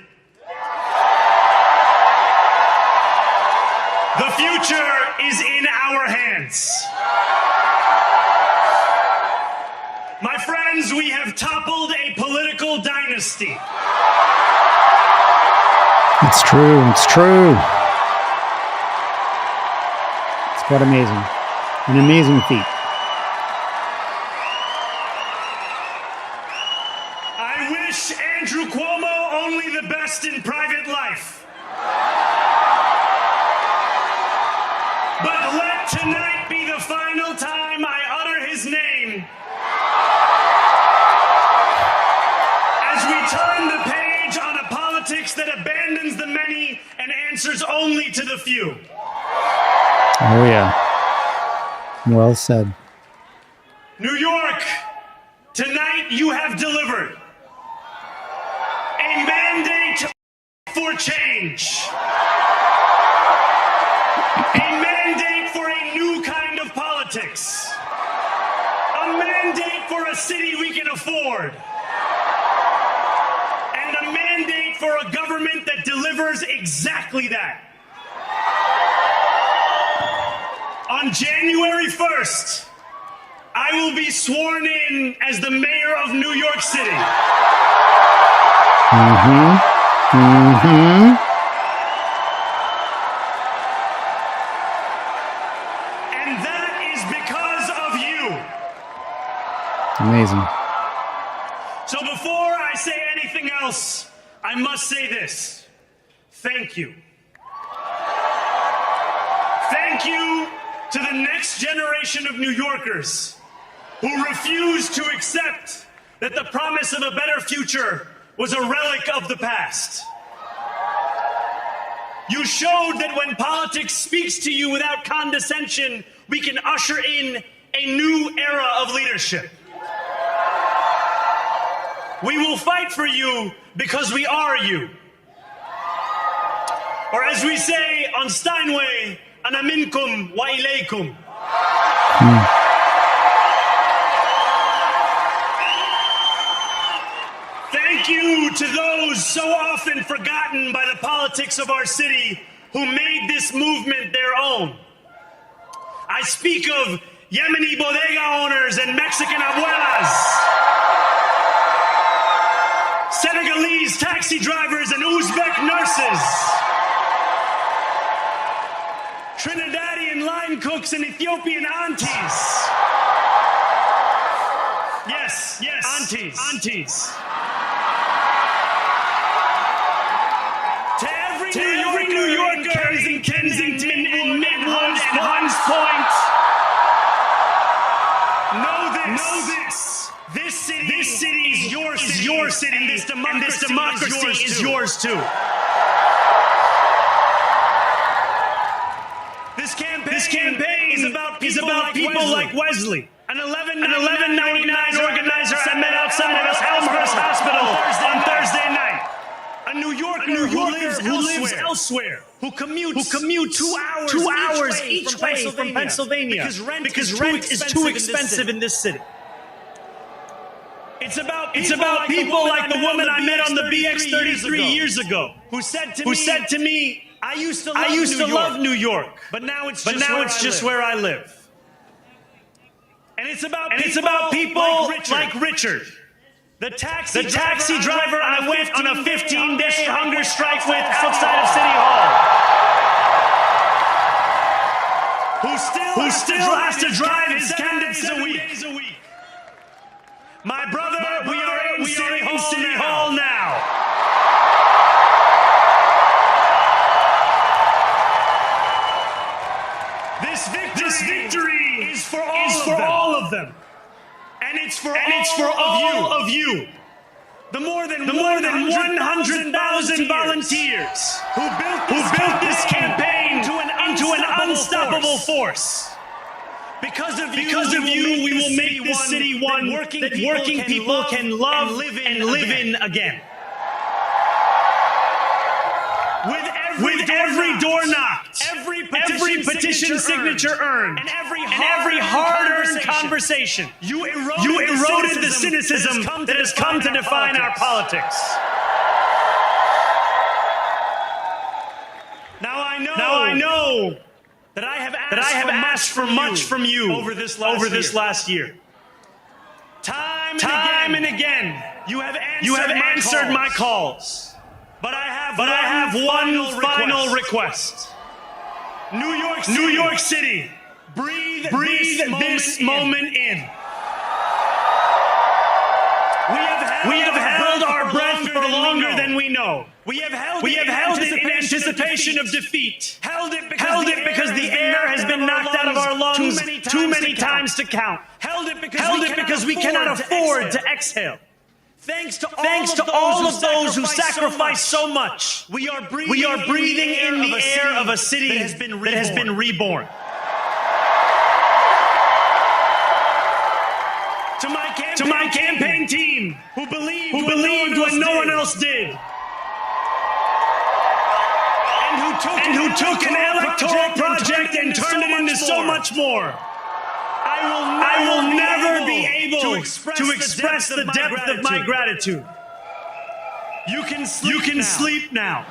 The future is in our hands. My friends, we have toppled a political dynasty. It's true. It's true. It's quite amazing. An amazing feat. I wish Andrew Cuomo only the best in private life. But let tonight be the final time I utter his name. As we turn the page on a politics that abandons the many and answers only to the few. Oh, yeah. Well said. New York, tonight you have delivered a mandate for change. A mandate for a new kind of politics. A mandate for a city we can afford. And a mandate for a government that delivers exactly that. On January 1st, I will be sworn in as the mayor of New York City. And that is because of you. Amazing. So before I say anything else, I must say this. Thank you. Thank you to the next generation of New Yorkers who refuse to accept that the promise of a better future was a relic of the past. You showed that when politics speaks to you without condescension, we can usher in a new era of leadership. We will fight for you because we are you. Or as we say on Steinway, ana minkum wa ilaykum. Thank you to those so often forgotten by the politics of our city who made this movement their own. I speak of Yemeni bodega owners and Mexican abuelas, Senegalese taxi drivers and Uzbek nurses, Trinidadian line cooks and Ethiopian aunties. Yes, aunties. To every New Yorker in Kensington and Midland and Hunts Point, know this. This city is your city, and this democracy is yours too. campaign is about people like Wesley. An 1199 organizer I met outside of Elmhurst Hospital on Thursday night. A New Yorker who lives elsewhere. Who commutes 2 hours each way from Pennsylvania because rent is too expensive in this city. It's about people like the woman I met on the BX33 years ago who said to me, I used to love New York, but now it's just where I live. And it's about people like Richard, the taxi driver I went on a 15-day hunger strike with outside of City Hall, who still has to drive his 7 days a week. My brother, we are in City Hall now. This victory is for all of them. And it's for all of you. The more than 100,000 volunteers who built this campaign into an unstoppable force. Because of you, we will make this city one that working people can love and live in again. With every door knocked, every petition signature earned, and every hard-earned conversation, you eroded the cynicism that has come to define our politics. Now I know that I have asked for much from you over this last year. Time and again, you have answered my calls. But I have one final request. New York City, breathe this moment in. We have held our breath for longer than we know. We have held it in anticipation of defeat. Held it because the air has been knocked out of our lungs too many times to count. Held it because we cannot afford to exhale. Thanks to all of those who sacrificed so much, we are breathing in the air of a city that has been reborn. To my campaign team, who believed when no one else did, and who took an electoral project and turned it into so much more. I will never be able to express the depth of my gratitude. You can sleep now.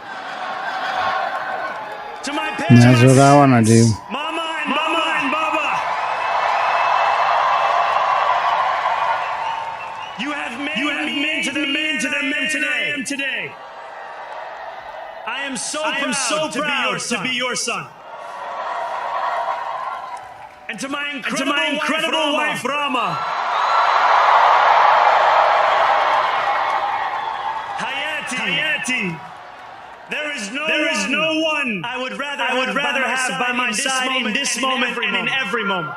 To my parents, That's what I want to do. Mama and Baba, you have made me into the man I am today. I am so proud to be your son. And to my incredible wife, Rama. Hayati. There is no one I would rather have by my side in this moment and in every moment.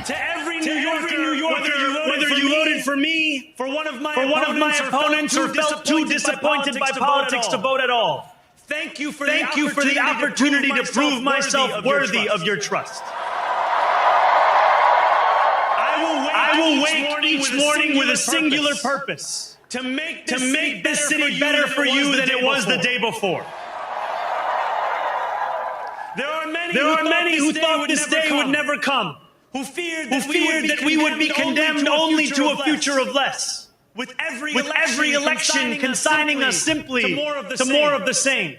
To every New Yorker, whether you voted for me, for one of my opponents, or felt too disappointed by politics to vote at all. Thank you for the opportunity to prove myself worthy of your trust. I will wake each morning with a singular purpose. To make this city better for you than it was the day before. There are many who thought this day would never come. Who feared that we would be condemned only to a future of less. With every election consigning us simply to more of the same.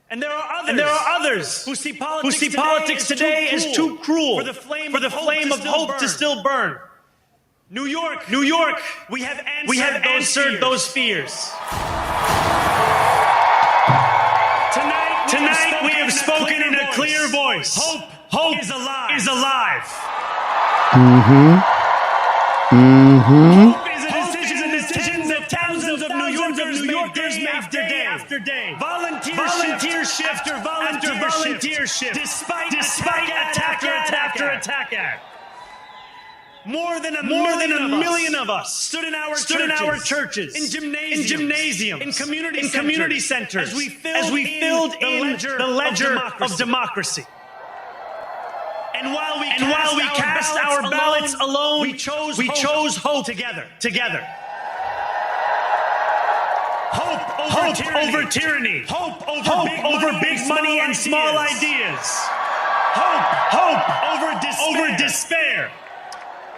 And there are others who see politics today as too cruel for the flame of hope to still burn. New York, we have answered those fears. Tonight we have spoken in a clear voice. Hope is alive. Hope is a decision that thousands of New Yorkers make day after day. Volunteership after volunteership. Despite attack after attack. More than a million of us stood in our churches, in gymnasiums, in community centers, as we filled in the ledger of democracy. And while we cast our ballots alone, we chose hope together. Hope over tyranny. Hope over big money and small ideas. Hope over despair.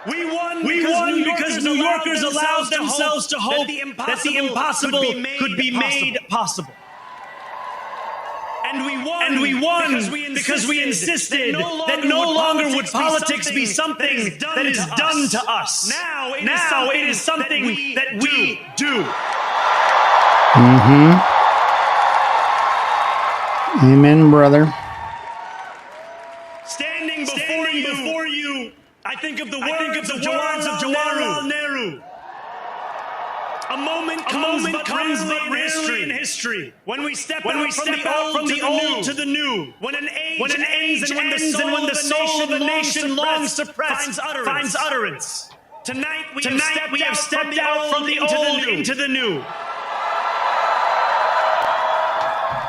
We won because New Yorkers allowed themselves to hope that the impossible could be made possible. And we won because we insisted that no longer would politics be something that is done to us. Now it is something that we do. Amen, brother. Standing before you, I think of the words of Jawaharlal Nehru. A moment comes but rarely in history. When we step out from the old to the new. When an age ends and when the soul of the nation long suppressed finds utterance. Tonight we have stepped out from the old into the new.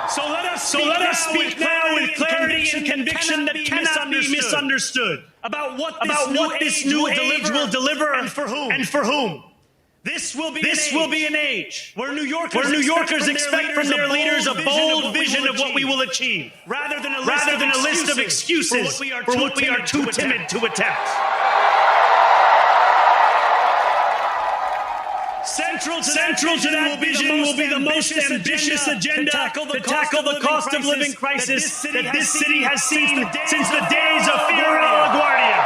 So let us speak now with clarity and conviction that cannot be misunderstood about what this new age will deliver and for whom. This will be an age where New Yorkers expect from their leaders a bold vision of what we will achieve, rather than a list of excuses for what we are too timid to attempt. Central to that vision will be the most ambitious agenda to tackle the cost of living crisis that this city has seen since the days of Figueroa LaGuardia.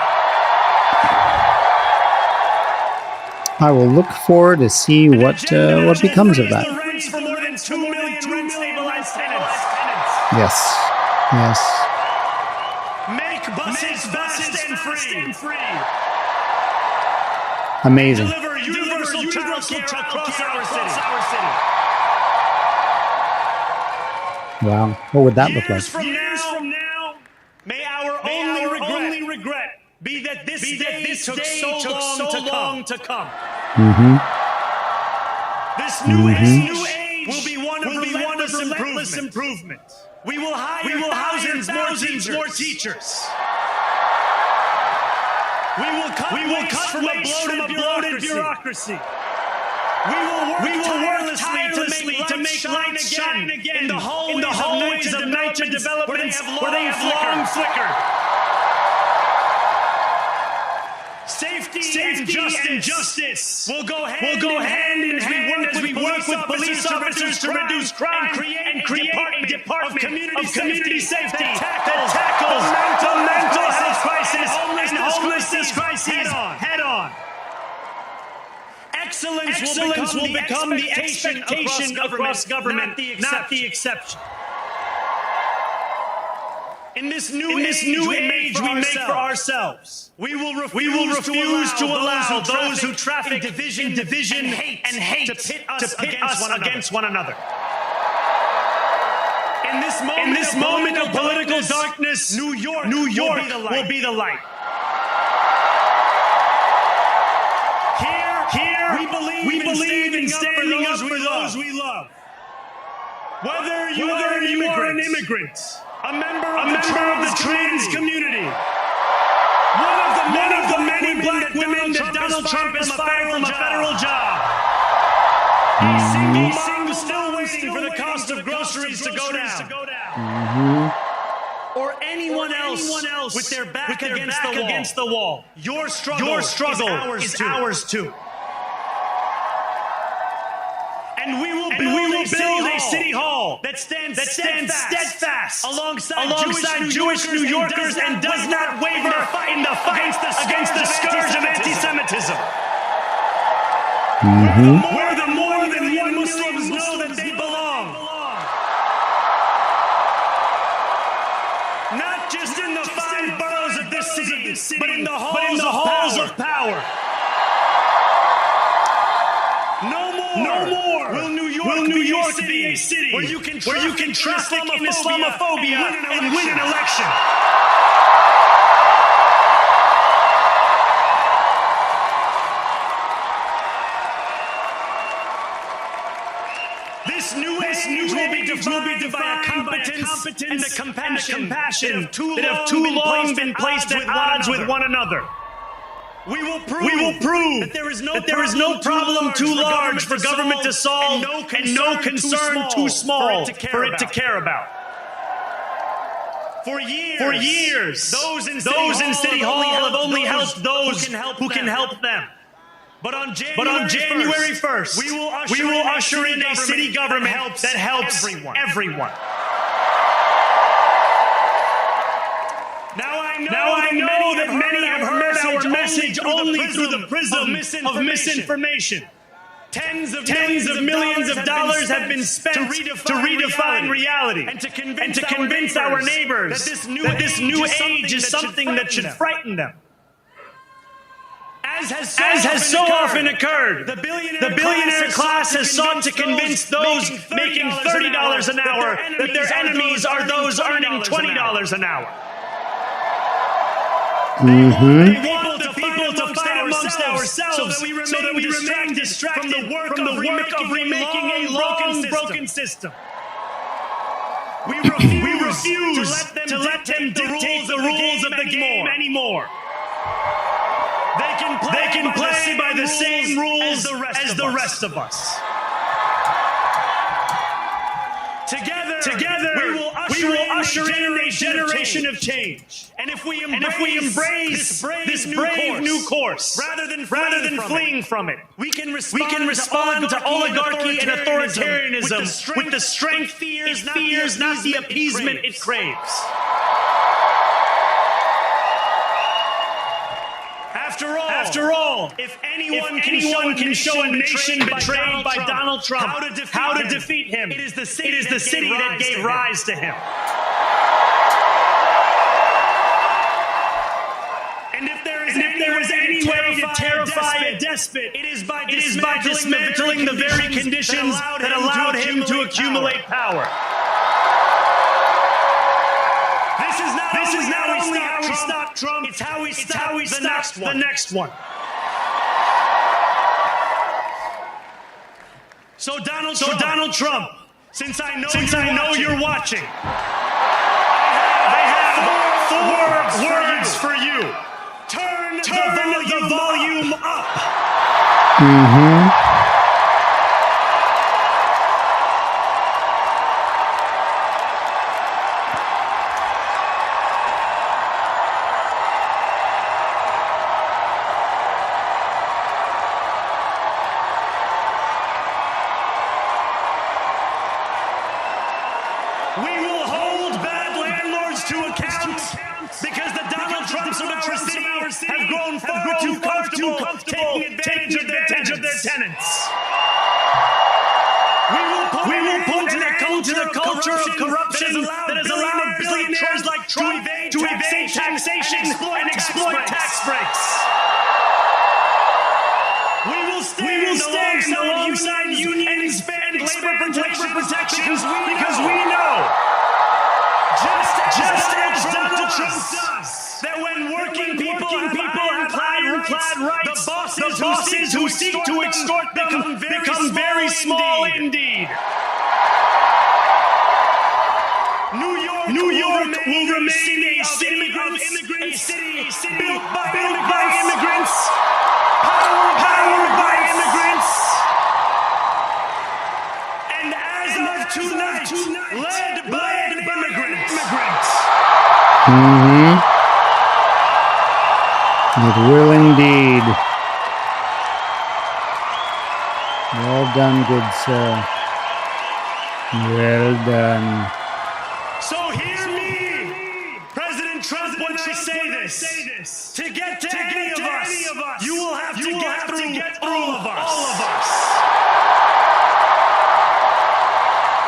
I will look forward to see what becomes of that. For more than 2 million rent-stabilized tenants. Yes. Make buses fast and free. Amazing. Deliver universal childcare across our city. Wow. What would that look like? Years from now, may our only regret be that this day took so long to come. This new age will be one of relentless improvement. We will hire thousands more teachers. We will cut from a bloated bureaucracy. We will work tirelessly to make light shine again in the hallways of NYCHA development where they have long flickered. Safety and justice will go hand in hand as we work with police officers to reduce crime and create a department of community safety that tackles the mental health crisis and homelessness crisis head on. Excellence will become the expectation across government, not the exception. In this new age we make for ourselves, we will refuse to allow those who traffic division and hate to pit us against one another. In this moment of political darkness, New York will be the light. Here we believe in standing up for those we love. Whether you are an immigrant, a member of the trans community, one of the many black women that Donald Trump has fired from a federal job, a single mom still waiting for the cost of groceries to go down, or anyone else with their back against the wall. Your struggle is ours too. And we will build a city hall that stands steadfast alongside Jewish New Yorkers and does not waver in the fight against the scourge of anti-Semitism. Where the more than one Muslims know that they belong. Not just in the 5 boroughs of this city, but in the halls of power. No more will New York be a city where you can traffic in Islamophobia and win an election. and the compassion that have too long been placed at odds with one another. We will prove that there is no problem too large for government to solve and no concern too small for it to care about. For years, those in City Hall have only helped those who can help them. But on January 1st, we will usher in a city government that helps everyone. Now I know that many have heard our message only through the prism of misinformation. Tens of millions of dollars have been spent to redefine reality and to convince our neighbors that this new age is something that should frighten them. As has so often occurred, the billionaire class has sought to convince those making $30 an hour that their enemies are those earning $20 an hour. They want the people to fight amongst ourselves so that we remain distracted from the work of remaking a long broken system. We refuse to let them dictate the rules of the game anymore. They can play by the same rules as the rest of us. Together, we will usher in a generation of change. And if we embrace this brave new course, rather than fleeing from it, we can respond to oligarchy and authoritarianism with the strength it fears, not the appeasement it craves. After all, if anyone can show a nation betrayed by Donald Trump how to defeat him, it is the city that gave rise to him. And if there is any way to terrify a despot, it is by dismantling the very conditions that allowed him to accumulate power. This is not only how we stop Trump, it's how we stop the next one. So Donald Trump, since I know you're watching, I have four words for you. Turn the volume up. Mm-hmm. have grown far too comfortable taking advantage of their tenants. We will put an end to the culture of corruption that has allowed billionaires like Trump to evade taxation and exploit tax breaks. We will stand alongside unions and labor protections because we know, just as Donald Trump does, that when working people have ironclad rights, the bosses who seek to extort them become very small indeed. New York will remain a city of immigrants, a city built by immigrants, powered by immigrants, and as of tonight, led by an immigrant. Mm-hmm. It will indeed. Well done, good sir. Well done. So hear me, President Trump, when I say this. To get to any of us, you will have to get through all of us.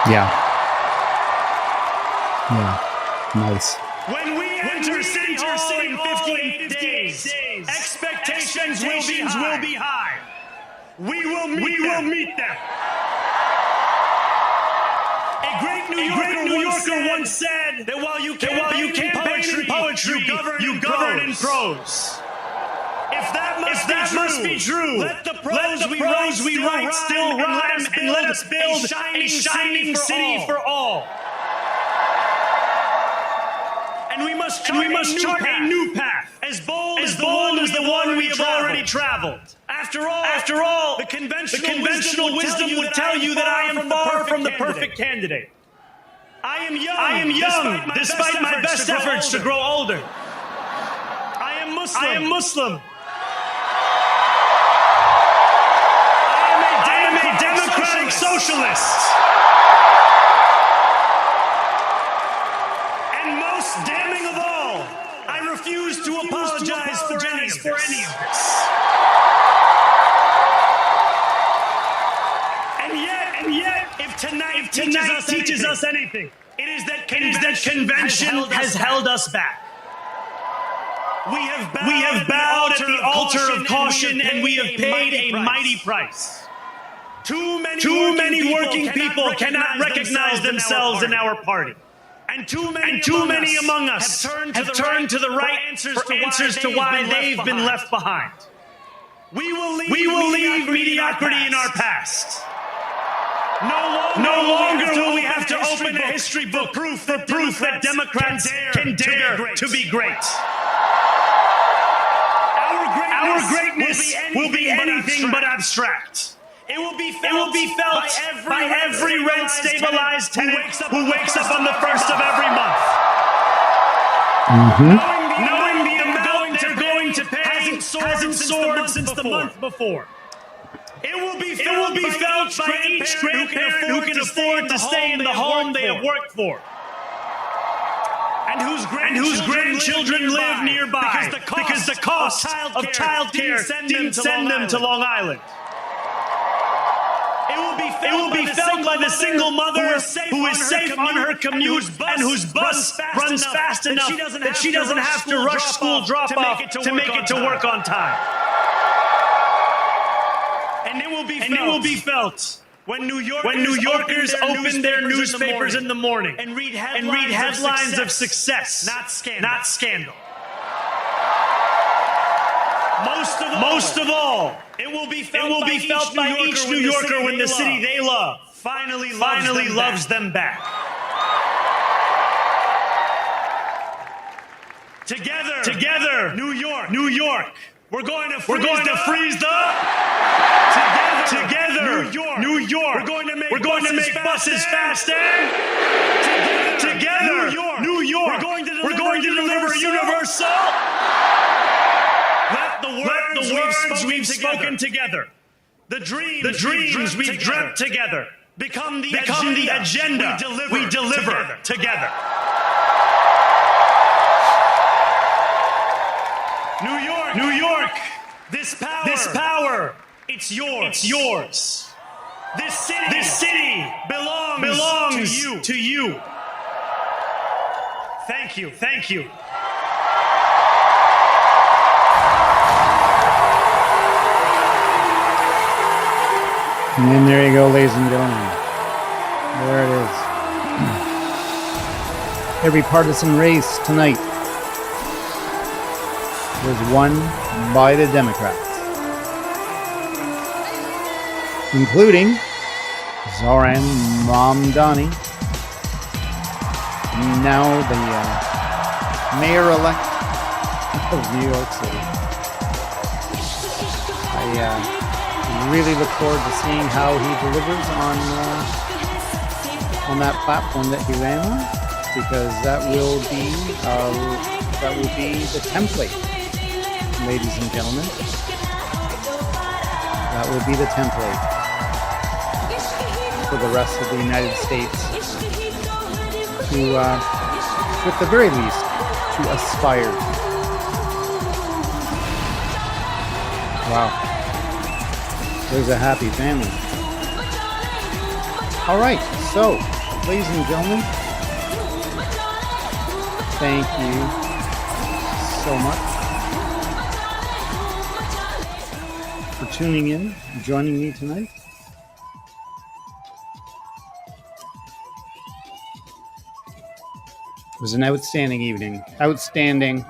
Yeah. Nice. When we enter City Hall in 58 days, expectations will be high. We will meet them. A great New Yorker once said that while you campaign in poetry, you govern in prose. If that must be true, let the prose we write still rhyme and let us build a shining city for all. And we must chart a new path, as bold as the one we have already traveled. After all, the conventional wisdom would tell you that I am far from the perfect candidate. I am young, despite my best efforts to grow older. I am Muslim. I am a democratic socialist. And most damning of all, I refuse to apologize for any of this. And yet, if tonight teaches us anything, it is that convention has held us back. We have bowed at the altar of caution, and we have paid a mighty price. Too many working people cannot recognize themselves in our party. And too many among us have turned to the right for answers to why they've been left behind. We will leave mediocrity in our past. No longer will we have to open a history book for proof that Democrats can dare to be great. Our greatness will be anything but abstract. It will be felt by every rent-stabilized tenant who wakes up on the first of every month. Knowing the amount they're going to pay hasn't soared since the month before. It will be felt by each grandparent who can afford to stay in the home they have worked for. And whose grandchildren live nearby because the cost of childcare didn't send them to Long Island. It will be felt by the single mother who is safe on her commute and whose bus runs fast enough that she doesn't have to rush school drop-off to make it to work on time. And it will be felt when New Yorkers open their newspapers in the morning and read headlines of success, not scandal. Most of all, it will be felt by each New Yorker when the city they love finally loves them back. Together, New York, we're going to freeze the. Together, New York, we're going to make buses faster. Together, New York, we're going to deliver universal. Let the words we've spoken together, the dreams we've dreamt together, become the agenda we deliver together. New York, this power, it's yours. This city belongs to you. Thank you. And then there you go, ladies and gentlemen. There it is. Every partisan race tonight was won by the Democrats, including Zohran Mamdani, now the mayor-elect of New York City. I really look forward to seeing how he delivers on that platform that he ran on, because that will be the template, ladies and gentlemen. That will be the template for the rest of the United States to, at the very least, to aspire to. Wow. There's a happy family. All right, so, ladies and gentlemen, thank you so much for tuning in, joining me tonight. It was an outstanding evening. Outstanding.